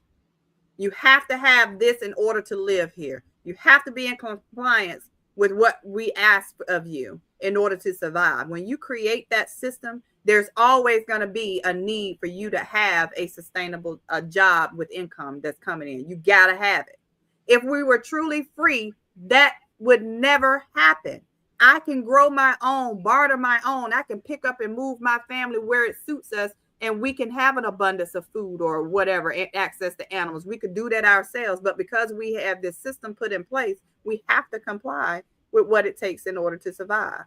You have to have this in order to live here. You have to be in compliance with what we ask of you in order to survive. When you create that system, there's always going to be a need for you to have a sustainable job with income that's coming in. You got to have it. If we were truly free, that would never happen. I can grow my own, barter my own. I can pick up and move my family where it suits us, and we can have an abundance of food or whatever, access to animals. We could do that ourselves. But because we have this system put in place, we have to comply with what it takes in order to survive.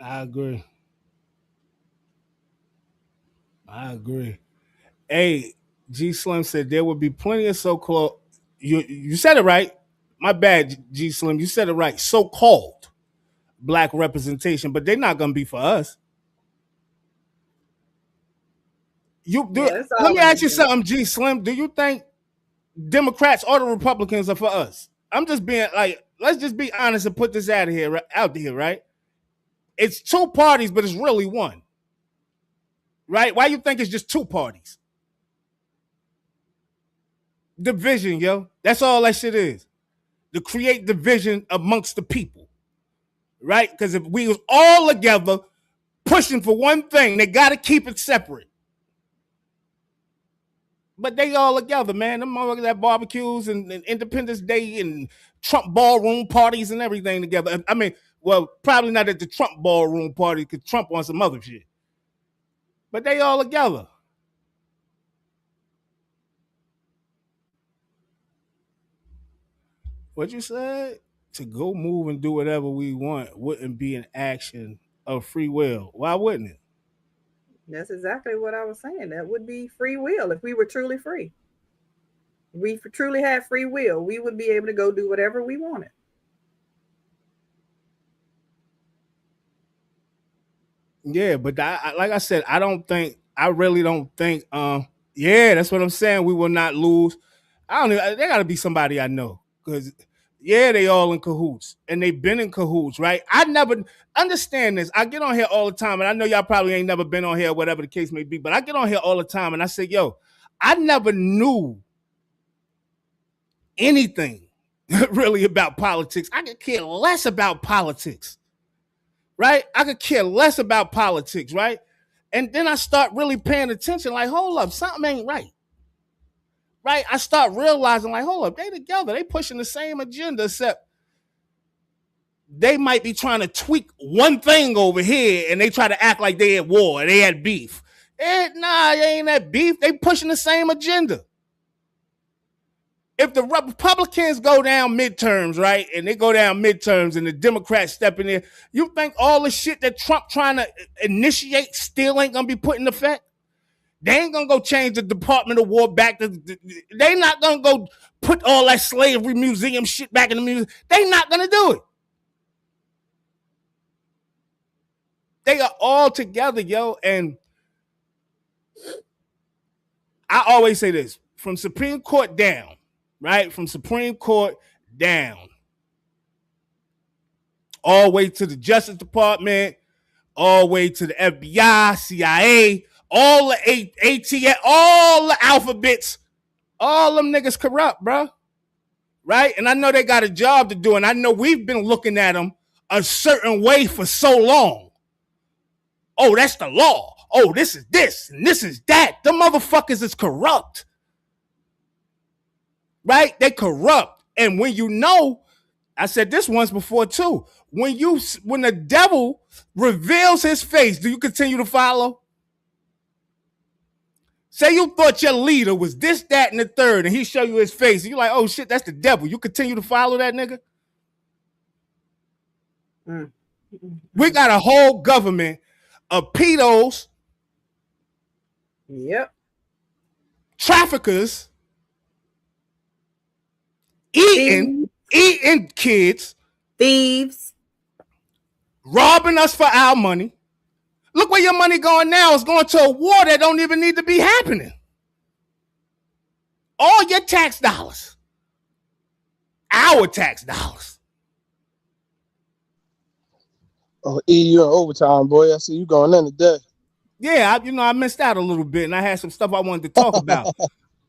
I agree. Hey, G Slim said there would be plenty of so-called, you said it right. My bad, G Slim. You said it right. So-called black representation, but they're not going to be for us. Let me ask you something, G Slim. Do you think Democrats or the Republicans are for us? I'm just being like, let's just be honest and put this out there, right? It's two parties, but it's really one. Right? Why you think it's just two parties? Division, yo. That's all that shit is. To create division amongst the people. Right? Because if we was all together pushing for one thing, they got to keep it separate. But they all together, man. Them motherfuckers have barbecues and Independence Day and Trump ballroom parties and everything together. I mean, well, probably not at the Trump ballroom party because Trump wants some other shit. But they all together. What you said? To go move and do whatever we want wouldn't be an action of free will. Why wouldn't it? That's exactly what I was saying. That would be free will if we were truly free. If we truly had free will, we would be able to go do whatever we wanted. Yeah, but like I said, I really don't think, yeah, that's what I'm saying. We will not lose. There got to be somebody I know because, yeah, they all in cahoots and they've been in cahoots, right? I never understand this. I get on here all the time, and I know y'all probably ain't never been on here, whatever the case may be, but I get on here all the time and I say, yo, I never knew anything really about politics. I could care less about politics. Right? I could care less about politics, right? And then I start really paying attention, like, hold up, something ain't right. Right? I start realizing, like, hold up, they together, they pushing the same agenda, except they might be trying to tweak one thing over here and they try to act like they at war, they had beef. Nah, they ain't that beef. They pushing the same agenda. if the Republicans go down midterms, right, and they go down midterms and the Democrats step in there, you think all the shit that Trump trying to initiate still ain't going to be put in effect? They ain't going to go change the Department of War back to, they not going to go put all that slavery museum shit back in the museum. They not going to do it. They are all together, yo, and I always say this, from Supreme Court down, right? From Supreme Court down, all the way to the Justice Department, all the way to the FBI, CIA, all the ATF, all the alphabets, all them niggas corrupt, bro. Right? And I know they got a job to do, and I know we've been looking at them a certain way for so long. Oh, that's the law. Oh, this is this, and this is that. The motherfuckers is corrupt. Right? They corrupt. And when you know, I said this once before too, when the devil reveals his face, do you continue to follow? Say you thought your leader was this, that, and the third, and he show you his face, and you're like, oh shit, that's the devil. You continue to follow that nigga? We got a whole government of pedos, traffickers, eating kids, thieves, robbing us for our money. Look where your money going now. It's going to a war that don't even need to be happening. All your tax dollars. Our tax dollars. Oh, E, you in overtime, boy. I see you going in today. Yeah, I missed out a little bit, and I had some stuff I wanted to talk about.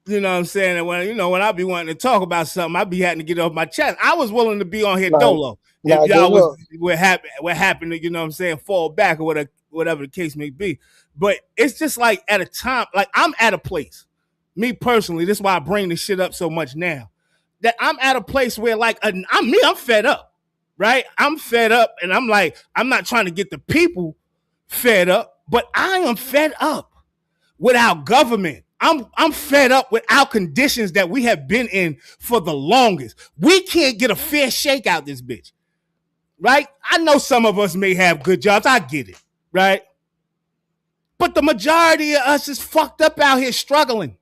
You know what I'm saying? And when I be wanting to talk about something, I be having to get off my chest. I was willing to be on here dolo. If y'all were happen to, you know what I'm saying, fall back or whatever the case may be. But it's just like at a time, like I'm at a place, me personally, this is why I bring this shit up so much now, that I'm at a place where like, I'm fed up, right? I'm fed up, and I'm like, I'm not trying to get the people fed up, but I am fed up with our government. I'm fed up with our conditions that we have been in for the longest. We can't get a fair shake out this bitch, right? I know some of us may have good jobs. I get it, right? But the majority of us is fucked up out here struggling.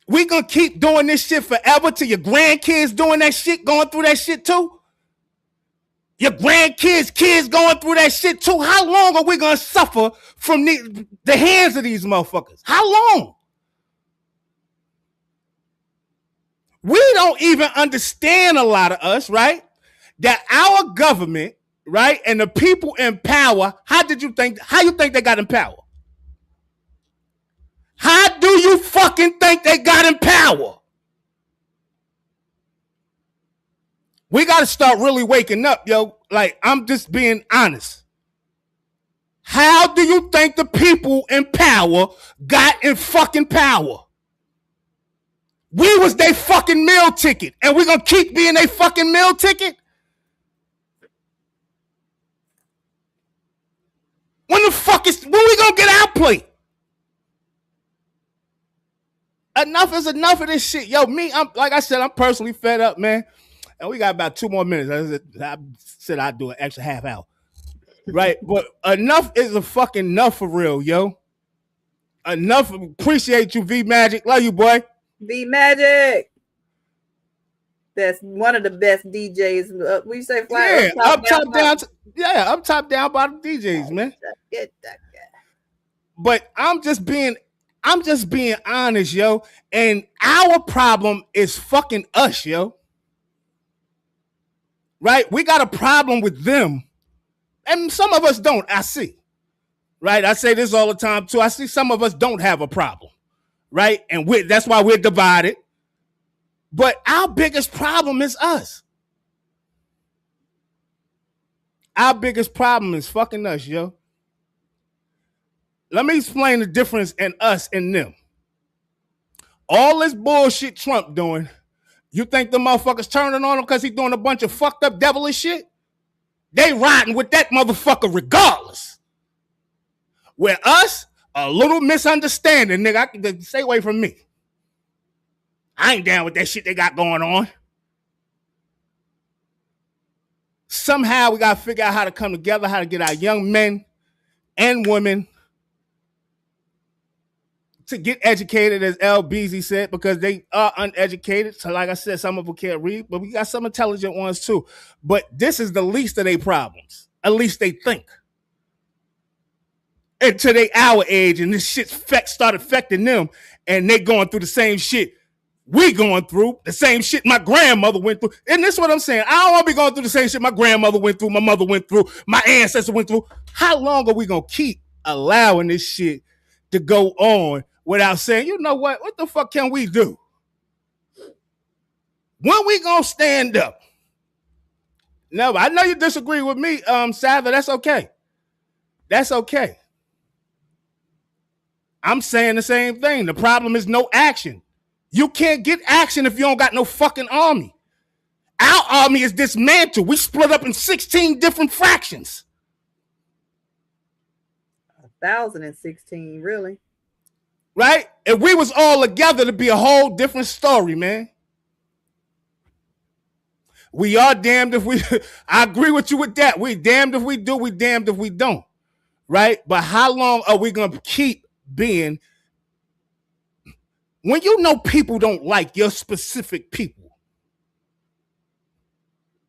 We gonna keep doing this shit forever till your grandkids doing that shit, going through that shit too? Your grandkids' kids going through that shit too? How long are we gonna suffer from the hands of these motherfuckers? How long? We don't even understand, a lot of us, right? That our government, right, and the people in power, how you think they got in power? How do you fucking think they got in power? We got to start really waking up, yo. Like, I'm just being honest. How do you think the people in power got in fucking power? We was their fucking meal ticket, and we gonna keep being their fucking meal ticket? When we gonna get our plate? Enough is enough of this shit. Yo, like I said, I'm personally fed up, man. And we got about 2 more minutes. I said I'd do an extra half hour. Right? But enough is a fucking enough for real, yo. Enough. Appreciate you, V Magic. Love you, boy. V Magic. That's one of the best DJs. We say fly. Yeah, up top down. Up top down by the DJs, man. But I'm just being honest, yo. And our problem is fucking us, yo. Right? We got a problem with them. And some of us don't, I see. Right? I say this all the time, too. I see some of us don't have a problem. Right? And that's why we're divided. But our biggest problem is us. Our biggest problem is fucking us, yo. Let me explain the difference in us and them. All this bullshit Trump doing, you think the motherfuckers turning on him because he's doing a bunch of fucked up devilish shit? They riding with that motherfucker regardless. Where us, a little misunderstanding, nigga. I can stay away from me. I ain't down with that shit they got going on. Somehow we got to figure out how to come together, how to get our young men and women to get educated, as L. Beasley said, because they are uneducated. So like I said, some of them can't read, but we got some intelligent ones too. But this is the least of their problems. At least they think. Until they our age and this shit start affecting them and they going through the same shit we going through, the same shit my grandmother went through. And this is what I'm saying. I don't want to be going through the same shit my grandmother went through, my mother went through, my ancestors went through. How long are we going to keep allowing this shit to go on without saying, you know what the fuck can we do? When we going to stand up? No, I know you disagree with me, Sather. That's okay. That's okay. I'm saying the same thing. The problem is no action. You can't get action if you don't got no fucking army. Our army is dismantled. We split up in 16 different fractions. 1,016, really. Right? If we was all together, it'd be a whole different story, man. We are damned if we... I agree with you with that. We damned if we do, we damned if we don't. Right? But how long are we going to keep being... When you know people don't like your specific people,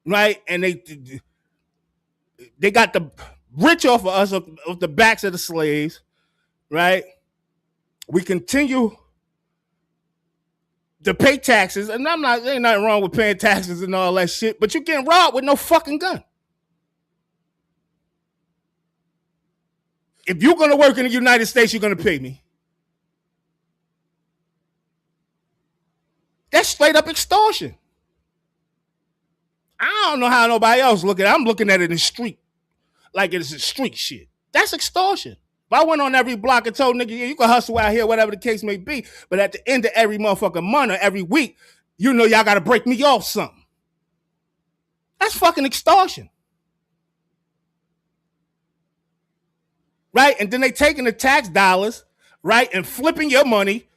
right? And they got the rich off of us, of the backs of the slaves, right? We continue to pay taxes, and there ain't nothing wrong with paying taxes and all that shit, but you're getting robbed with no fucking gun. If you're gonna work in the United States, you're gonna pay me. That's straight up extortion. I don't know how nobody else look at it. I'm looking at it in the street like it's a street shit. That's extortion. If I went on every block and told nigga, yeah, you can hustle out here, whatever the case may be, but at the end of every motherfucking month or every week, you know y'all got to break me off something. That's fucking extortion. Right? And then they taking the tax dollars, right, and flipping your money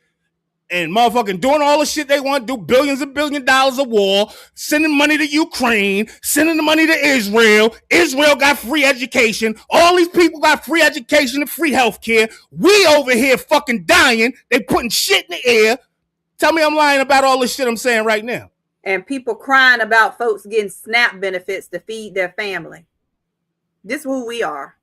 and motherfucking doing all the shit they want to do, billions and billions of dollars of war, sending money to Ukraine, sending the money to Israel. Israel got free education. All these people got free education and free healthcare. We over here fucking dying. They putting shit in the air. Tell me I'm lying about all this shit I'm saying right now. And people crying about folks getting SNAP benefits to feed their family. This is who we are.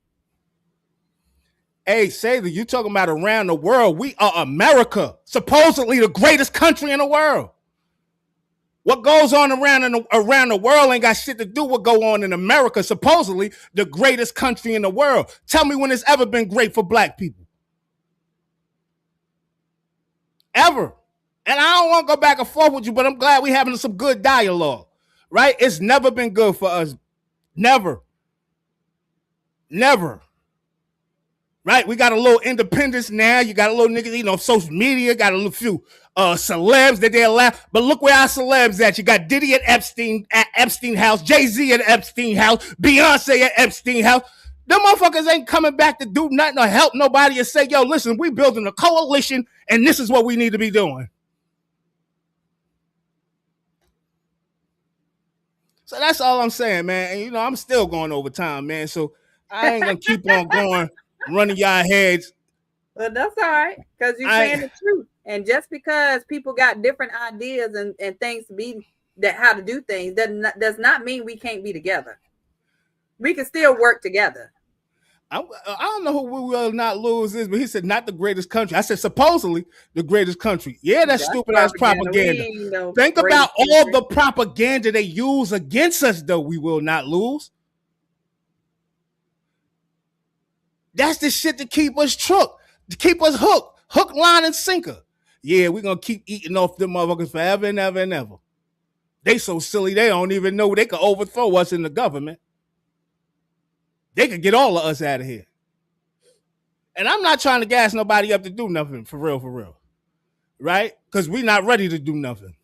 Hey, Sather, you talking about around the world. We are America, supposedly the greatest country in the world. What goes on around the world ain't got shit to do with what go on in America, supposedly the greatest country in the world. Tell me when it's ever been great for black people. Ever. And I don't want to go back and forth with you, but I'm glad we're having some good dialogue, right? It's never been good for us. Never. Never. Right? We got a little independence now. You got a little niggas, social media, got a little few celebs that they allow. But look where our celebs at. You got Diddy at Epstein house, Jay-Z at Epstein house, Beyonce at Epstein house. Them motherfuckers ain't coming back to do nothing or help nobody and say, yo, listen, we building a coalition and this is what we need to be doing. So that's all I'm saying, man. And I'm still going over time, man. So I ain't gonna keep on going. Running y'all heads. Well, that's all right, because you're saying the truth. And just because people got different ideas and things to be how to do things does not mean we can't be together. We can still work together. I don't know who we will not lose is, but he said not the greatest country. I said supposedly the greatest country. Yeah, that's stupid ass propaganda. Think about all the propaganda they use against us, though. We will not lose. That's the shit to keep us to keep us hook, line, and sinker. Yeah, we're going to keep eating off them motherfuckers forever and ever and ever. They so silly, they don't even know they could overthrow us in the government. They could get all of us out of here. And I'm not trying to gas nobody up to do nothing, for real. Right? Because we're not ready to do nothing.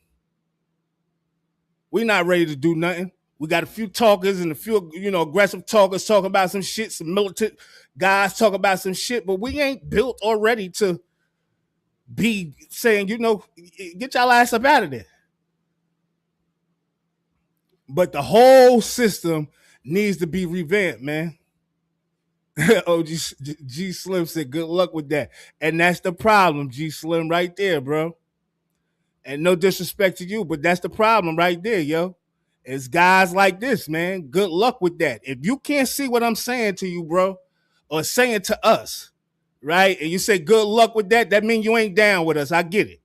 We're not ready to do nothing. We got a few talkers and a few, aggressive talkers talking about some shit, some militant guys talking about some shit, but we ain't built already to be saying, get y'all ass up out of there. But the whole system needs to be revamped, man. G Slim said, good luck with that. And that's the problem, G Slim, right there, bro. And no disrespect to you, but that's the problem right there, yo. It's guys like this, man. Good luck with that. If you can't see what I'm saying to you, bro, or saying to us, right, and you say good luck with that, that means you ain't down with us. I get it,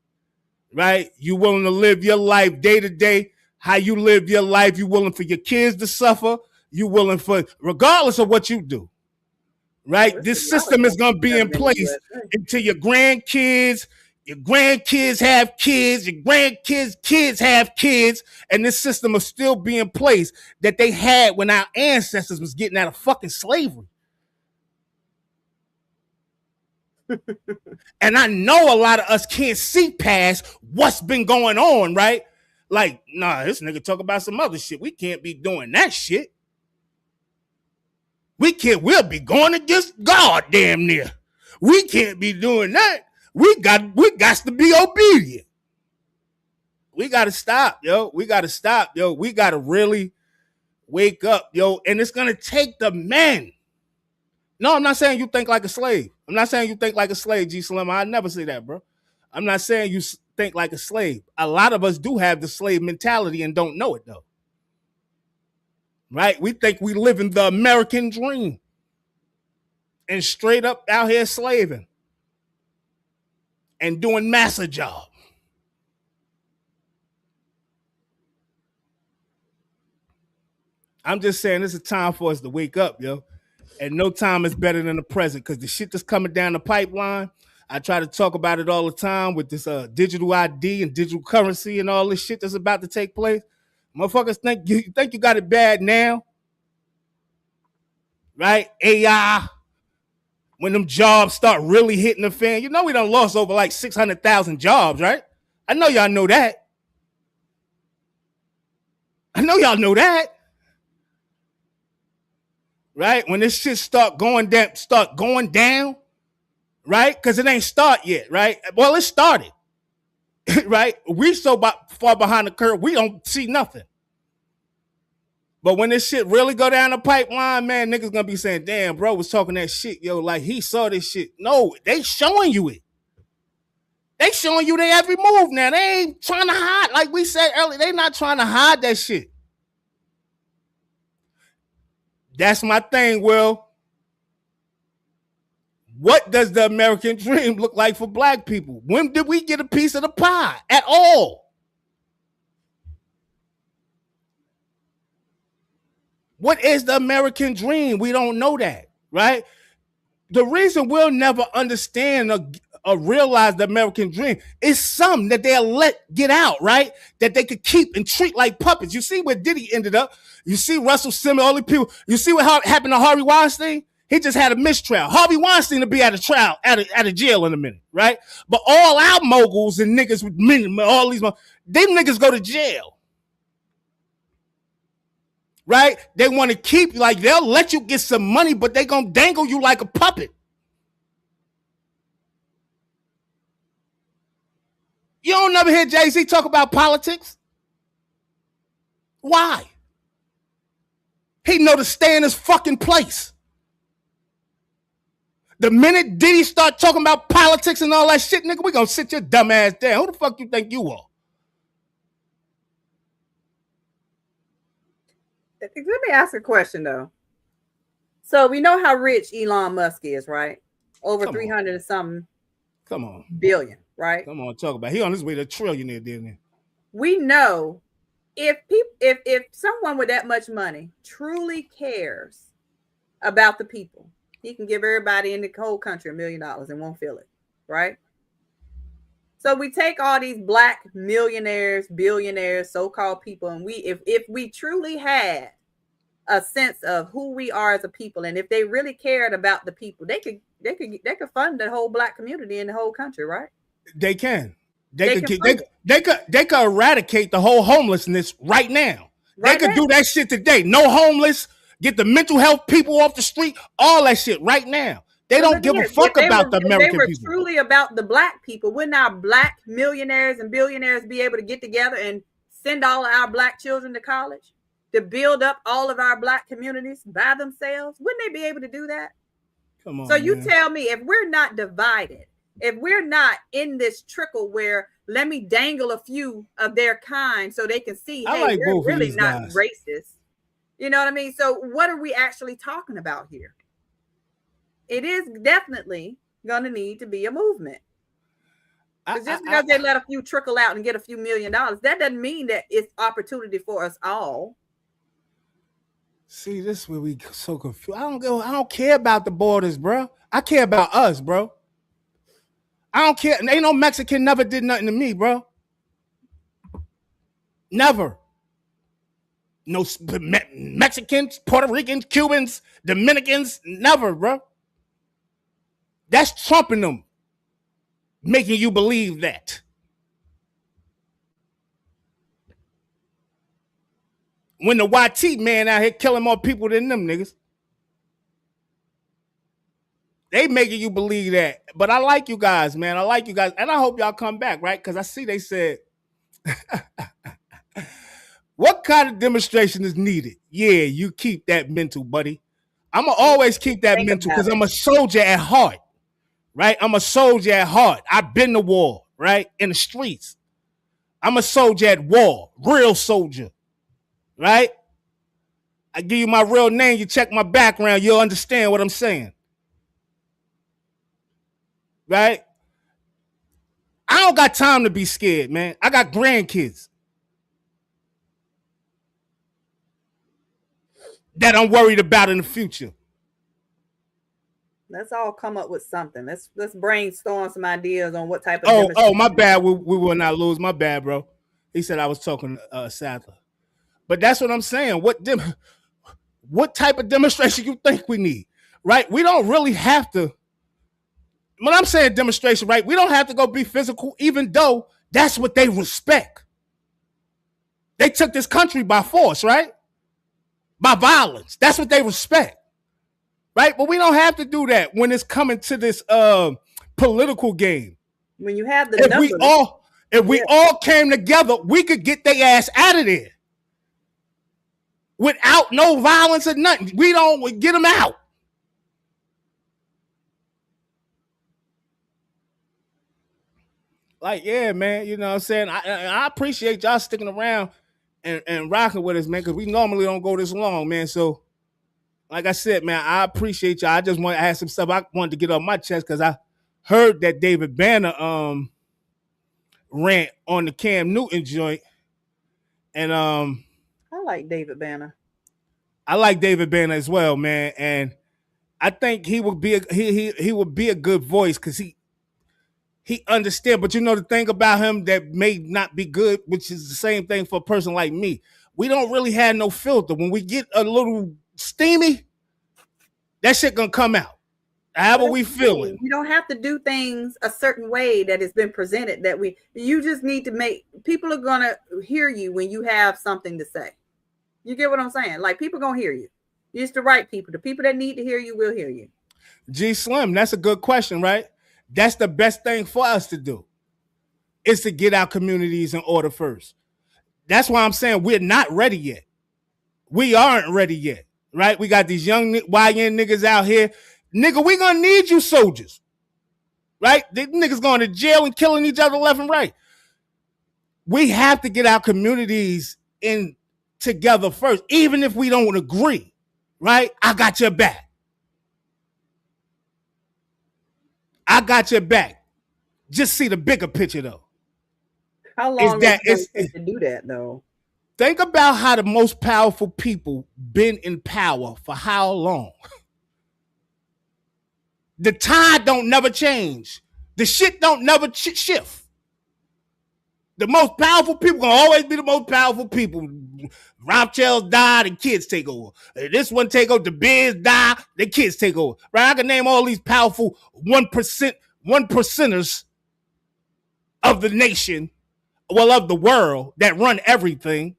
right? You willing to live your life day to day, how you live your life. You willing for your kids to suffer. You willing for, regardless of what you do, right? This system is going to be in place until your grandkids have kids, your grandkids' kids have kids, and this system will still be in place that they had when our ancestors was getting out of fucking slavery. And I know a lot of us can't see past what's been going on, right? Like, nah, this nigga talk about some other shit. We can't be doing that shit. We'll be going against God damn near. We can't be doing that. We got to be obedient. We got to stop, yo. We got to really wake up, yo. And it's going to take the men. No, I'm not saying you think like a slave. I'm not saying you think like a slave, G Slim. I never say that, bro. I'm not saying you think like a slave. A lot of us do have the slave mentality and don't know it, though. Right? We think we live in the American dream and straight up out here slaving and doing massa job. I'm just saying this is time for us to wake up, yo. And no time is better than the present, because the shit that's coming down the pipeline, I try to talk about it all the time with this digital ID and digital currency and all this shit that's about to take place. Motherfuckers think you got it bad now, right? AI, when them jobs start really hitting the fan, we done lost over like 600,000 jobs, right? I know y'all know that. Right? When this shit start going down, right? Because it ain't start yet, right? Well, it started, right? We so far behind the curve, we don't see nothing. But when this shit really go down the pipeline, man, niggas gonna be saying, damn, bro was talking that shit, yo, like he saw this shit. No, they showing you it. They showing you their every move now. They ain't trying to hide. Like we said earlier, they not trying to hide that shit. That's my thing, Will. What does the American dream look like for black people? When did we get a piece of the pie at all? What is the American dream? We don't know that, right? The reason we'll never understand or realize the American dream is something that they'll let get out, right? That they could keep and treat like puppets. You see where Diddy ended up. You see Russell Simmons, all these people. You see what happened to Harvey Weinstein? He just had a mistrial. Harvey Weinstein will be at a trial, out of jail in a minute, right? But all our moguls and niggas with all these, them niggas go to jail. Right? They want to keep, like, they'll let you get some money, but they gonna dangle you like a puppet. You don't never hear Jay-Z talk about politics? Why? He know to stay in his fucking place. The minute Diddy start talking about politics and all that shit, nigga, we gonna sit your dumb ass down. Who the fuck you think you are? Let me ask a question, though. So we know how rich Elon Musk is, right? Over 300 and something. Come on. Billion, right? Come on, talk about it. He on his way to trillionaire, didn't he? We know if someone with that much money truly cares about the people, he can give everybody in the whole country $1 million and won't feel it, right? So we take all these black millionaires, billionaires, so-called people, and if we truly had a sense of who we are as a people, and if they really cared about the people, they could fund the whole black community in the whole country, right? They can. They could eradicate the whole homelessness right now. They could do that shit today. No homeless, get the mental health people off the street, all that shit right now. They don't give a fuck about the American people. If they were truly about the black people, wouldn't our black millionaires and billionaires be able to get together and send all of our black children to college to build up all of our black communities by themselves? Wouldn't they be able to do that? Come on. So you tell me, if we're not divided, if we're not in this trickle where let me dangle a few of their kind so they can see, hey, like we're really not racist. You know what I mean? So what are we actually talking about here? It is definitely going to need to be a movement. Just because they let a few trickle out and get a few $1 million, that doesn't mean that it's opportunity for us all. See, this is where we so confused. I don't care about the borders, bro. I care about us, bro. I don't care. Ain't no Mexican never did nothing to me, bro. Never. No Mexicans, Puerto Ricans, Cubans, Dominicans, never, bro. That's Trump and them making you believe that. When the YT man out here killing more people than them niggas. They making you believe that. But I like you guys, man. I like you guys. And I hope y'all come back, right? Because I see they said, what kind of demonstration is needed? Yeah, you keep that mental, buddy. I'm going to always keep that mental because I'm a soldier at heart, right? I'm a soldier at heart. I've been to war, right? In the streets. I'm a soldier at war, real soldier, right? I give you my real name. You check my background. You'll understand what I'm saying. Right? I don't got time to be scared, man. I got grandkids that I'm worried about in the future. Let's all come up with something. Let's brainstorm some ideas on what type of. Oh, my bad. We will not lose. My bad, bro. He said I was talking Sadler, but that's what I'm saying. What type of demonstration you think we need? Right? We don't really have to. When I'm saying demonstration, right, we don't have to go be physical, even though that's what they respect. They took this country by force, right? By violence. That's what they respect, right? But we don't have to do that when it's coming to this political game. When you have the numbers. If we all came together, we could get their ass out of there without no violence or nothing. We get them out. Like, yeah, man, you know what I'm saying? I appreciate y'all sticking around and rocking with us, man, because we normally don't go this long, man. So, like I said, man, I appreciate y'all. I just want to add some stuff I wanted to get off my chest because I heard that David Banner rant on the Cam Newton joint. And I like David Banner. I like David Banner as well, man. And I think he would be he would be a good voice because he understands, but you know the thing about him that may not be good, which is the same thing for a person like me. We don't really have no filter. When we get a little steamy, that shit gonna come out. However we feel it. You don't have to do things a certain way that has been presented. You just need to make people are gonna hear you when you have something to say. You get what I'm saying? Like people gonna hear you. It's the right people. The people that need to hear you will hear you. G Slim, that's a good question, right? That's the best thing for us to do is to get our communities in order first. That's why I'm saying we're not ready yet. We aren't ready yet, right? We got these young YN niggas out here. Nigga, we gonna need you soldiers, right? The niggas going to jail and killing each other left and right. We have to get our communities in together first, even if we don't agree, right? I got your back. I got your back. Just see the bigger picture, though. How long is it to do that, though? Think about how the most powerful people been in power for how long? The tide don't never change. The shit don't never shift. The most powerful people gonna always be the most powerful people. Rothschilds die, the kids take over. This one take over, the Biz die, the kids take over. Right? I can name all these powerful 1%ers of the nation, well, of the world that run everything.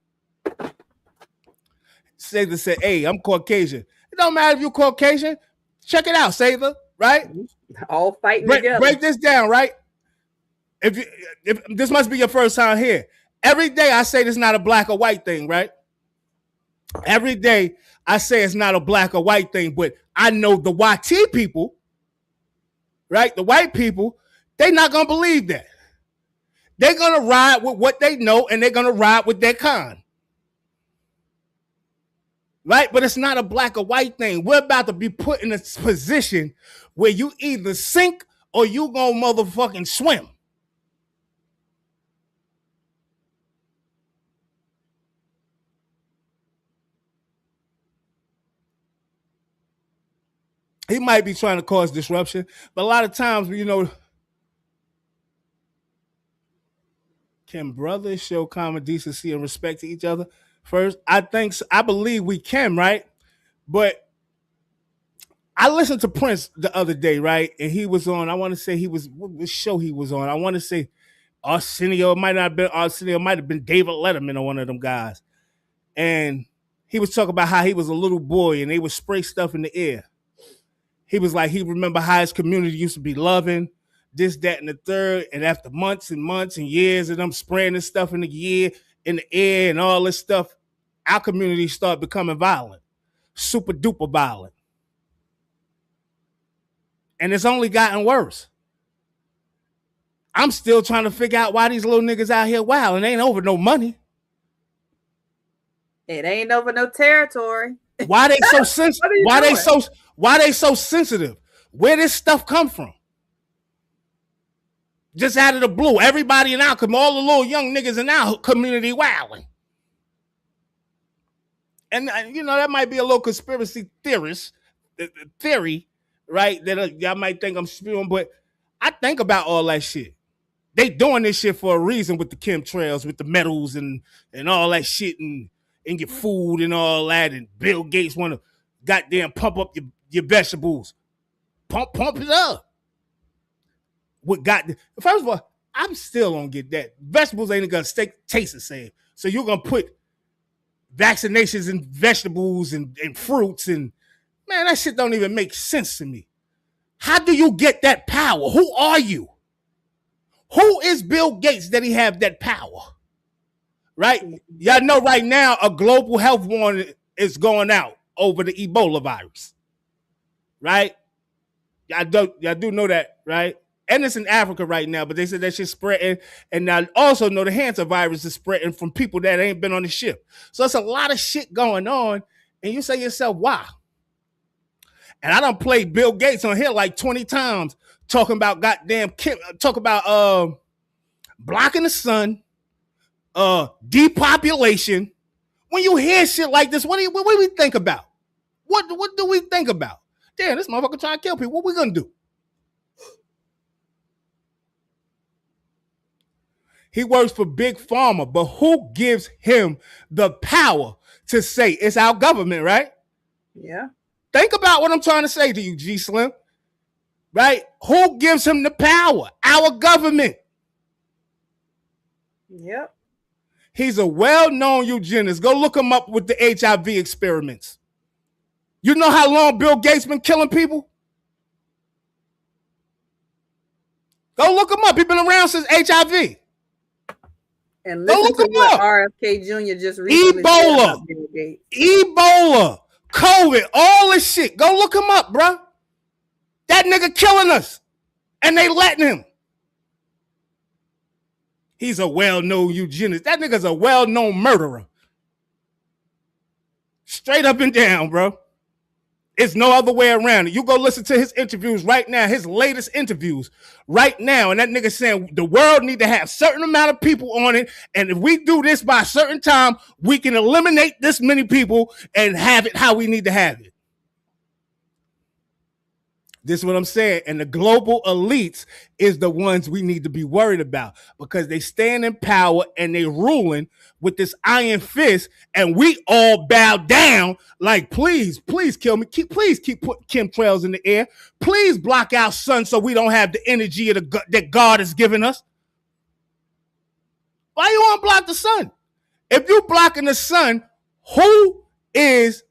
Sather said, hey, I'm Caucasian. It don't matter if you're Caucasian. Check it out, Sather, right? All fighting together. Break this down, right? If this must be your first time here. Every day I say this is not a black or white thing, right? Every day I say it's not a black or white thing, but I know the YT people, right? The white people, they're not going to believe that. They're going to ride with what they know, and they're going to ride with their kind. Right? But it's not a black or white thing. We're about to be put in a position where you either sink or you going to motherfucking swim. He might be trying to cause disruption, but a lot of times, you know, can brothers show common decency and respect to each other? First, I believe we can, right? But I listened to Prince the other day, right? And he was on, I want to say what show he was on? I want to say Arsenio, it might not have been Arsenio, it might have been David Letterman or one of them guys. And he was talking about how he was a little boy and they would spray stuff in the air. He was like, he remember how his community used to be loving, this, that, and the third. And after months and months and years of them spraying this stuff in the air and all this stuff, our community started becoming violent, super duper violent. And it's only gotten worse. I'm still trying to figure out why these little niggas out here wild and ain't over no money. It ain't over no territory. Why they so sensitive? Why they so sensitive? Where this stuff come from? Just out of the blue, everybody in our community, all the little young niggas in our community wilding. And you know, that might be a little conspiracy theory, right? That y'all might think I'm spewing, but I think about all that shit. They doing this shit for a reason with the chemtrails, with the metals and all that shit and your food and all that. And Bill Gates want to goddamn pump up your vegetables. Pump it up. First of all, I'm still gonna get that. Vegetables ain't gonna taste the same. So you're gonna put vaccinations in vegetables and fruits, and man, that shit don't even make sense to me. How do you get that power? Who are you? Who is Bill Gates that he have that power? Right? Y'all know right now a global health warning is going out over the Ebola virus. Right? Y'all do know that, right? And it's in Africa right now, but they said that shit's spreading. And I also know the Hansa virus is spreading from people that ain't been on the ship. So it's a lot of shit going on. And you say to yourself, why? And I done played Bill Gates on here like 20 times talking about blocking the sun, depopulation. When you hear shit like this, what do we think about? What do we think about? Damn, this motherfucker trying to kill people. What we gonna do? He works for Big Pharma, but who gives him the power to say it's our government, right? Yeah. Think about what I'm trying to say to you, G Slim. Right? Who gives him the power? Our government. Yep. He's a well-known eugenist. Go look him up with the HIV experiments. You know how long Bill Gates been killing people? Go look him up. He's been around since HIV. And listen to what RFK Jr. just recently Ebola, COVID, all this shit. Go look him up, bro. That nigga killing us. And they letting him. He's a well-known eugenist. That nigga's a well-known murderer. Straight up and down, bro. It's no other way around it. You go listen to his interviews right now, his latest interviews right now, and that nigga saying the world need to have a certain amount of people on it, and if we do this by a certain time, we can eliminate this many people and have it how we need to have it. This is what I'm saying. And the global elites is the ones we need to be worried about because they stand in power and they ruling with this iron fist and we all bow down like, please kill me. Please keep putting chemtrails in the air. Please block our sun so we don't have the energy that God has given us. Why you want to block the sun? If you're blocking the sun, who is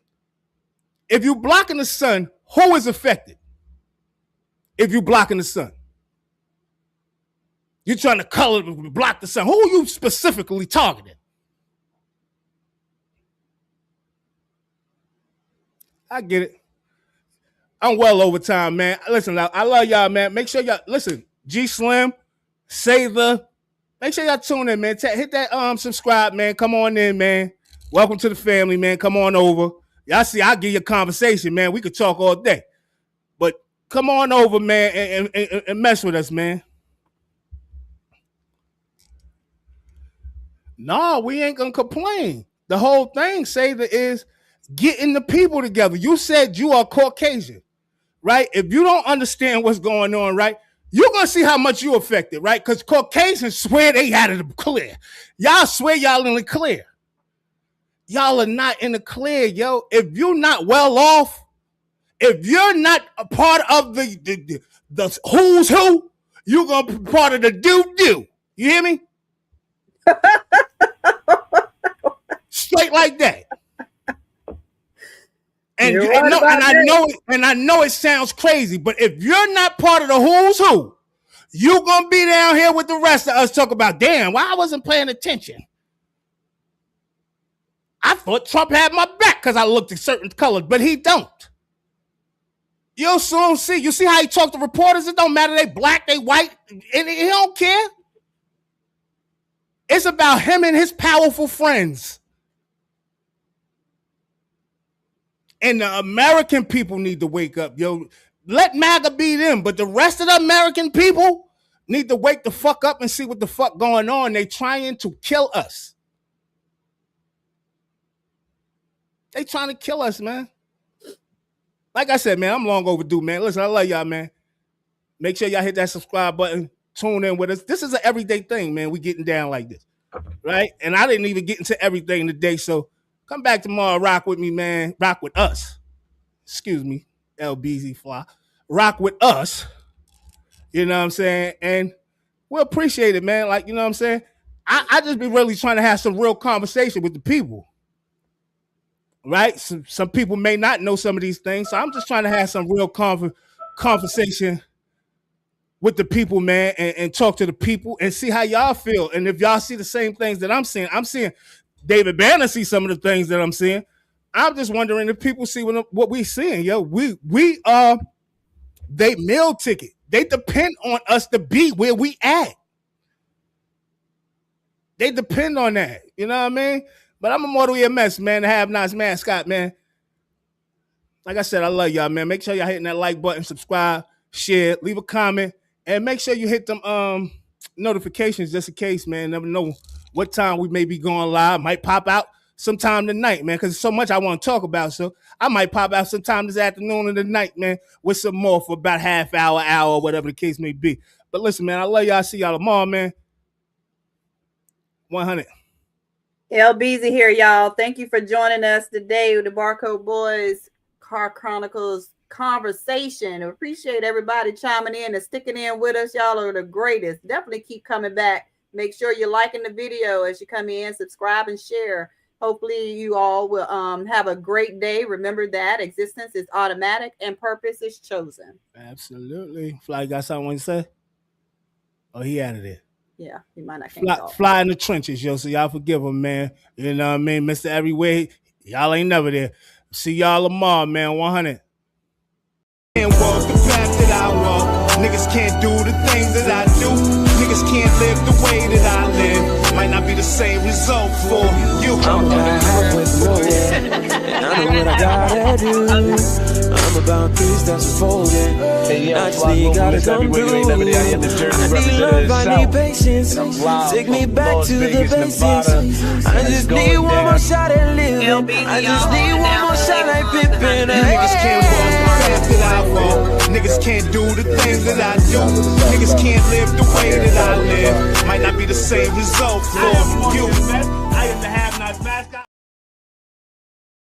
if you blocking the sun, who is affected? If you blocking the sun. You're trying to block the sun. Who are you specifically targeting? I get it. I'm well over time, man. Listen, I love y'all, man. Make sure y'all listen. G Slim, Sather. Make sure y'all tune in, man. Hit that subscribe, man. Come on in, man. Welcome to the family, man. Come on over. Y'all see, I'll give you a conversation, man. We could talk all day. But come on over, man, and mess with us, man. No, we ain't gonna complain. The whole thing, Sather, is getting the people together. You said you are Caucasian, right? If you don't understand what's going on, right, you're going to see how much you affected, right? Because Caucasians swear they had it clear. Y'all swear y'all in the clear. Y'all are not in the clear, yo. If you're not well off, if you're not a part of the who's who, you're going to be part of the do-do. You hear me? Straight like that. And I know it sounds crazy, but if you're not part of the who's who, you're gonna be down here with the rest of us talking about, damn, why I wasn't paying attention. I thought Trump had my back because I looked at certain colors, but he don't. You'll soon see. You see how he talked to reporters? It don't matter they black, they white, and he don't care. It's about him and his powerful friends. And the American people need to wake up, yo. Let MAGA be them, but the rest of the American people need to wake the fuck up and see what the fuck going on. They trying to kill us. They trying to kill us, man. Like I said, man, I'm long overdue, man. Listen, I love y'all, man. Make sure y'all hit that subscribe button. Tune in with us. This is an everyday thing, man. We getting down like this, right? And I didn't even get into everything today, so come back tomorrow, rock with me, man. Rock with us. Excuse me, LBZ Fly. Rock with us. You know what I'm saying? And we appreciate it, man. Like, you know what I'm saying? I just be really trying to have some real conversation with the people. Right? Some people may not know some of these things, so I'm just trying to have some real conversation with the people, man, and talk to the people and see how y'all feel. And if y'all see the same things that I'm seeing David Banner see some of the things that I'm seeing. I'm just wondering if people see what we seeing. Yo, we are they meal ticket. They depend on us to be where we at. They depend on that. You know what I mean? But I'm a Mortal EMS, man, the have-nots mascot, man. Like I said, I love y'all, man. Make sure y'all hitting that like button, subscribe, share, leave a comment, and make sure you hit them notifications just in case, man. Never know what time we may be going live. Might pop out sometime tonight, man, because there's so much I want to talk about. So I might pop out sometime this afternoon or tonight, man, with some more for about half hour, whatever the case may be. But listen, man, I love y'all. See y'all tomorrow, man. 100. LBZ here, y'all. Thank you for joining us today with the Barcode Boys Car Chronicles conversation. I appreciate everybody chiming in and sticking in with us. Y'all are the greatest. Definitely keep coming back. Make sure you're liking the video as you come in, subscribe and share. Hopefully you all will have a great day. Remember that existence is automatic and purpose is chosen. Absolutely. Fly, got something to say? Oh, he out of there. Yeah, he might not. Fly in the trenches, yo. So y'all forgive him, man. You know what I mean? Mr. Everywhere, y'all ain't never there. See y'all tomorrow, man. 100. Can't walk the path that I walk. Niggas can't do the things that I do. Niggas can't live the way that I live. Might not be the same result for you. I'm down with more, and I know what I gotta do. I'm about 3 steps forward. I just need gotta come through. I need love, I need patience. Take me back to the basics. I just need one more shot at living. I just need one more shot like Pippin. Niggas can't walk the path that I walk. Niggas can't do the things that I do. Niggas can't live the way that I live. Might not be the same result for you.